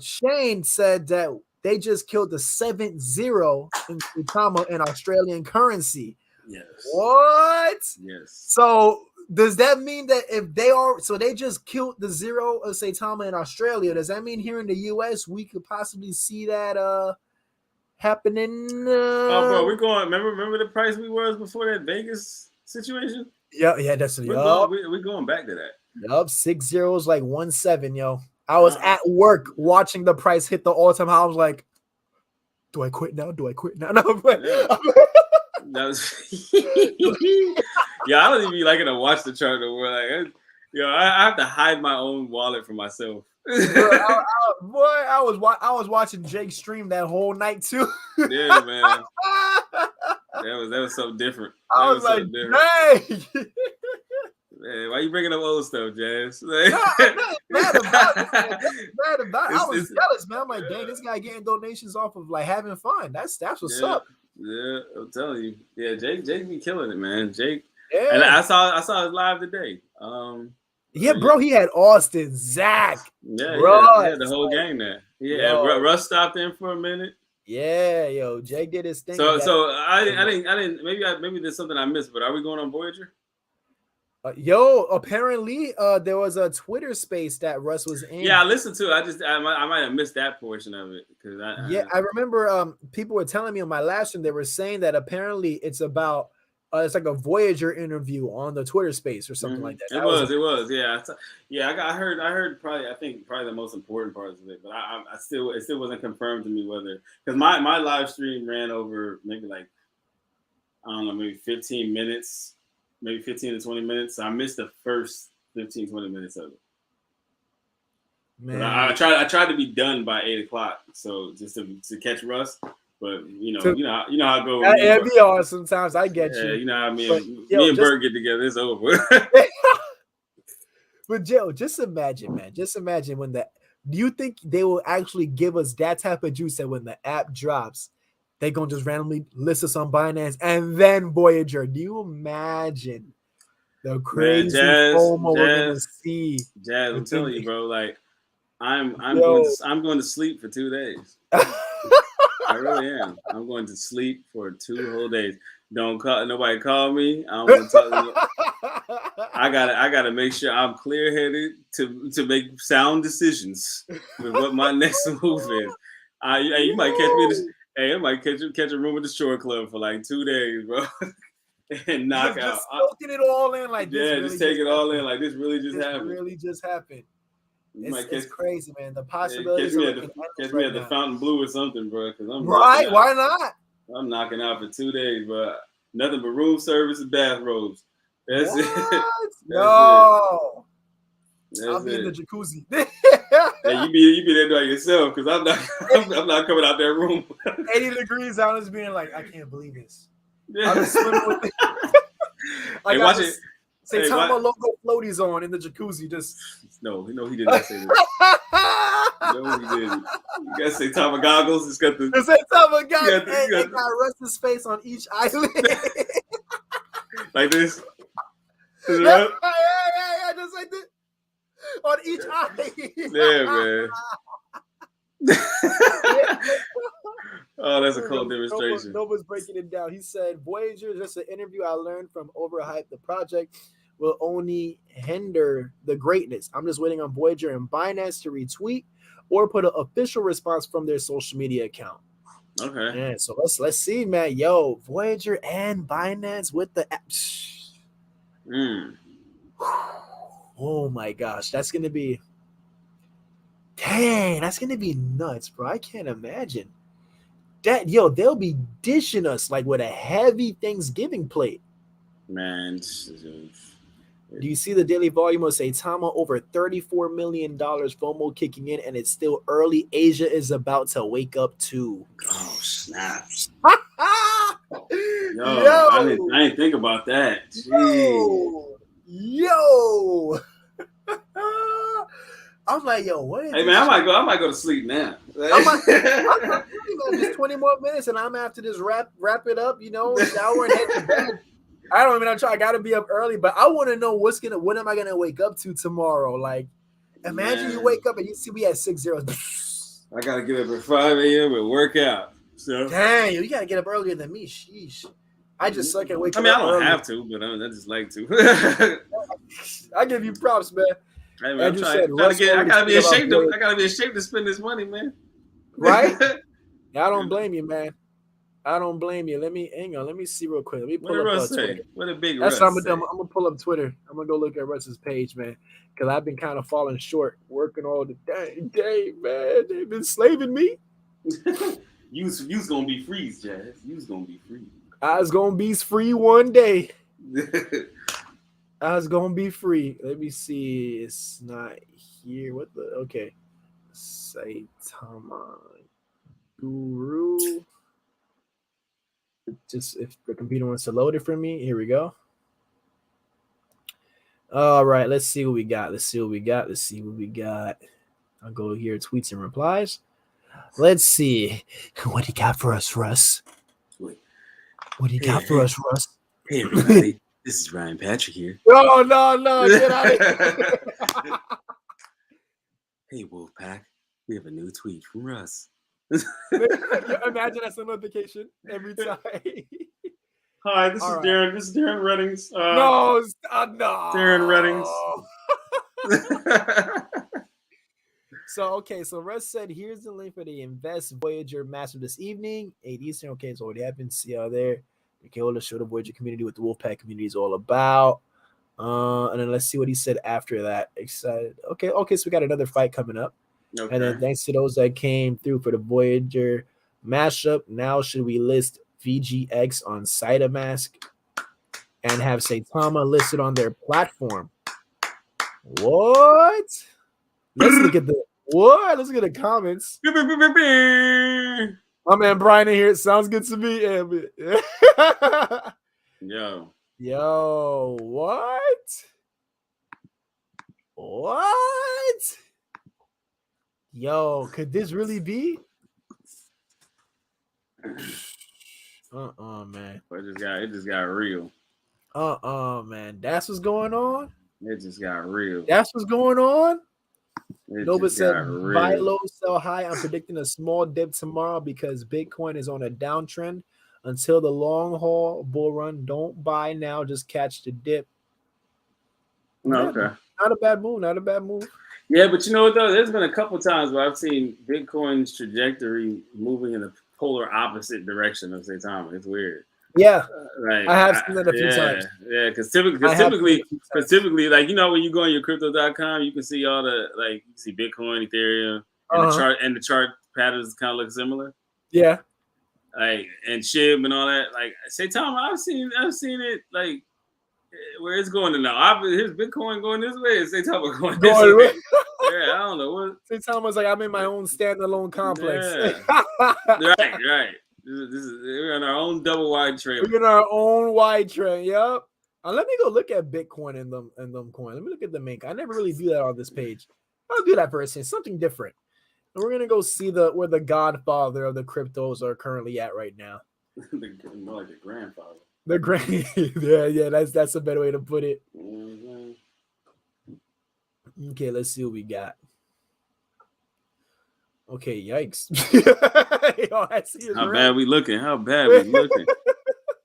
Shane said that they just killed the 7-0 in Saitama in Australian currency. Yes. What? Yes. So does that mean that if they just killed the 0 of Saitama in Australia, does that mean here in the US we could possibly see that happening? Oh, bro, we're going. Remember the price we was before that Vegas situation? Yeah, that's We're going back to that. Yup, 6-0 is like 1-7, yo. I was at work watching the price hit the all-time high. I was like, do I quit now? No, but that was yeah, I don't even like it to watch the chart no more. Like, I have to hide my own wallet for myself. I was watching Jake stream that whole night too. Yeah, man. That was something different. I was like, dang. Man, why you bringing up old stuff, Jazz? Like, mad about it. I was jealous, man. I'm like, dang, this guy getting donations off of like having fun. That's what's up. Yeah, I'm telling you. Yeah, Jake be killing it, man. Jake. Yeah. And I saw it live today. Yeah, bro, he had Austin, Zach. Yeah, Russ. he had the whole gang there. Yeah, Russ stopped in for a minute. Yeah, yo, Jake did his thing. So I didn't. Maybe there's something I missed. But are we going on Voyager? Apparently, there was a Twitter space that Russ was in. Yeah, I listened to it. I might have missed that portion of it because I remember people were telling me on my last one, they were saying that apparently it's about it's like a Voyager interview on the Twitter space or something like that. It was, yeah. I heard probably the most important parts of it, but it still wasn't confirmed to me whether, because my live stream ran over maybe like, I don't know, maybe 15 minutes. Maybe 15 to 20 minutes. So I missed the first 15, 20 minutes of it. Man. I tried to be done by 8:00, so just to catch Russ. But you know how I go. It'd be hard sometimes. I get you. You know how me and Bert get together. It's over. But Joe, just imagine, man. Just imagine when do you think they will actually give us that type of juice that when the app drops, they're going to just randomly list us on Binance and then Voyager? Do you imagine the crazy FOMO we're going to see? Jazz, I'm telling you, bro, like, I'm going to sleep for 2 days. I really am. I'm going to sleep for 2 whole days. Nobody call me. I don't want to talk to you. I gotta make sure I'm clear-headed to make sound decisions with what my next move is. You might catch me I might catch a room at the Shore Club for like 2 days, bro, and knock out. Just soaking it all in like this. Yeah, really just take it all in like this really just happened. Really just happened. It's crazy, man. The possibilities. Catch me at the Fountain Blue or something, bro. Because I'm right. Why not? I'm knocking out for 2 days, bro. Nothing but room service and bathrobes. That's it. No. I'll be in the jacuzzi. Yeah, you be there by yourself because I'm not coming out that room. 80 degrees out, just being like, I can't believe this. Yeah. I'm swimming with it. I got this Saitama logo floaties on in the jacuzzi. Just no, he did not say that. No, he didn't. You got Saitama goggles. It's got the Saitama goggles. It got Russ's face on each eyelid. Like this. Yeah, just like this. On each eye. Yeah, man. Oh, that's a cool demonstration. Nova's breaking it down. He said, Voyager, just an interview I learned from overhype. The project will only hinder the greatness. I'm just waiting on Voyager and Binance to retweet or put an official response from their social media account. Okay. Yeah, so let's see, man. Yo, Voyager and Binance with the app. Oh my gosh, that's gonna be nuts, bro. I can't imagine that. Yo, they'll be dishing us like with a heavy Thanksgiving plate. Man, do you see the daily volume of Saitama? Over $34 million FOMO kicking in, and it's still early. Asia is about to wake up too. Oh, snaps. Yo, I didn't think about that. Yo. I'm like, yo, what is Hey man, I might go to sleep now. I'm just 20 more minutes and I'm after this wrap it up, shower and head to bed. I don't even try. I gotta be up early, but I want to know what am I gonna wake up to tomorrow? Like, imagine you wake up and you see we had 6 zeros. I gotta get up at 5 a.m. and work out. So Dang, you gotta get up earlier than me. Sheesh. I just suck at I waking mean, I up don't early. have to, but I just like to. I give you props, man. Hey man, Andrew said trying to Russ get. I already gotta be speaking in about shape. Voyage. I gotta be in shape to spend this money, man. Right? I don't blame you, man. I don't blame you. Hang on. Let me see real quick. Let me What pull did up Russ Twitter. say? What did Big That's what I'm Russ gonna do. say? I'm gonna pull up Twitter. I'm gonna go look at Russ's page, man, because I've been kind of falling short, working all the day, man. They've been slaving me. You's gonna be freeze, Jazz. You's gonna be freeze. I was gonna be free one day. I was gonna be free. Let me see. It's not here. What the? Okay. Saitama Guru. Just if the computer wants to load it for me, here we go. All right, let's see what we got. I'll go here, tweets and replies. Let's see. What do you got for us, Russ? What do you got for us, Russ? Hey everybody, this is Ryan Patrick here. No, get out of here. Hey Wolfpack, we have a new tweet from Russ. Imagine that's a notification every time. Hi, this All is right. Darren. This is Darren Reddings. No. Darren Reddings. So Russ said, here's the link for the Invest Voyager Master this evening, 8 Eastern. Okay, it's already happened. See y'all there. Okay, let's show the Voyager community what the Wolfpack community is all about. And then let's see what he said after that. Excited. Okay, so we got another fight coming up. Okay. And then thanks to those that came through for the Voyager mashup. Now should we list VGX on Saitama'S and have Saitama listed on their platform? What? Let's look at the comments. My man Brian in here. It sounds good to me. Yo, what? Yo, could this really be? Man. It just got real. Man. That's what's going on. It just got real. That's what's going on. Nova said, buy low, sell high. I'm predicting a small dip tomorrow because Bitcoin is on a downtrend until the long haul bull run. Don't buy now, just catch the dip. Okay. Not a bad move. Yeah, but you know what though? There's been a couple times where I've seen Bitcoin's trajectory moving in the polar opposite direction of Saitama. It's weird. Yeah, I have seen that a few times. Yeah, because typically, like when you go on your crypto.com, you can see all the you see Bitcoin, Ethereum, and the chart patterns kind of look similar. Yeah, like and SHIB and all that. Like Saitama, I've seen it like where it's going to now. Here's Bitcoin going this way, and Saitama going this way. Yeah, I don't know what. Saitama's like, I'm in my own standalone complex. Yeah. right. We're on our own double wide trailer. We're in our own wide train. Yep. Let me go look at Bitcoin and them coin. Let me look at the main. I never really do that on this page. I'll do that for a second. Something different. And we're gonna go see where the godfather of the cryptos are currently at right now. More like the grandfather. Yeah. That's a better way to put it. Mm-hmm. Okay, let's see what we got. Okay, yikes. Yo, How bad we looking?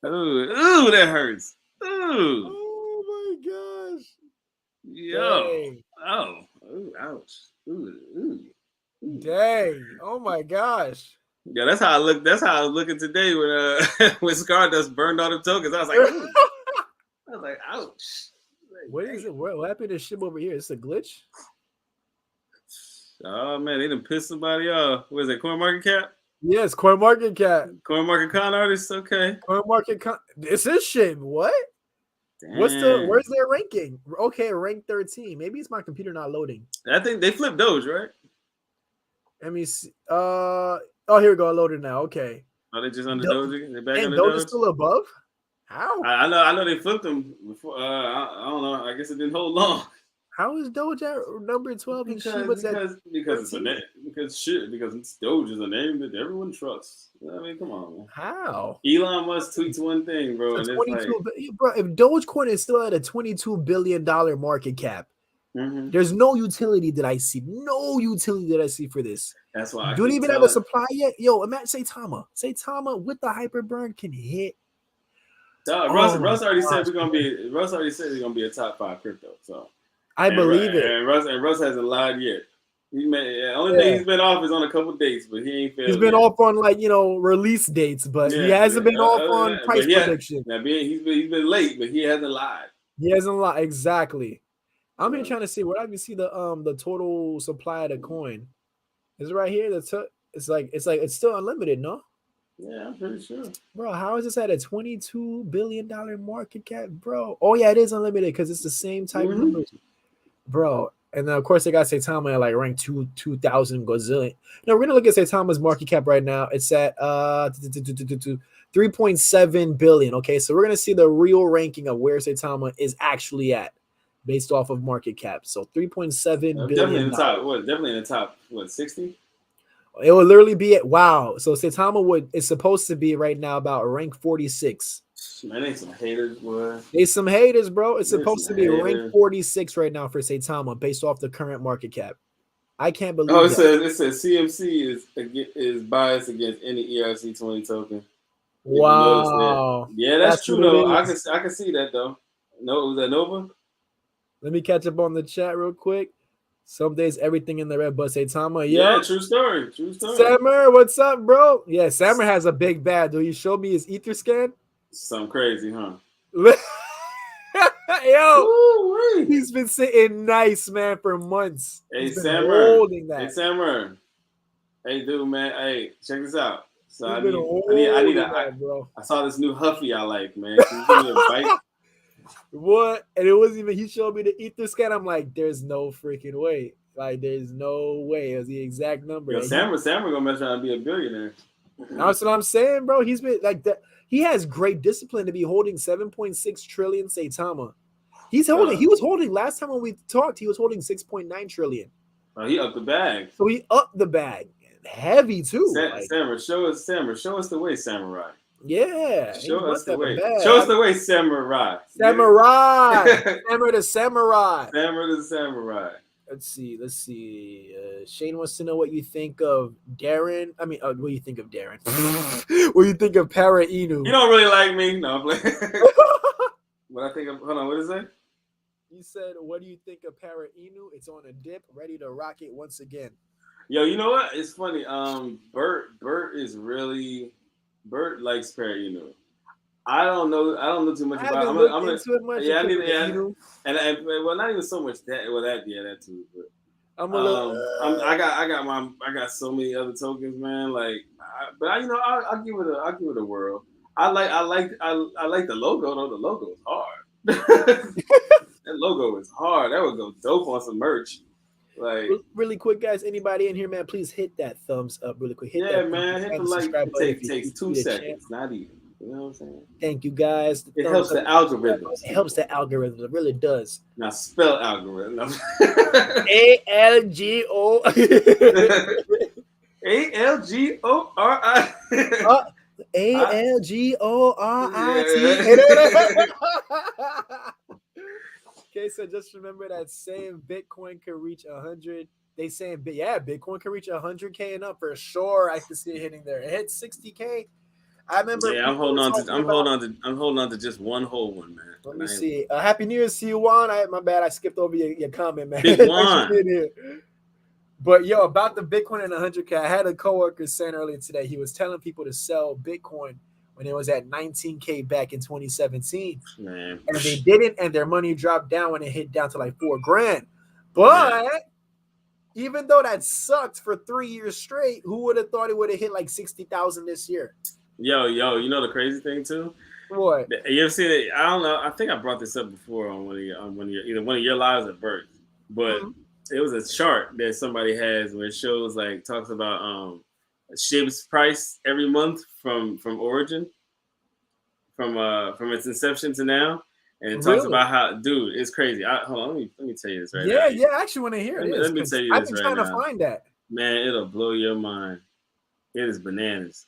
Ooh, that hurts. Ooh. Oh my gosh. Yo. Dang. Oh. Ooh, ouch. Ooh. Dang. Oh my gosh. Yeah, that's how I look. That's how I was looking today when when Stardust burned all the tokens. I was like, ooh. I was like, ouch. What is it? What happened to SHIB over here? It's a glitch? Oh man, they done pissed somebody off. What is it, CoinMarketCap? Yes, CoinMarketCap. CoinMarketCon artists, okay. CoinMarketCon. This is SHIB. What? Damn. Where's their ranking? Okay, rank 13. Maybe it's my computer not loading. I think they flipped Doge, right? Let me see. Here we go. Loaded now. Okay. Oh, they just under Doge? They're back under Doge Doge? Is still above? How? I know they flipped them before. I don't know. I guess it didn't hold long. How is Doge at number 12 and Shiba's at because it's a name. Because it's Doge is a name that everyone trusts. I mean, come on, man. How? Elon Musk tweets one thing, bro. And bro, if Dogecoin is still at a $22 billion market cap, Mm-hmm. There's no utility that I see. No utility that I see for this. That's why I Don't keep even have a telling. supply yet. Yo, imagine Saitama with the hyper burn can hit. Russ, Oh my Russ already said gosh, we're gonna man. be. Russ already said he's gonna be a top 5 crypto. So I believe it. and Russ hasn't lied yet. The only thing Yeah. he's been off is on a couple dates, but he ain't He's failed been yet. off on release dates, but he Yeah, hasn't been off on but price yeah, prediction. now he's been late, but he hasn't lied. He hasn't lied exactly. I'm here So, trying to see where I can see the total supply of the coin. Is it right here? It's still unlimited, no? yeah, I'm pretty sure. Bro, how is this at a $22 billion market cap, bro? Oh yeah, it is unlimited because it's the same type numbers, bro. And then of course they got Saitama at like rank 2,000 gazillion. Now we're gonna look at Saitama's market cap right now. It's at 3.7 billion. Okay, so we're gonna see the real ranking of where Saitama is actually at based off of market cap. So 3.7 Definitely in billion the top. dollars. What? Definitely in the top. What? 60? It will literally be at wow. So Saitama is supposed to be right now about rank 46. Man, they some haters, boy. There's some haters, bro. It's There's supposed to some be rank haters. 46 right now for Saitama based off the current market cap. I can't Oh, believe that. it says CMC is biased against any ERC20 token. You notice that? Wow. Yeah, that's true what it though. is. I can see that though. No, was that Nova? Let me catch up on the chat real quick. Some days everything in the red, but Saitama, Yeah, yo. true story. True story. Sammer, what's up, bro? Yeah, Sammer has a big bad. Do you show me his ether scan? Something crazy, huh? Yo, Woo-wee. he's been sitting nice, man, for months. Hey, He's been Sammer. holding that. Hey, Sammer. Hey, dude, man. Hey, check this out. So He's I been need that, bro. I saw this new Huffy I like, man. Can you give me a bite? What? And it wasn't even, he showed me the ether scan. I'm like, there's no freaking way. Like, there's no way. It was the exact number. Yo, Sammer gonna mess around and be a billionaire. That's what I'm saying, bro. He's been like that. He has great discipline to be holding 7.6 trillion Saitama. He was holding last time when we talked, he was holding 6.9 trillion. He upped the bag. So he upped the bag. Heavy too. Sammer, show us the way, Samurai. Yeah. Show us the way. Bag. Show us the way, Samurai. Samurai. Sammer the Samurai. Sammer the Samurai. Let's see. Shane wants to know what you think of Darren. I mean, what do you think of Darren? What do you think of Para Inu? You don't really like me. No, I'm playing. What I think of, hold on, what is that? He said, what do you think of Para Inu? It's on a dip, ready to rock it once again. Yo, you know what? It's funny. Bert likes Para Inu. I don't know too much about it. I'm into it much. Yeah, I need to. And well, not even so much that. Well, that too. But I got so many other tokens, man. Like, I'll give it a whirl. I like the logo though. The logo is hard. That logo is hard. That would go dope on some merch. Like, really quick, guys. Anybody in here, man? Please hit that thumbs up really quick. Hit that, man. Hit the like. It takes 2 seconds, not even. You know what I'm saying? Thank you, guys. It helps the algorithms. It helps the algorithms. It really does. Now spell algorithm. ALGO. ALGORI. ALGORIT. Okay, so just remember that saying Bitcoin can reach 100. They saying, Bitcoin can reach 100K and up for sure. I can see it hitting there. It hit 60K. I remember. Yeah, I'm holding on to just one whole one, man. Let me see. Happy New Year's to you, Juan. My bad. I skipped over your comment, man. Big Juan. But yo, about the Bitcoin and 100K, I had a coworker saying earlier today, he was telling people to sell Bitcoin when it was at 19K back in 2017. Man. And they didn't, and their money dropped down when it hit down to like $4,000. But even though that sucked for 3 years straight, who would have thought it would have hit like 60,000 this year? Yo, you know the crazy thing too? What? You ever seen it? I don't know. I think I brought this up before on one of your lives at Bert. But it was a chart that somebody has where it shows talks about SHIB's price every month from origin, from its inception to now. And it talks about how, dude, it's crazy. Hold on, let me tell you this right now. Yeah, I actually want to hear it. Let me tell you this right now. I've been trying to find that. Man, it'll blow your mind. It is bananas.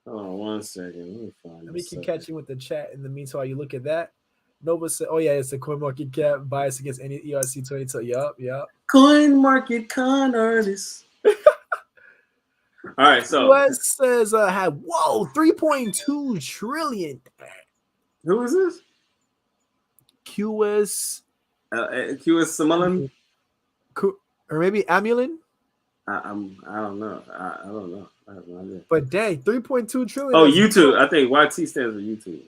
Hold on 1 second. Let me find Let me keep catching with the chat in the meantime while you look at that. Nova said, "Oh yeah, it's a coin market cap bias against any ERC 22." Yup. Coin market con artist. All right, so US says had 3.2 trillion. who is this? QS QS Summerlin? or maybe Amulin. I don't know. I don't know. I have no idea. But dang, 3.2 trillion. Oh, YouTube. I think YT stands for YouTube.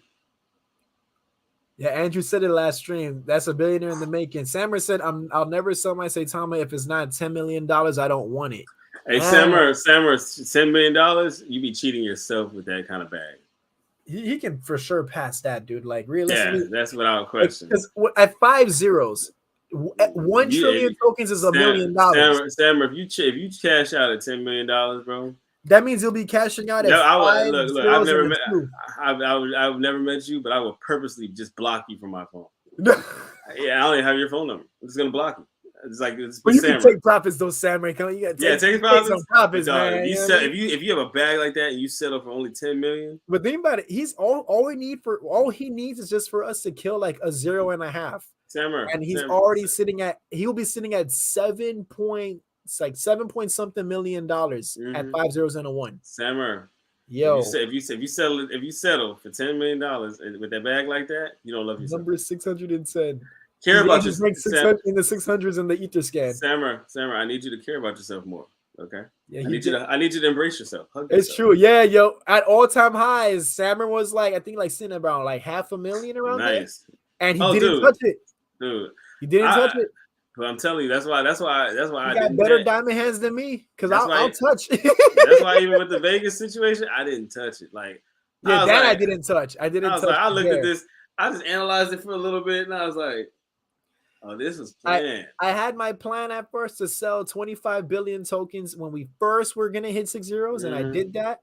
Yeah, Andrew said it last stream. That's a billionaire in the making. Sammer said, I'll never sell my Saitama if it's not $10 million. I don't want it. Hey, Sammer, $10 million, you be cheating yourself with that kind of bag. He can for sure pass that, dude. Like, realistically. Yeah, that's without question. Because at 5 zeros, 1 trillion tokens is $1 million. Sammer, if you cash out at $10 million, bro. That means you'll be cashing out at look. I've never met you, but I will purposely just block you from my phone. Yeah, I don't even have your phone number. I'm just gonna block you. It's like it's. But you can take profits, though, Samurai. You gotta take profits, man. If you have a bag like that and you settle for only 10 million. But think about it. He's all he needs is just for us to kill like a 0.5. Samurai, and he's already he'll be sitting at 7 point something million dollars at 5 zeros and a 1. Samurai. Yo, if you settle for $10 million with that bag like that, you don't love yourself. Number 610. Care about yourself. In the 600s in the ether scan. Samurai, I need you to care about yourself more. Okay. Yeah, I need you to embrace yourself. It's true. Yeah, yo. At all-time highs, Samurai was I think sitting around $500,000 around there. And he didn't touch it. Dude. He didn't touch it. But I'm telling you, that's why I got better diamond hands than me because I'll touch it. That's why even with the Vegas situation, I didn't touch it. I didn't touch. I looked at this. I just analyzed it for a little bit, and I was like, "Oh, this was planned." I had my plan at first to sell 25 billion tokens when we first were gonna hit 6 zeros, and I did that.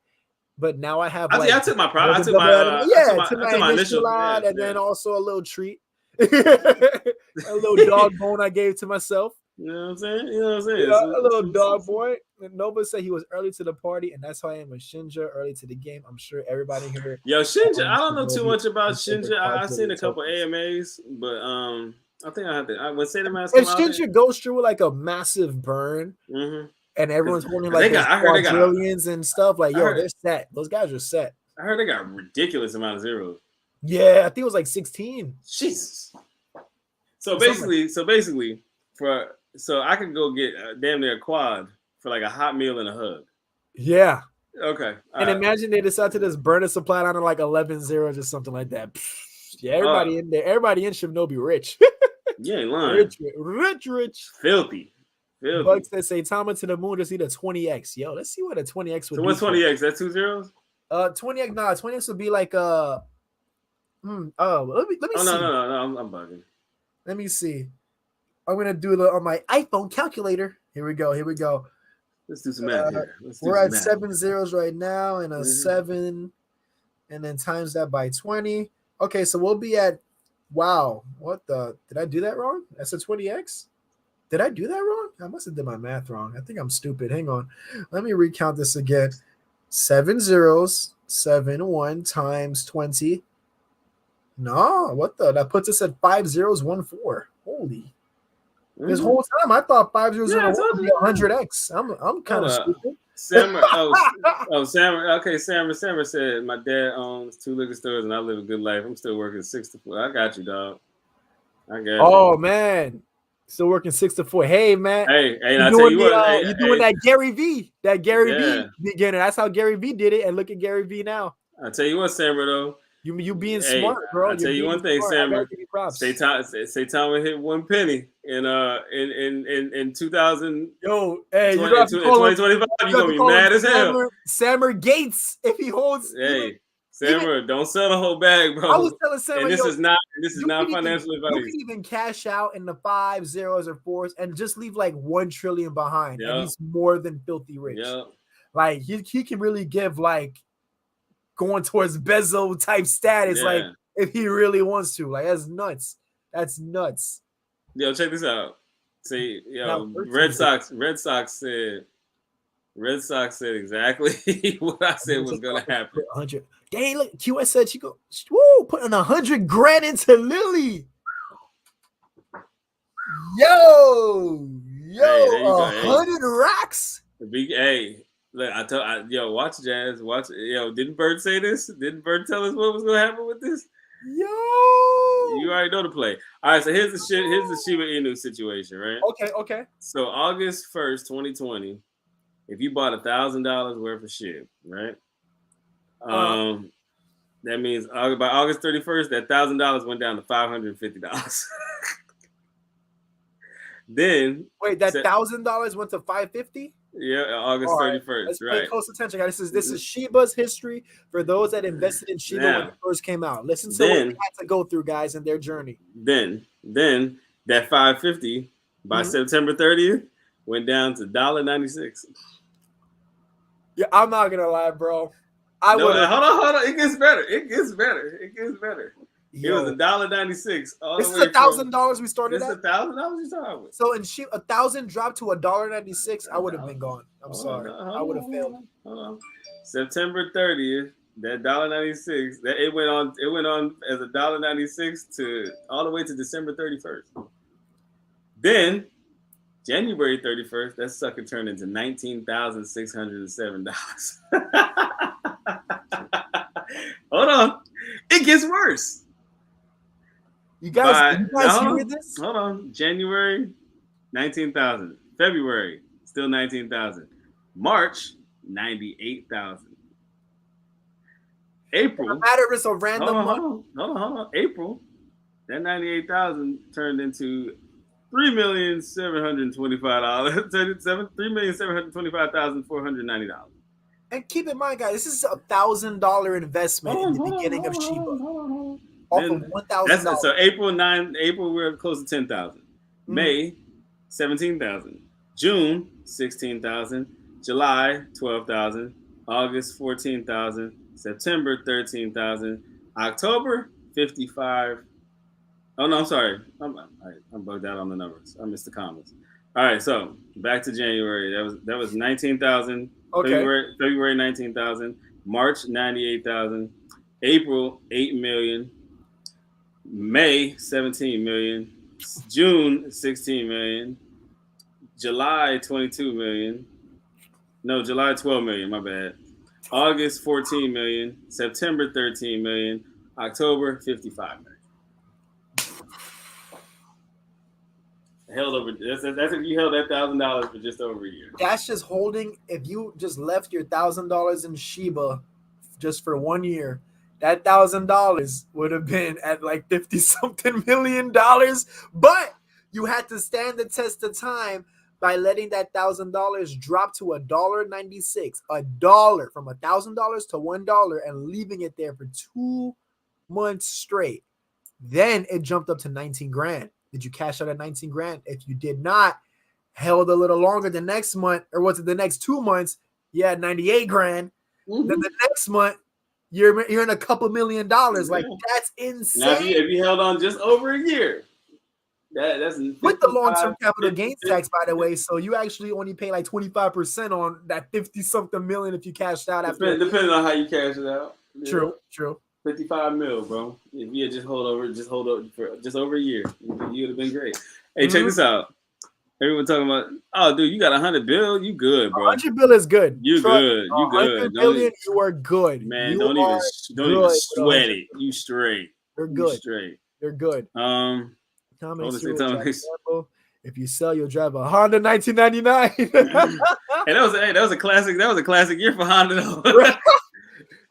But now I have. I took my pride. I took my initial lot, and then also a little treat. A little dog bone I gave to myself. You know what I'm saying? A little dog boy. And Nova said he was early to the party, and that's how I am with Shinja, early to the game. I'm sure everybody here. Yo, Shinja, I don't know too much about Shinja. I've seen a couple AMAs, but I think I have to. When Saitama'S if Shinja goes through a massive burn, and everyone's holding quadrillions and stuff, they're set. Those guys are set. I heard they got a ridiculous amount of zeros. Yeah, I think it was 16. Jesus. So basically, so I could go get damn near a quad for a hot meal and a hug. Yeah. Okay. And imagine they decide to just burn a supply down to 11 zeros or something like that. Yeah, everybody in there, everybody in Shinobi rich. You ain't lying. Rich. Filthy. Bugs that say Saitama to the moon to see the 20x. Yo, let's see what a 20x would be. So what's 20x? That's 2 zeros? 20x. Nah, 20x would be let me see. No, I'm bugging. Let me see. I'm gonna do it on my iPhone calculator. Here we go. Let's do some math here. We're at 7 zeros right now, and a 7, and then times that by 20. Okay, so we'll be at. Wow, what the? Did I do that wrong? That's a 20x. Did I do that wrong? I must have did my math wrong. I think I'm stupid. Hang on. Let me recount this again. 7 zeros, 7 1 times 20. No, what the? That puts us at 5 zeros 1 4. Holy! This whole time I thought 5 zeros would be 100x. I'm kind of stupid. Sammer, Sammer. Okay, Sammer said my dad owns 2 liquor stores and I live a good life. I'm still working 6 to 4. I got you, dog. I got you. Oh man, still working 6 to 4. Hey man, hey, I tell you what, you're doing that Gary V V beginner. That's how Gary V did it, and look at Gary V now. I tell you what, Sammer though. You being smart, bro. I'll tell you one thing, Sammer. Saitama'S hit 1 penny in 2000. Yo, hey, 2025, you're gonna be mad as hell. Sammer Gates, if he holds. Hey, Sammer, don't sell the whole bag, bro. I was telling Sammer, and this is not financial advice. You can even cash out in the 5 zeros or 4s and just leave 1 trillion behind, and he's more than filthy rich. Yep. He can really give going towards Bezos type status, if he really wants to. That's nuts. That's nuts. Yo, check this out. See, Red Sox said exactly what I said was gonna happen. 100. Dang, look, QS said she go, woo, putting 100 grand into Lily. Yo, Hey, there you go. 100 racks. Hey, look, yo, watch Jazz. Watch, yo. Didn't Bird say this? Didn't Bird tell us what was gonna happen with this? Yo, you already know the play. All right, so here's the shit. Here's the Shiba Inu situation, right? Okay. So August 1st, 2020, if you bought $1,000 worth of shit, right? That means by August 31st, that $1,000 went down to $550. Then wait, that $1,000 went to $550. Yeah, August 31st. Let's right. Pay close attention, guys. This is Shiba's history for those that invested in Shiba when it first came out. Listen to what we had to go through, guys, in their journey. Then that 550 by September 30th went down to $1.96. Yeah, I'm not gonna lie, bro. Hold on. It gets better. It was $1.96. This is $1,000 we started at. This is $1,000 we started with. So in 1,000 dropped to $1.96, I would have been gone. I'm sorry, I would have failed. Hold on. September 30th, that $1.96, that it went on as $1.96 to all the way to December 31st. Then January 31st, that sucker turned into $19,607. Hold on, it gets worse. You guys hear this? Hold on. January, 19,000. February, still 19,000. March, 98,000. April. No matter if it's a random month. Hold on. April, that 98,000 turned into $3,725,000. $3,725,490. And keep in mind, guys, this is $1,000 investment in the beginning of Shiba. Off of $1,000. So April we're close to 10,000. May 17,000. June 16,000. July 12,000. August 14,000. September 13,000. October 55. Oh no, I'm sorry. I'm bugged out on the numbers. I missed the commas. All right, so back to January. That was 19,000. Okay. February 19,000. March 98,000. April 8 million. May 17 million, June 16 million, July 22 million. No, July 12 million, my bad. August 14 million, September 13 million, October 55 million. That's if you held that $1,000 for just over a year. That's just holding. If you just left your $1,000 in Shiba just for 1 year, that $1,000 would have been at like $50-something million. But you had to stand the test of time by letting that $1,000 drop to $1.96, $1 from $1,000 to $1, and leaving it there for 2 months straight. Then it jumped up to 19 grand. Did you cash out at 19 grand? If you did not, held a little longer the next month, or was it the next 2 months? You had 98 grand. Then the next month, you're in a couple $1 million. Like, that's insane. Now, if you held on just over a year, that's with the long-term capital gains tax, by the way. So you actually only pay like 25% on that 50-something million if you cashed out after. Depending on how you cash it out. True. 55 mil, bro. If you had just hold over for just over a year, you would have been great. Hey, check this out. Everyone talking about, oh, dude, you got 100 bill, you good, bro. 100 bill is good. You good. 100 billion, you are good. Man, don't even sweat it. You straight. You're good. You're good. If you sell, you'll drive a Honda 1999. And that was a classic. That was a classic year for Honda, though.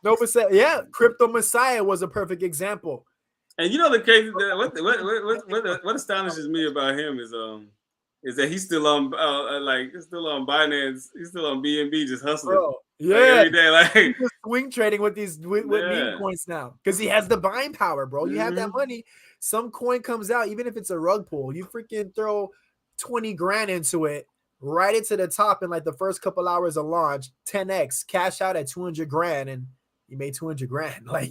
No, but yeah, Crypto Messiah was a perfect example. And you know the crazy what astonishes me about him is that he's still on still on Binance, he's still on BNB just hustling. Bro, yeah, every day, he's swing trading with meme coins now because he has the buying power, bro. You have that money. Some coin comes out, even if it's a rug pull, you freaking throw 20 grand into it, right into the top in like the first couple hours of launch, 10x, cash out at 200 grand, and you made 200 grand. Like,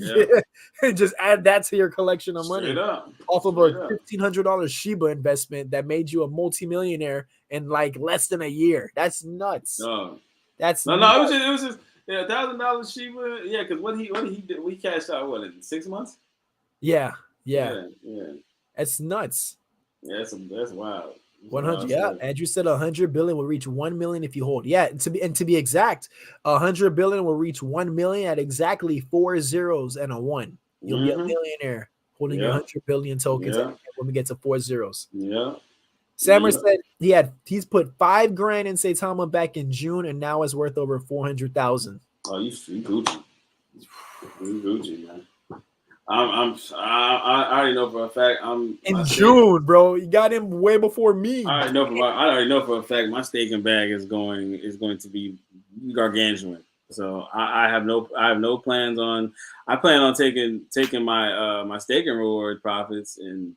just add that to your collection of money off of a $1,500 Shiba investment that made you a multimillionaire in like less than a year. That's nuts. No. That's nuts. Yeah, $1,000 Shiba. Yeah, because what he did, we cashed out what in 6 months. Yeah, yeah, Yeah. it's nuts. Yeah, that's wild. That's 100. wild Yeah, stuff. Andrew said 100 billion will reach 1 million if you hold. Yeah, to be exact, 100 billion will reach 1 million at exactly 4 zeros and a 1. You'll be a Mm-hmm. millionaire holding your Yeah. 100 billion tokens Yeah. when we get to 4 zeros. Yeah. Sammer Yeah. said he's put 5 grand in Saitama back in June and now it's worth over 400,000. Oh, you Gucci. You Gucci, man. I already know for a fact In June, bro. You got him way before me. I already know for a fact my staking bag is going to be gargantuan. So I have no plans on. I plan on taking my my staking reward profits and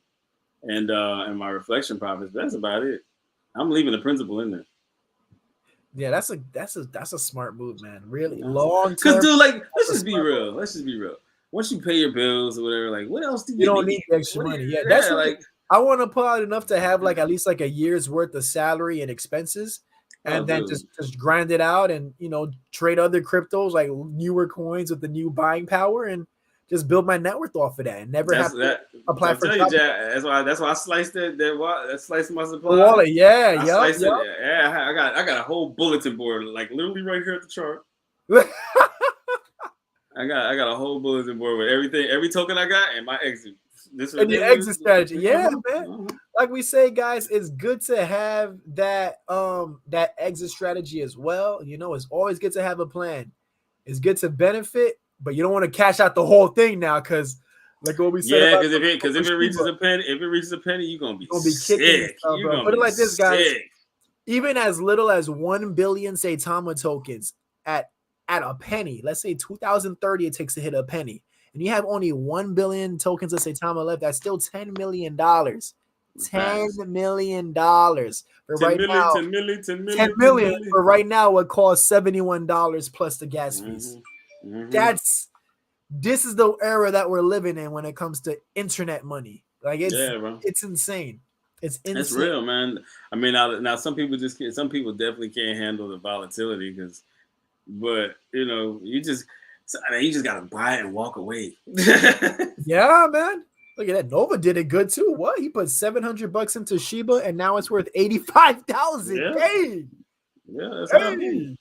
my reflection profits. That's about it. I'm leaving the principal in there. Yeah, that's a smart move, man. Really long Cause term. dude, like, let's just be real. Let's just be real. Once you pay your bills or whatever, like, what else do You don't need? need the extra money. Yeah, that's what like. I want to pull out enough to have like at least like a year's worth of salary and expenses, and then just grind it out and trade other cryptos like newer coins with the new buying power and just build my net worth off of that and never have to apply for. That's why I sliced that sliced my supply. Wallet, yeah, yeah. I got a whole bulletin board like literally right here at the chart. I got a whole bulletin board with everything, every token I got, and my exit. And your exit strategy, yeah, man. Like we say, guys, it's good to have that that exit strategy as well. It's always good to have a plan. It's good to benefit, but you don't want to cash out the whole thing now because, like what we said. Yeah, because if it reaches a penny, you're gonna be sick. You're gonna put it like this, guys. Sick. Even as little as 1 billion Saitama tokens at a penny, let's say 2030, it takes to hit a penny. And you have only 1 billion tokens of Saitama left, that's still $10 million. $10 million. For right now, 10 million. For right now, it costs $71 plus the gas fees. This is the era that we're living in when it comes to internet money. Like it's insane. It's insane. It's real, man. I mean, now some people definitely can't handle the volatility but you just gotta buy it and walk away. Yeah, man. Look at that. Nova did it good too. What? He put $700 into Shiba and now it's worth 85,000. Yeah. Hey. Yeah, that's what I mean.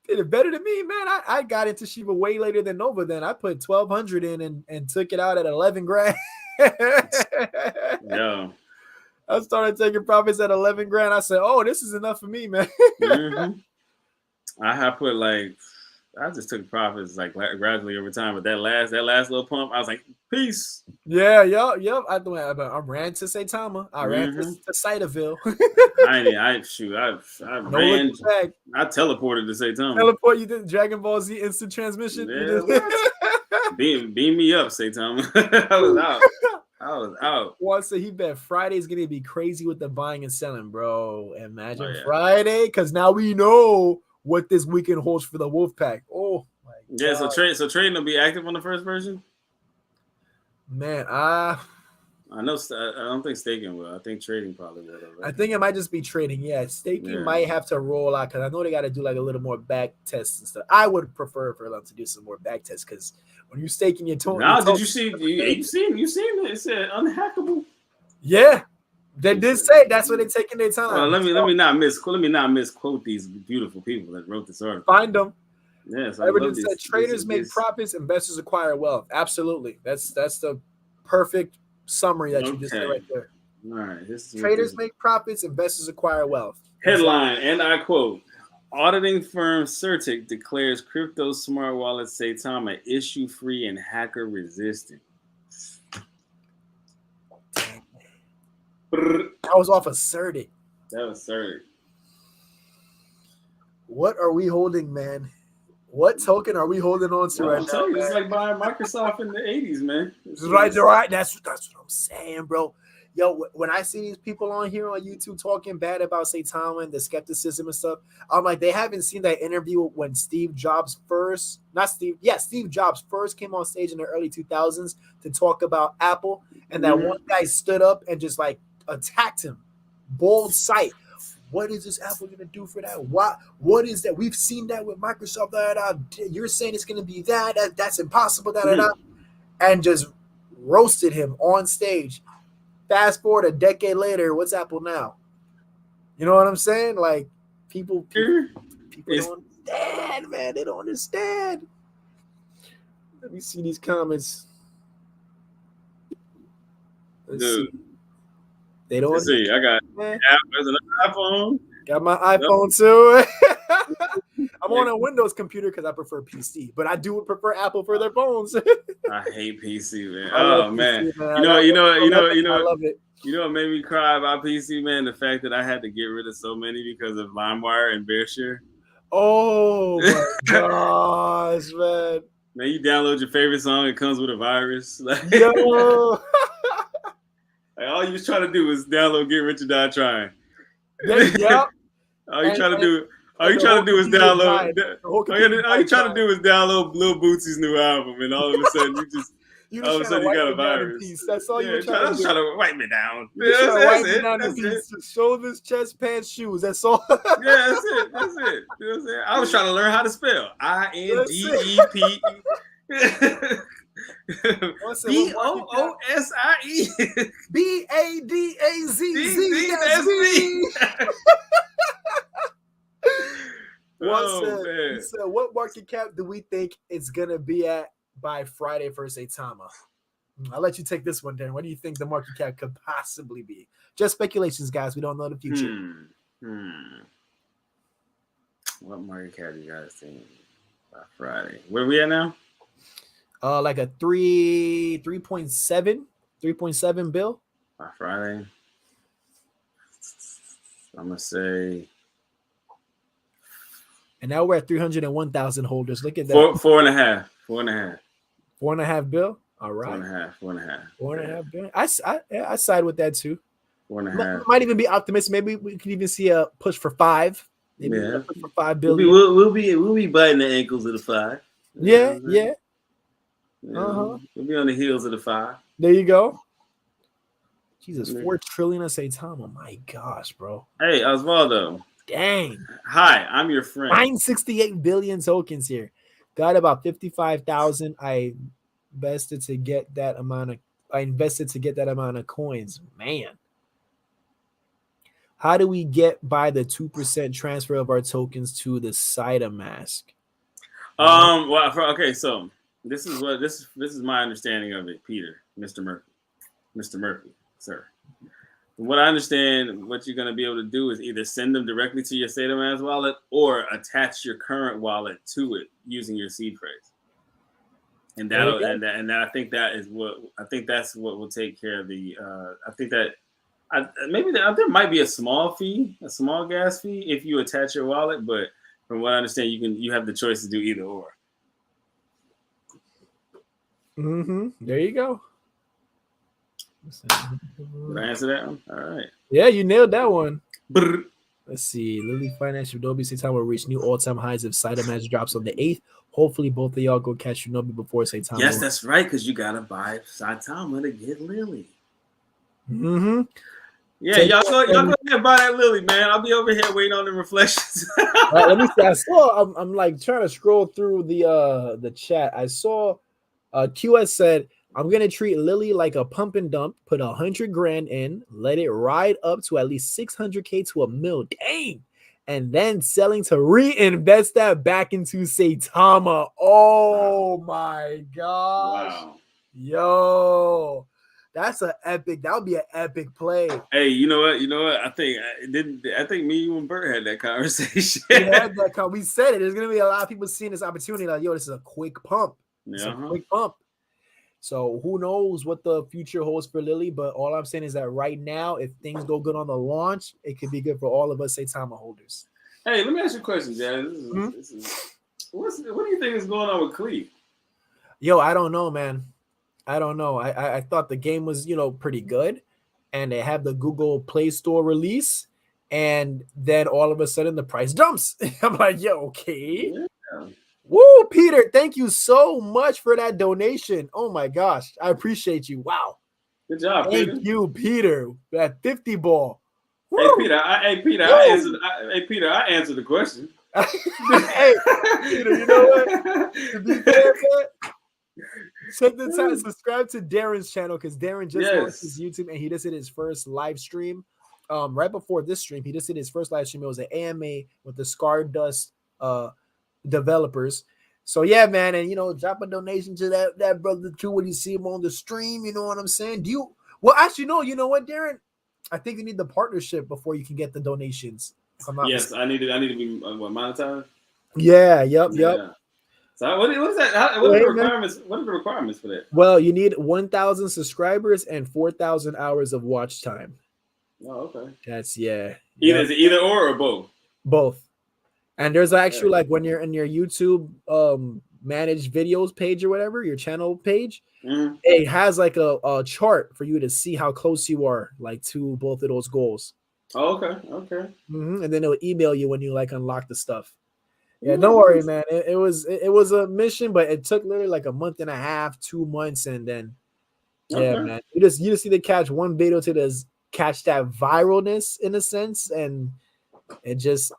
Did it better than me, man. I got into Shiba way later than Nova. Then I put 1,200 in and took it out at 11 grand. Yeah. I started taking profits at 11 grand. I said, "Oh, this is enough for me, man." I have put I just took profits gradually over time, but that last little pump, I was like, "Peace." Yeah, yep. I ran to Saitama. I ran to Saitaville. I ran. I teleported to Saitama. Teleport? You did Dragon Ball Z instant transmission? Yeah, beam me up, Saitama. I was out. Juan said he bet Friday's gonna be crazy with the buying and selling, bro. Imagine Friday, because now we know what this weekend holds for the Wolfpack. Oh my God. So trading will be active on the first version. Man, I know. I don't think staking will. I think trading probably will. Right? I think it might just be trading. Yeah, staking might have to roll out because I know they got to do like a little more back tests and stuff. I would prefer for them to do some more back tests because when you're staking your token. Now, did you see? You seen it? It said unhackable. Yeah, they did say that's what they're taking their time. Well, let me not misquote these beautiful people that wrote this article. Find them. Yes, Everyone said traders make profits, investors acquire wealth. Absolutely, that's the perfect summary that you just said right there. All right, traders make profits, investors acquire wealth. Headline, and I quote: Auditing firm Certic declares crypto smart wallet Saitama issue-free and hacker-resistant. That was off of Certic. That was Certic. What are we holding, man? What token are we holding on to right now? It's like buying Microsoft in the 80s, man. Right. That's what I'm saying, bro. Yo, when I see these people on here on YouTube talking bad about Saitama and the skepticism and stuff, I'm like, they haven't seen that interview when Steve Jobs first came on stage in the early 2000s to talk about Apple, and that one guy stood up and just like attacked him. Bold sight. What is this Apple going to do for that? What is that? We've seen that with Microsoft. You're saying it's going to be that's impossible. And just roasted him on stage. Fast forward a decade later, what's Apple now? You know what I'm saying? Like people don't understand, man. They don't understand. Let me see these comments. Let's see. They don't. Let's see. I got there's an iPhone. Got my iPhone too. I'm on a Windows computer because I prefer PC, but I do prefer Apple for their phones. I hate PC, man. Oh man. PC, man. I love it. You know what made me cry about PC, man? The fact that I had to get rid of so many because of LimeWire and BearShare. Oh my gosh, man. Man, you download your favorite song, it comes with a virus. Like, Yo. Like, all you was trying to do was download Get Rich or Die Trying. Yep. All you trying to do is download. All you trying to do is download Lil Boosie's new album, and all of a sudden you got a virus. That's all you're trying to do. Trying to wipe me down. That's it. That's it. Shoulders, chest, pants, shoes. That's all. Yeah, that's it. You know what I'm saying? I was trying to learn how to spell INDEP. BOOSIE. BADAZZ. He said, what market cap do we think it's gonna be at by Friday for Saitama? I'll let you take this one, Darren. What do you think the market cap could possibly be? Just speculations, guys. We don't know the future. What market cap do you guys think by Friday? Where are we at now? Like a 3.7 bill by Friday. I'm gonna say. And now we're at 301,000 holders. Look at that. 4.5. 4.5 bill. All right. 4.5 bill. I side with that too. 4.5. Might even be optimistic. Maybe we could even see a push for 5. Maybe a push for 5 billion. We'll be biting the ankles of the 5. Yeah. We'll be on the heels of the 5. There you go. Jesus, 4 trillion of Saitama. My gosh, bro. Hey, Osvaldo. Dang. Hi, I'm your friend. 968 billion tokens here. Got about 55,000. I invested to get that amount of coins. Man. How do we get by the 2% transfer of our tokens to the Saitama'S? So this is my understanding of it, Peter, Mr. Murphy, sir. From what I understand, what you're going to be able to do is either send them directly to your Saitama'S wallet or attach your current wallet to it using your seed phrase. And I think that's what will take care of the. I think that there might be a small gas fee if you attach your wallet, but from what I understand, you have the choice to do either or. There you go. Did I answer that one? All right. Yeah, you nailed that one. Let's see. Lily Finance Shinobi Saitama will reach new all-time highs if Saitama'S drops on the 8th. Hopefully, both of y'all go catch Shinobi before Saitama. Yes, that's right, because you gotta buy Saitama to get Lily. Yeah, y'all go ahead and buy that Lily, man. I'll be over here waiting on the reflections. Right, let me see. I saw. I'm like trying to scroll through the chat. I saw. QS said, I'm going to treat Lily like a pump and dump, put 100 grand in, let it ride up to at least 600K to $1 million. Dang. And then selling to reinvest that back into Saitama. Oh my gosh. Wow. Yo. That's that would be an epic play. Hey, you know what? I think me, you, and Bert had that conversation. We said it. There's going to be a lot of people seeing this opportunity like, yo, this is a quick pump. It's a quick pump. So who knows what the future holds for Lily, but all I'm saying is that right now, if things go good on the launch, it could be good for all of us Saitama holders. Hey, let me ask you a question, Jazz. What do you think is going on with Cleve? Yo, I don't know, man. I don't know. I thought the game was, pretty good, and they have the Google Play Store release, and then all of a sudden the price jumps. I'm like, yo, okay. Yeah. Woo, Peter, thank you so much for that donation. Oh my gosh, I appreciate you. Wow. Good job, Thank you, Peter. That 50 ball. Hey Peter, hey Peter, I answered the question. Hey, Peter, you know what? To be fair, man, take the time, subscribe to Darren's channel because Darren just launched his YouTube and he just did his first live stream. Right before this stream, he just did his first live stream. It was an AMA with the Stardust developers. So yeah, man, and drop a donation to that brother too when you see him on the stream. You know what I'm saying? Well, actually, no. You know what, Darren? I think you need the partnership before you can get the donations. If I'm not mistaken. I need to be monetized. Yeah. Yep. So what is that? What are the requirements? What are the requirements for that? Well, you need 1,000 subscribers and 4,000 hours of watch time. Oh, okay. That's either or both. Both. And there's actually like when you're in your YouTube managed videos page or whatever, your channel page, it has like a chart for you to see how close you are like to both of those goals. Oh, okay. And then it'll email you when you like unlock the stuff. Yeah, don't worry, man. It was a mission, but it took literally like a month and a half, 2 months, and then man, you just need to catch one video to catch that viralness in a sense, and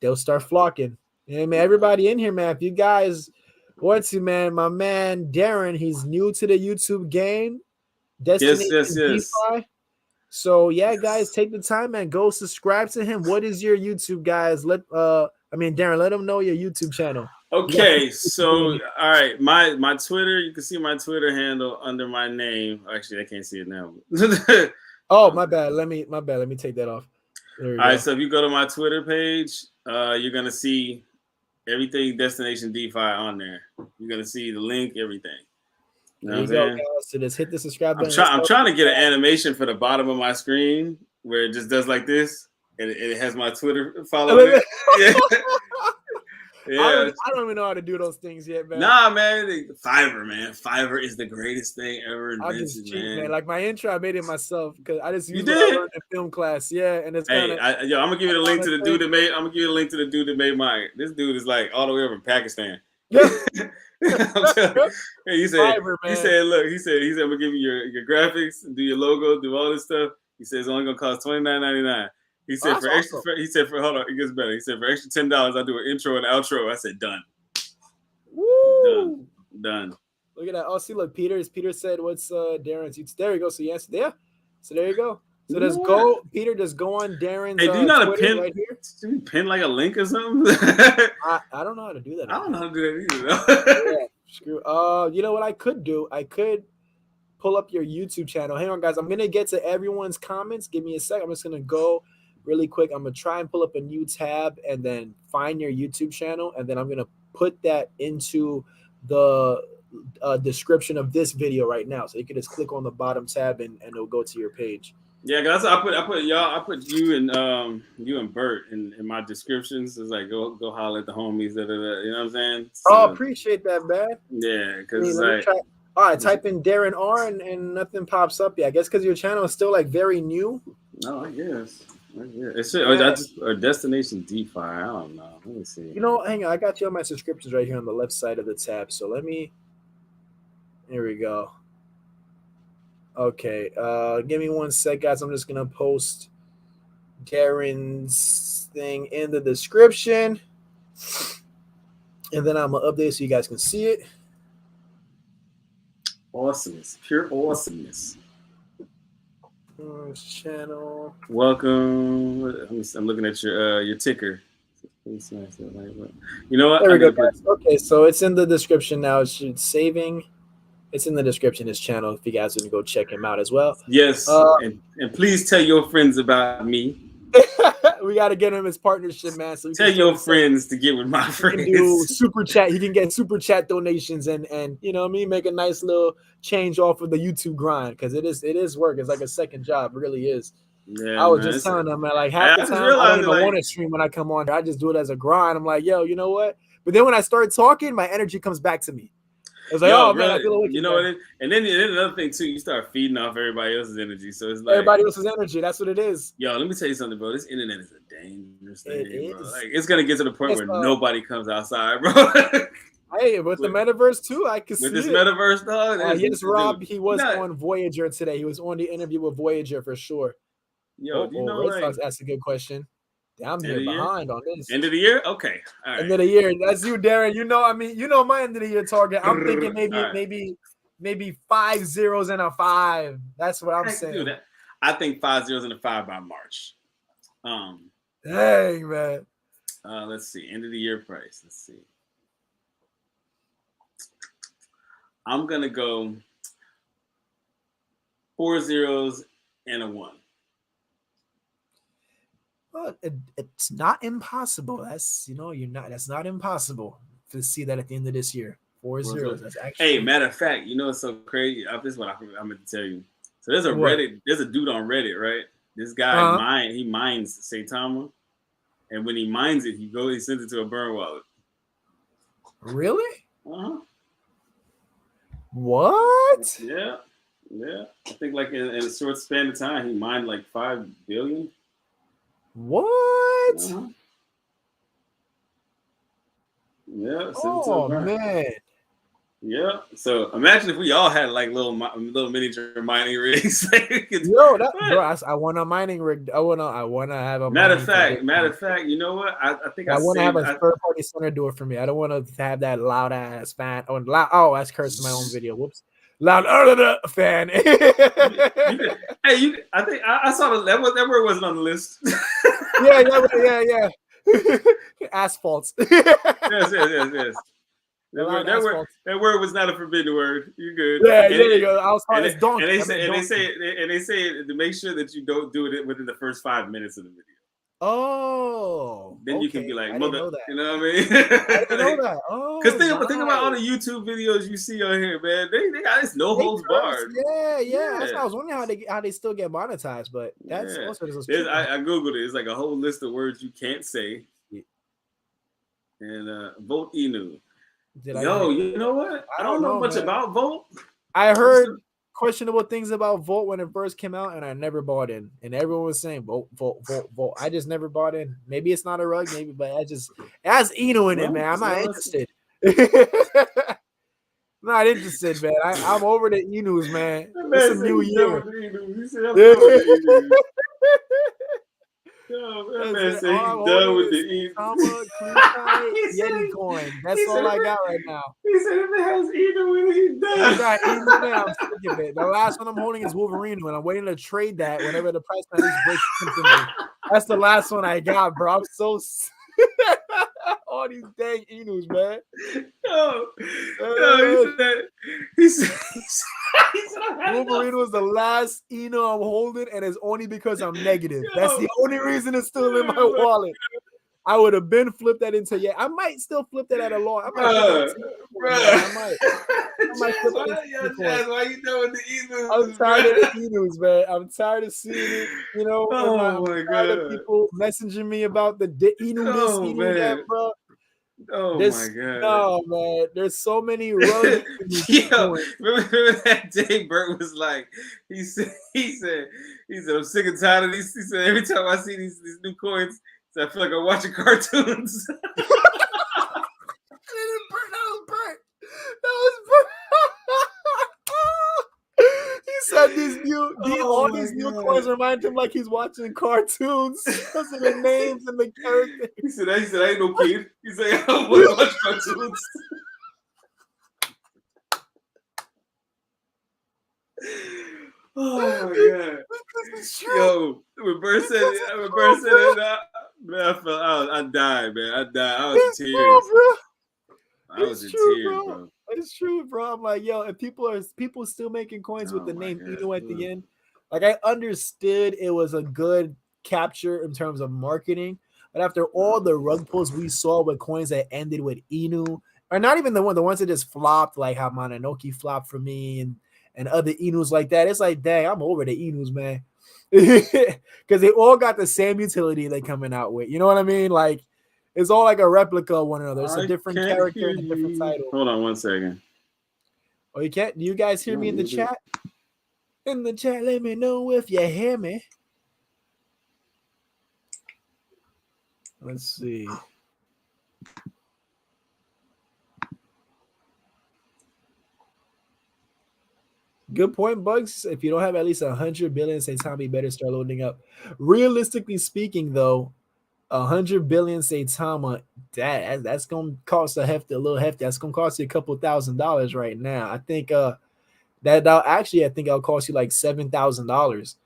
they'll start flocking. Yeah, man, everybody in here, man. If you guys want to, man, my man Darren, he's new to the YouTube game. Destination DeFi. So yeah, guys, take the time, man. Go subscribe to him. What is your YouTube, guys? Darren, let them know your YouTube channel. Okay, so all right, my Twitter, you can see my Twitter handle under my name. Actually, I can't see it now. Oh, my bad. Let me take that off. All right, so if you go to my Twitter page, you're gonna see everything Destination DeFi on there. You're gonna see the link, everything. You know what I'm saying? Guys, so just hit the subscribe button. I'm trying to get an animation for the bottom of my screen where it just does like this, and it has my Twitter follow. Yeah. I don't even know how to do those things yet, man. Nah, man. Fiverr, man. Fiverr is the greatest thing ever invented, man. Like my intro, I made it myself because I just used it in film class. Yeah, and it's I'm gonna give you the link to the dude that made. I'm gonna give you the link to the dude that made mine. This dude is like all the way over in Pakistan. Yeah. He said, Fiverr, he said, look, he said, I'm gonna give you your graphics, do your logo, do all this stuff. He said it's only gonna cost $29.99. He said hold on, it gets better. He said for extra $10, I'll do an intro and outro. I said done. Woo! Done. Look at that. Oh, see, look, Peter said what's Darren's YouTube. There you go. So yes, there. So there you go. So just go on Darren's. Hey, do you know how to Twitter pin right here? Do you pin like a link or something? I don't know how to do that. I don't know how to do that either. Yeah, screw. You know what I could do? I could pull up your YouTube channel. Hang on, guys. I'm gonna get to everyone's comments. Give me a sec. I'm just gonna go really quick. I'm gonna try and pull up a new tab and then find your YouTube channel, and then I'm gonna put that into the description of this video right now. So you can just click on the bottom tab and it'll go to your page. Yeah, guys, I put you and Bert in my descriptions. It's like go holler at the homies. You know what I'm saying? So, appreciate that, man. Yeah, because like. All right, type in Darren R and nothing pops up. Yeah, I guess because your channel is still like very new. No, I guess. It's or Destination DeFi. I don't know. Let me see. Hang on. I got you on my subscriptions right here on the left side of the tab. So here we go. Okay. Give me 1 sec, guys. I'm just gonna post Darren's thing in the description, and then I'm gonna update so you guys can see it. Awesomeness, pure awesomeness. Channel. Welcome. I'm looking at your ticker. You know what? There we go, guys. Okay, so it's in the description now. It's saving. It's in the description. His channel. If you guys want to go check him out as well. Yes, and please tell your friends about me. We got to get him his partnership, man. So tell your friends to get with my friends. He can do super chat. He can get super chat donations and you know what I mean, make a nice little change off of the YouTube grind because it is work. It's like a second job. It really is. Yeah, I was just telling them, man, like half the time I don't even want to stream when I come on. I just do it as a grind. I'm like, yo, you know what? But then when I start talking, my energy comes back to me. It's like, man, I feel like you know what? And then another thing too, you start feeding off everybody else's energy. So it's like everybody else's energy. That's what it is. Yo, let me tell you something, bro. This internet is a dangerous thing, bro. Like it's gonna get to the point where nobody comes outside, bro. Hey, with the metaverse too, I can see with this metaverse, dog. Yes, Rob, he was on Voyager today. He was on the interview with Voyager for sure. Yo, do you know Red like Sox. That's a good question. I'm end of here the year? behind on this. End of the year? Okay. All right. End of the year. That's you, Darren. You know, I mean, you know my end of the year target. I'm thinking All right. maybe 5 zeros and a 5. That's what I'm I can do saying. that. I think 5 zeros and a 5 by March. Dang, man. Let's see. End of the year price. Let's see. I'm gonna go 4 zeros and a 1. Well, it's not impossible. That's that's not impossible to see that at the end of this year. 4 zeros. That's actually. Hey, matter of fact, you know what's so crazy? This is what I'm going to tell you. So there's a dude on Reddit, right? This guy he mines Saitama, and when he mines it, he sends it to a burn wallet. Really? Uh-huh. What? Yeah. I think like in a short span of time, he mined like 5 billion. What? Uh-huh. Yeah. Oh man. Yeah. So imagine if we all had like little miniature mining rigs. Yo, bro, I want a mining rig. I wanna have a. Matter of fact, you know what? I think I want to have a third party center do it for me. I don't want to have that loud ass fan. Oh, that's cursing my own video. Whoops. Loud fan. I think I saw that word wasn't on the list. yeah. Asphalts. Yes. That word was not a forbidden word. You're good. Yeah, there you go. I was calling it donkey. And they say to make sure that you don't do it within the first 5 minutes of the video. Oh, then you can be like, mother, you know what I mean? I didn't know that. Oh, because think about all the YouTube videos you see on here, man. They got this no holds barred. Yeah. That's why I was wondering how they still get monetized, but that's also I googled it. It's like a whole list of words you can't say. And vote Inu. You know what? I don't know much about Volt. I heard questionable things about Volt when it first came out, and I never bought in. And everyone was saying Volt. I just never bought in. Maybe it's not a rug, but it has Inu in it, man. I'm not interested. Not interested, man. I'm over the Inus, man. It's a new year. That man said he's done with the Yeti coin. That's all I got right now. He said if it has Inu in it, he's done. Got Inu now. I'm sick of it. The last one I'm holding is Wolverine, and I'm waiting to trade that whenever the price at least breaks into me. That's the last one I got, bro. I'm so all these dang Inus, man. He said Wolverine was the last Inu I'm holding, and it's only because I'm negative. That's the only reason it's still in my wallet. I would have been flipped that into I might still flip that at a loss. I might flip that. Why you doing the Inus? I'm tired of the Inus, man. I'm tired of seeing it. You know, I'm tired of people messaging me about the Inu this, Inu that, bro. Oh my god! No, man. There's so many rugs. Remember that day Bert was like, he said, I'm sick and tired of these. He said, every time I see these new coins, I feel like I'm watching cartoons. That was Bert. He said these new coins remind him like he's watching cartoons because of the names and the characters. He said, I ain't no kid. He said, I don't want to watch cartoons. Oh my god! Yo, when Bert said it, man, I died, man. I died. I was in tears. I was in tears, bro. It's true, bro. I'm like, yo, if people still making coins with the name Inu at the end, like I understood it was a good capture in terms of marketing, but after all the rug pulls we saw with coins that ended with Inu, or not even the ones that just flopped, like how Mononoke flopped for me and other Inus like that, it's like, dang, I'm over the Inus, man. Because they all got the same utility they coming out with. You know what I mean? Like, it's all like a replica of one another. It's a different character and a different title. Hold on 1 second. Oh, you can't? Do you guys hear me in the chat? In the chat, let me know if you hear me. Let's see. Good point, Bugs. If you don't have at least 100 billion, Saitama, you better start loading up. Realistically speaking, though, 100 billion Saitama, that's gonna cost a little hefty. That's gonna cost you a couple $1,000s right now. I think I think it'll cost you like $7,000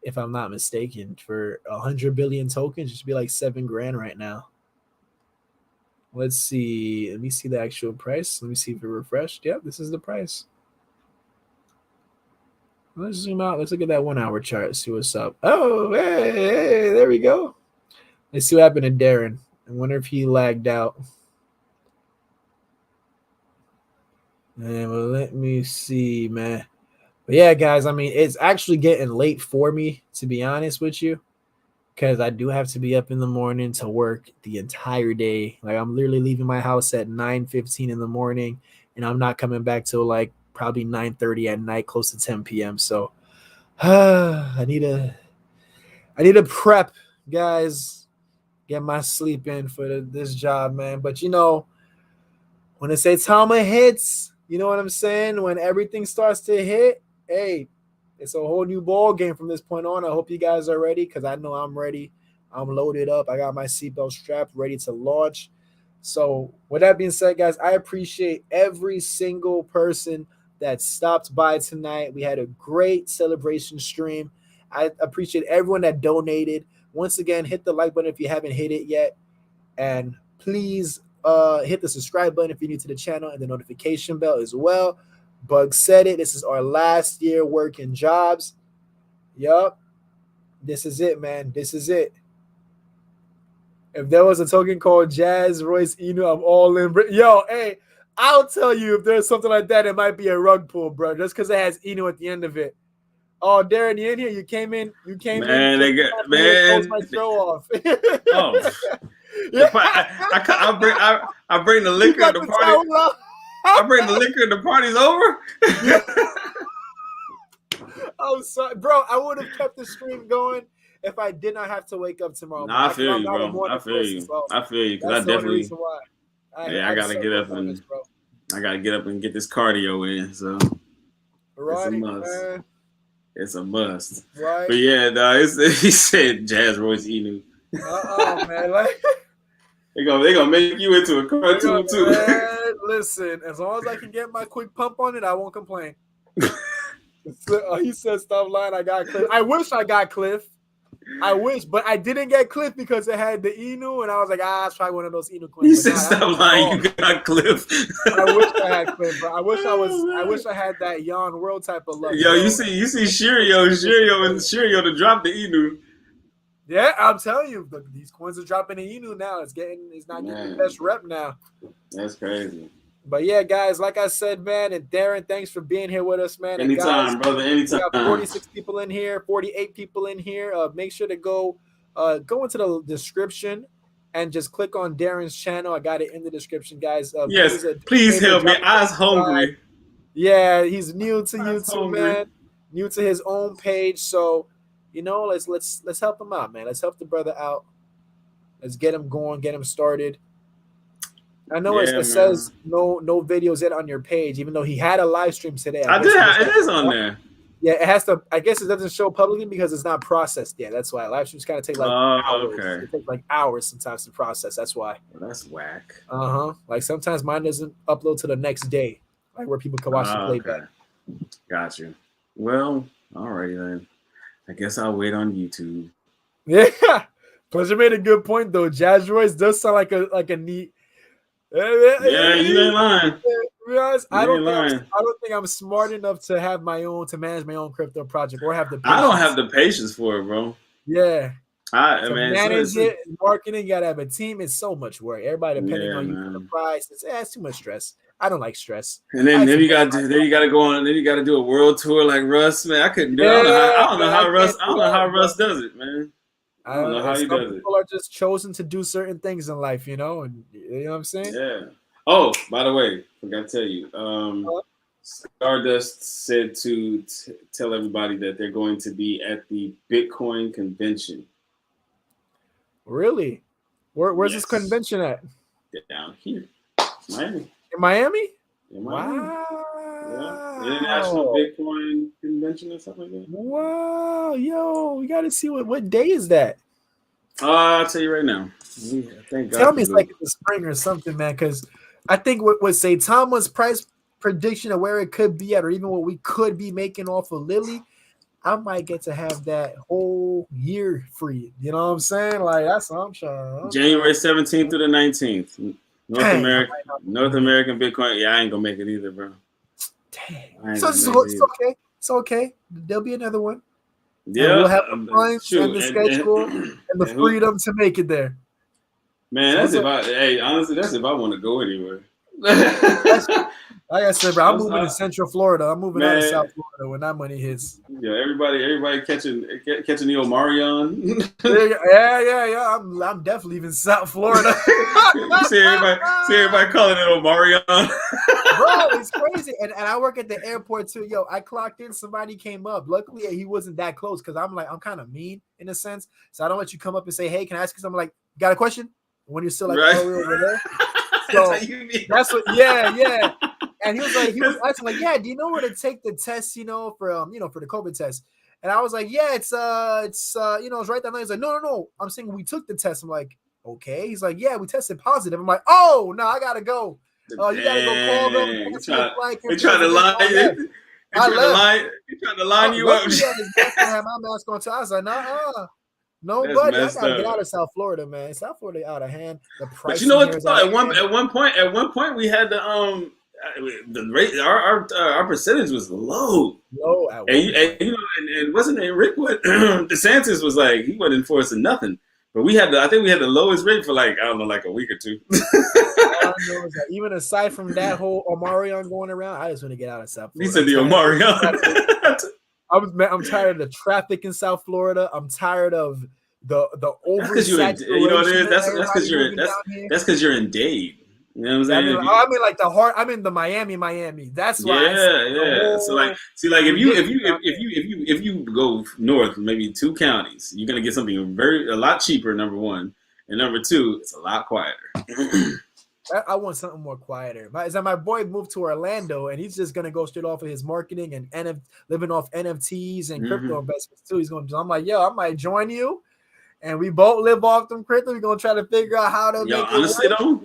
if I'm not mistaken for 100 billion tokens. It should be like 7 grand right now. Let's see. Let me see the actual price. Let me see if it refreshed. Yep, this is the price. Let's zoom out. Let's look at that 1 hour chart. See what's up. Oh, hey, there we go. Let's see what happened to Darren. I wonder if he lagged out. Well, let me see, man. But yeah, guys, I mean, it's actually getting late for me, to be honest with you, because I do have to be up in the morning to work the entire day. Like, I'm literally leaving my house at 9:15 in the morning, and I'm not coming back till like probably 9:30 at night, close to 10 p.m. So I need to prep, guys, get my sleep in for this job, man. But when the Saitama hits, you know what I'm saying? When everything starts to hit, hey, it's a whole new ball game from this point on. I hope you guys are ready because I know I'm ready. I'm loaded up. I got my seatbelt strapped, ready to launch. So, with that being said, guys, I appreciate every single person that stopped by tonight. We had a great celebration stream. I appreciate everyone that donated. Once again, hit the like button if you haven't hit it yet. And please hit the subscribe button if you're new to the channel and the notification bell as well. Bug said it. This is our last year working jobs. Yup. This is it, man. This is it. If there was a token called Jazz Royce Inu, I'm all in. Yo, hey, I'll tell you if there's something like that, it might be a rug pull, bro. Just because it has Inu at the end of it. Oh, Darren, you in here? You came in. You came Man, in. they got man. My throw off. Oh, I bring the liquor at the party. I bring the liquor and the party's over. I'm sorry, bro. I would have kept the stream going if I did not have to wake up tomorrow. Nah, I feel you, bro. I feel you. I feel you because I definitely. I gotta get up and I gotta get up and get this cardio in. So right, it's a must. Man. It's a must. Right. But yeah, he said Jazz Royce Inu. Man, like they gonna make you into a cartoon too. Man, listen, as long as I can get my quick pump on it, I won't complain. He said, "Stop lying. I got Cliff. I wish I got Cliff. I wish, but I didn't get Cliff because it had the Inu, and I was like, it's probably one of those Inu coins." He said, "Stop lying. You got Cliff." I wish I had Cliff, bro. I wish I had that Yon World type of luck. Yo, bro. you see Shirio to drop the Inu. Yeah, I'm telling you, these coins are dropping the Inu now. It's not getting the best rep now. That's crazy. But yeah, guys, like I said, man, and Darren, thanks for being here with us, man. Anytime, guys, brother. Anytime. We got 46 people in here, 48 people in here. Make sure to go into the description and just click on Darren's channel. I got it in the description, guys. Yes, please help me. I was hungry. Yeah, he's new to YouTube, man. New to his own page, so let's help him out, man. Let's help the brother out. Let's get him going, get him started. I know it says no videos yet on your page, even though he had a live stream today. It is on there. Yeah, it has to. I guess it doesn't show publicly because it's not processed yet. That's why live streams kind of take like hours. Okay. It takes like hours sometimes to process. That's why. Well, that's whack. Like sometimes mine doesn't upload to the next day, like where people can watch the playback. Got you. Well, alrighty then. I guess I'll wait on YouTube. Yeah, Pleasure made a good point though. Jazz Royce does sound like a neat. Yeah, you ain't lying. I don't think I'm smart enough to manage my own crypto project or have the. I don't have the patience for it, bro. Yeah. Manage it, marketing, you gotta have a team. It's so much work. Everybody depending on you for the price. It's too much stress. I don't like stress. And then you got to go on. Then you got to do a world tour like Russ. Man, I couldn't do it. I don't know how Russ does it, man. I don't know how he does it. People are just chosen to do certain things in life, and you know what I'm saying? Yeah. Oh, by the way, forgot to tell you. Stardust said to tell everybody that they're going to be at the Bitcoin convention. Really? Where's this convention at? Down here, Miami. In Miami? In Miami. Wow. International Bitcoin Convention or something like that. Wow, yo, we got to see what day is that. I'll tell you right now. Thank God. Tell me it's like in the spring or something, man. Because I think what Saitama'S price prediction of where it could be at, or even what we could be making off of Lily, I might get to have that whole year free. You know what I'm saying? Like that's what I'm trying. January 17th through the 19th. North American Bitcoin. Yeah, I ain't gonna make it either, bro. Dang. So it's okay. It's okay. There'll be another one. Yeah, we'll have the funds and the schedule and the freedom to make it there. Man, that's if I. Hey, honestly, that's if I want to go anywhere. Like I said, bro, I'm moving to Central Florida. I'm moving out of South Florida when that money hits. Yeah, everybody catching the Omarion. Yeah. I'm definitely leaving South Florida. You see everybody calling it Omarion. Bro, it's crazy. And I work at the airport too. Yo, I clocked in. Somebody came up. Luckily, he wasn't that close because I'm kind of mean in a sense. So I don't let you come up and say, "Hey, can I ask you something?" Like, got a question? When you're still like, right. "Oh, we're over there." So that's what. Yeah. And he was asking like, "Yeah, do you know where to take the test? For for the COVID test?" And I was like, "Yeah, it's right down there." He's like, "No. I'm saying we took the test." I'm like, "Okay." He's like, "Yeah, we tested positive." I'm like, "Oh no, I gotta go. You gotta go call them." They trying to lie. They trying to line you up. I had my mask on, so I was like, "Nah, no, buddy, I gotta get out of South Florida, man. South Florida out of hand. The price. But you know what? At one point, we had the rate. Our percentage was low. And wasn't it Rick? What DeSantis was like? He wasn't enforcing nothing. But I think we had the lowest rate for like a week or two. All I know is that even aside from that whole Omarion going around, I just want to get out of South Florida. He said the Omarion. I'm tired of the traffic in South Florida. I'm tired of the oversaturation. You know what it is? That's because you're in Dade. You know what I'm saying? I mean, like the heart. I'm in the Miami. That's why. Yeah. So like if you go north, maybe 2 counties, you're gonna get something a lot cheaper. Number one, and number two, it's a lot quieter. I want something more quieter. My boy moved to Orlando, and he's just gonna go straight off of his marketing and living off NFTs and crypto investments too. I'm like, yo, I might join you, and we both live off them crypto. We're gonna try to figure out how to make it work.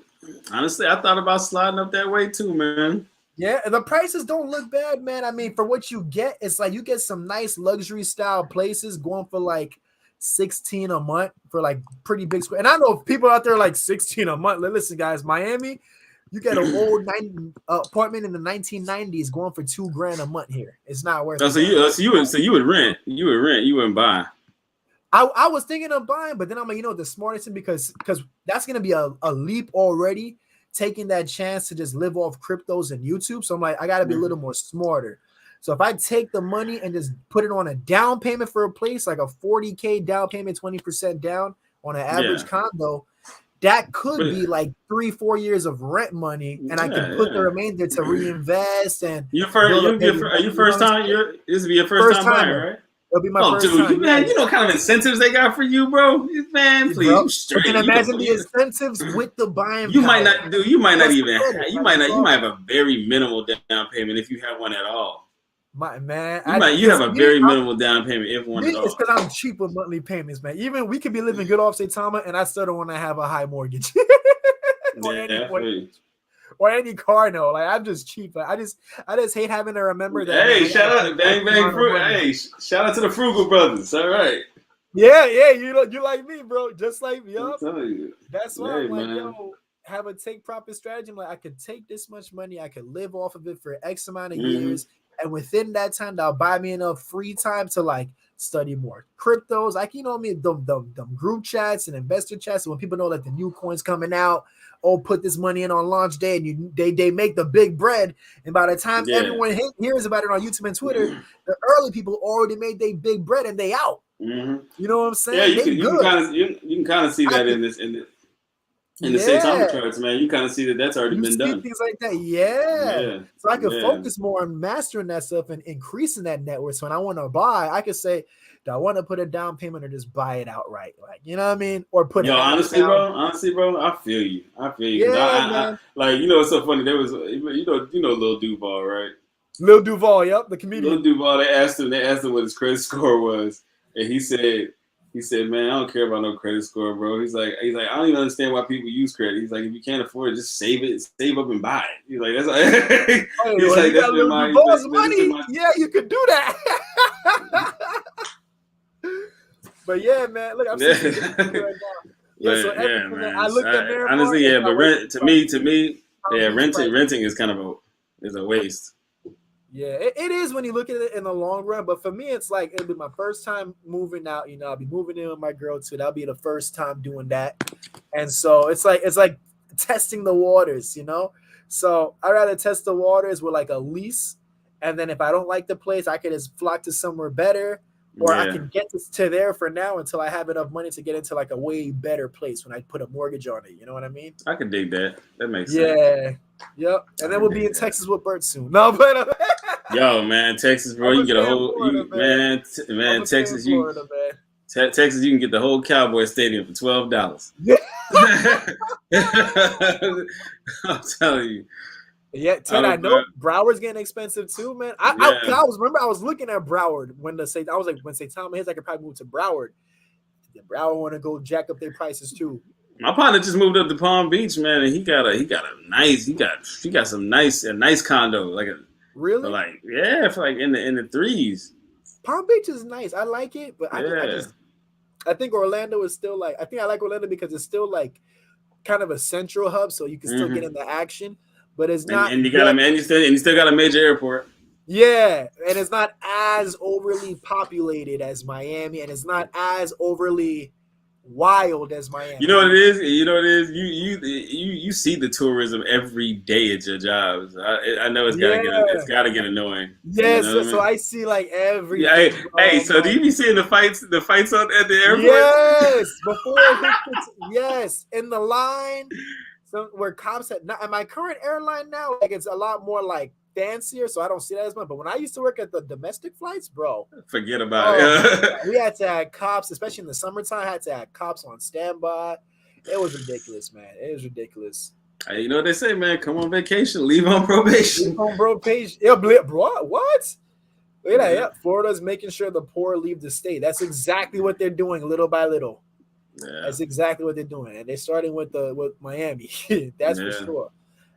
Honestly, I thought about sliding up that way too, man. Yeah, the prices don't look bad, man. I mean, for what you get, it's like you get some nice luxury style places going for like $16 a month for like pretty big square. And I know people out there like $16 a month. Listen, guys, Miami, you get an old apartment in the 1990s going for $2,000 a month here. It's not worth it. So you would rent. You wouldn't buy. I was thinking of buying, but then I'm like, the smartest thing because that's gonna be a leap already, taking that chance to just live off cryptos and YouTube. So I'm like, I gotta be a little more smarter. So if I take the money and just put it on a down payment for a place, like a $40K down payment, 20% down on an average condo, that could be like 3-4 years of rent money, and I can put the remainder to reinvest. And are you first time? This will be your first time buying, right? It'll be my first time. Man, you know what kind of incentives they got for you, bro? Man, please, bro, you can imagine the incentives with the buying. You might not have a very minimal down payment if you have one at all. You have a very minimal down payment if one at all. It's because I'm cheap with monthly payments, man. Even we could be living good off Saitama, and I still don't want to have a high mortgage. Or any car, no. Like I'm just cheap. Like, I just hate having to remember that. Hey, shout out to Bang Frugal. Hey, shout out to the Frugal Brothers. All right. Yeah, you like me, bro. Just like me. Up. That's why I'm like, man. have a take profit strategy. I'm like, I could take this much money, I could live off of it for X amount of years, and within that time, that'll buy me enough free time to like study more cryptos. Like them group chats and investor chats. So when people know that the new coins coming out. Put this money in on launch day, and they make the big bread. And by the time everyone hears about it on YouTube and Twitter, the early people already made their big bread and they out. You know what I'm saying? Yeah, you can kind of see that in the Saitama charts, man. You kind of see that's already been done. Things like that, yeah. So I can focus more on mastering that stuff and increasing that net worth. So when I want to buy, I could say, do I want to put a down payment or just buy it outright? Like, you know what I mean? Or put honestly, bro, I feel you. Yeah, Like, it's so funny. There was, Lil Duval, right? Lil Duval, yep, the Lil comedian. Duval, they asked him what his credit score was, and he said, man, I don't care about no credit score, bro. He's like, I don't even understand why people use credit. He's like, if you can't afford it, just save up and buy it. He's like, that's like, Hey, he's well, like, you that's got been Lil my, Duval's that's been money. my. Yeah, you could do that. But yeah, man, look, I'm seeing some Yeah. videos right now. Yeah, so But yeah, everything man. I looked at Miramar, Honestly, it's yeah. not But worth rent to me, Palm yeah. Beach price. Renting is kind of a waste. Yeah, it is when you look at it in the long run. But for me, it's like it'll be my first time moving out. You know, I'll be moving in with my girl too. That'll be the first time doing that, and so it's like testing the waters. You know, so I rather test the waters with like a lease, and then if I don't like the place, I can just flock to somewhere better, or I Yeah, can get to there for now until I have enough money to get into like a way better place when I put a mortgage on it. You know what I mean? I could dig that. That makes sense. Yeah. Yep. I And then could we'll be dig in that. Texas with Bert soon. No, but Yo, man, Texas, bro, I'm you gonna can get a stay in whole Florida, man. I'm man, gonna stay in Texas, Florida, man. Texas, you can get the whole Cowboy Stadium for $12. Yeah, I'm telling you. yeah, I Ted. I don't, know Broward's getting expensive too, man. yeah. I was looking at Broward when I was like when Saitama hits, I could probably move to Broward. Yeah, Broward want to go jack up their prices too. My partner just moved up to Palm Beach, man, and he got some nice condo, for Really, like yeah, for like in the threes. Palm Beach is nice. I like it, but Yeah. I think Orlando is still like I think I like Orlando because it's still like kind of a central hub, so you can still get Hmm. in the action, but it's And not and you got a yet. man, you still got a major airport. Yeah, and it's not as overly populated as Miami, and it's not as overly wild as You Miami. know what it is? You know what it is? You see the tourism every day at your jobs. I know Yeah, it's gotta get annoying. You yes. know what I So mean? I see like Yeah. Hey, everything, hey, bro. I'm so do like, you be seeing the fights at the airports? yes, before it hits yes, in the line, some where cops had not. At my current airline now, like it's a lot more like fancier, so I don't see that as much. But when I used to work at the domestic flights, bro, Forget about oh my it. god, we had to have cops, especially in the summertime. Had to have cops on standby. It was ridiculous, man. It was ridiculous. Hey, you know what they say, man? Come on vacation, leave on Leave probation. home, bro. Page, yeah, bro. What? Look at that. Yeah, Yeah, Florida's making sure the poor leave the state. That's exactly what they're doing, little by little. yeah, That's exactly what they're doing, and they're starting with Miami. That's for yeah. sure.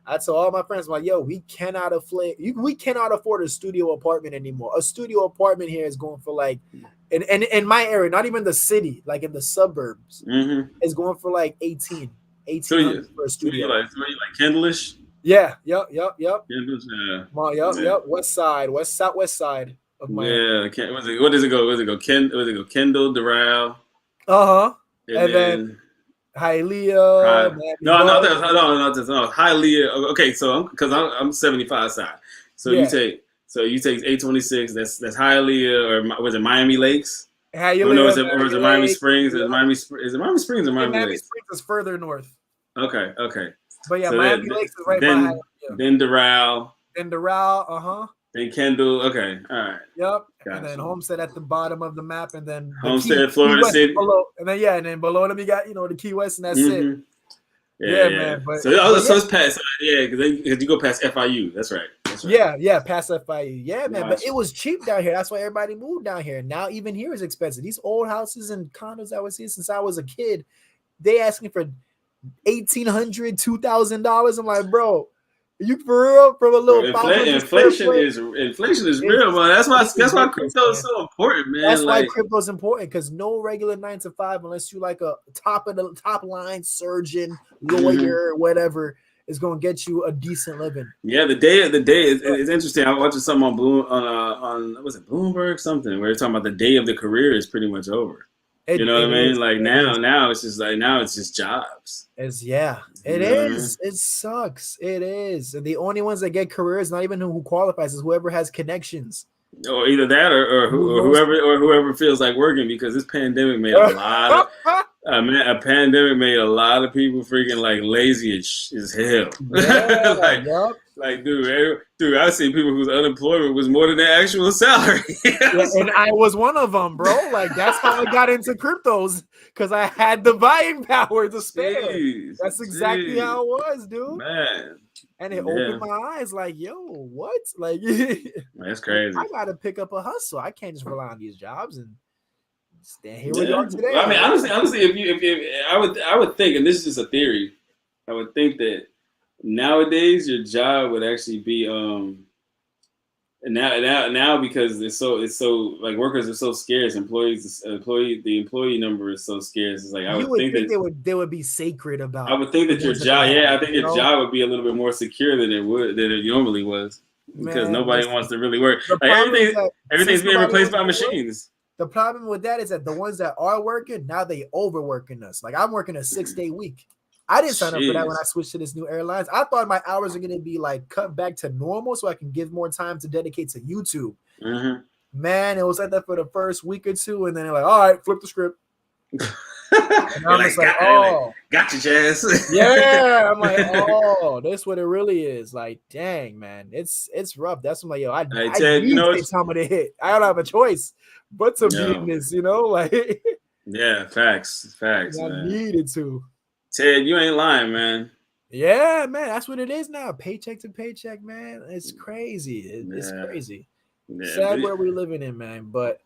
I tell all my friends, I'm like, yo, we cannot afford a studio apartment anymore. A studio apartment here is going for like, in my area, not even the city, like in the suburbs, Mm-hmm. is going for like 1800 for a studio. So you like Kendallish? Yeah, yep. Kendallish, yeah, Yep. West side of Miami. yeah. What does it go? What does it go? Kendall, Doral, Uh huh. and And then then Hialeah, Hi. Miami No, Gardens. no. Hialeah. Okay, so because I'm 75 side, so Yeah, you take 826. That's Hialeah or was it Miami Lakes? Oh no, Hialeah, is Miami it Miami Lake. Springs? Yep. Is it Miami Springs or I think Miami Miami Lakes? Springs is further north, Okay. but yeah, So Miami Lakes is right by Hialeah. then Doral, And Doral, uh huh. then Kendall. Okay, all right, Yep. And then gotcha. Homestead at the bottom of the map, and then the Homestead, Key Florida West City. below, and then below them you got the Key West, and that's it. Mm-hmm. Yeah, Yeah. man. So But yeah, it's past. Yeah, because you go past FIU. That's right. yeah, past FIU. Yeah, man. But it Gotcha. was cheap down here. That's why everybody moved down here. Now even here is expensive. These old houses and condos I was seeing since I was a kid, they asking for $1,800, $2,000. I'm like, bro, are you for real? From a Bro, little 500 square foot? inflation is real, It's man. it's That's why ridiculous, crypto is man. so important, That's man. why Like, crypto is important because no regular 9 to 5, unless you like a top line surgeon, mhm. lawyer, whatever, is gonna get you a decent living. Yeah, the day is interesting. I was watching something on was it Bloomberg something where they're talking about the day of the career is pretty much over. You know what I It mean? is. Like It is. now it's just jobs. Yeah. You It know what I mean? is. It sucks. It is. And the only ones that get careers, not even who qualifies, is whoever has connections. Or either that Who knows? or whoever feels like working because this pandemic made a lot of a pandemic made a lot of people freaking like lazy as hell. Yeah. like Yup. like dude, I see people whose unemployment was more than their actual salary. Yeah, and I was one of them, bro. Like that's how I got into cryptos because I had the buying power to spare. Jeez, That's exactly how it was, dude. man. And it opened my eyes like, yo, what? Like, that's crazy. I got to pick up a hustle. I can't just rely on these jobs and stand here Yeah. where you are today. I mean, honestly, if I would think, and this is just a theory, I would think that nowadays your job would actually be now because it's so like workers are so scarce, the employee number is so scarce. It's like I would think that they would be sacred about. I would think that your job, I think your job would be a little bit more secure than it normally was, because nobody wants to really work. Like everything's being replaced by machines. The problem with that is that the ones that are working now, they overworking us. Like I'm working a 6-day week. I didn't sign up for that when I switched to this new airlines. I thought my hours are going to be like cut back to normal so I can give more time to dedicate to YouTube. Mm-hmm. Man, it was like that for the first week or two, and then they're like, all right, flip the script. And I'm just like, oh, gotcha, Jazz. Yeah, I'm like, oh, that's what it really is. Like, dang, man, it's rough. That's what I'm like, yo, I Ted, need to take time to hit. I don't have a choice but to be in this, like. Yeah, facts. I needed to. Ted, you ain't lying, man. Yeah, man, that's what it is now. Paycheck to paycheck, man. It's crazy. It's crazy. Yeah, sad where we're living in, man. But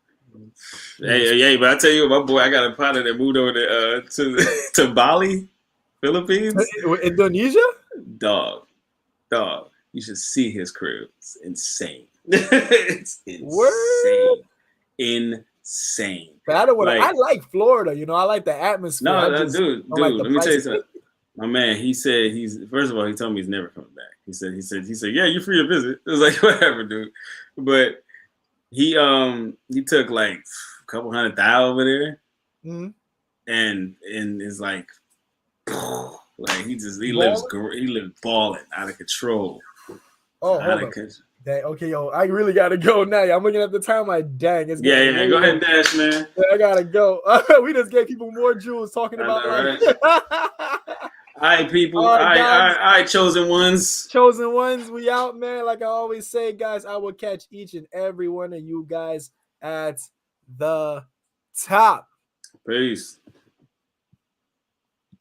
hey, but I tell you, my boy, I got a partner that moved over to Bali, Philippines, Indonesia. Dog, you should see his crib. It's insane. It's insane. Word? Insane. But I don't want. I like Florida. I like the atmosphere. No, dude. Let me tell you something. My man, he said first of all, he told me he's never coming back. He said, yeah, you're free to visit. It was like, whatever, dude. But he took like a couple $100,000 over there, and is like he lives balling out of control. Oh, hold on. Okay, yo, I really gotta go now. I'm looking at the time. Like, dang, it's Go ahead and dash, man. Yeah, I gotta go. We just gave people more jewels talking about right? All right, people. All right, chosen ones. Chosen ones, we out, man. Like I always say, guys, I will catch each and every one of you guys at the top. Peace.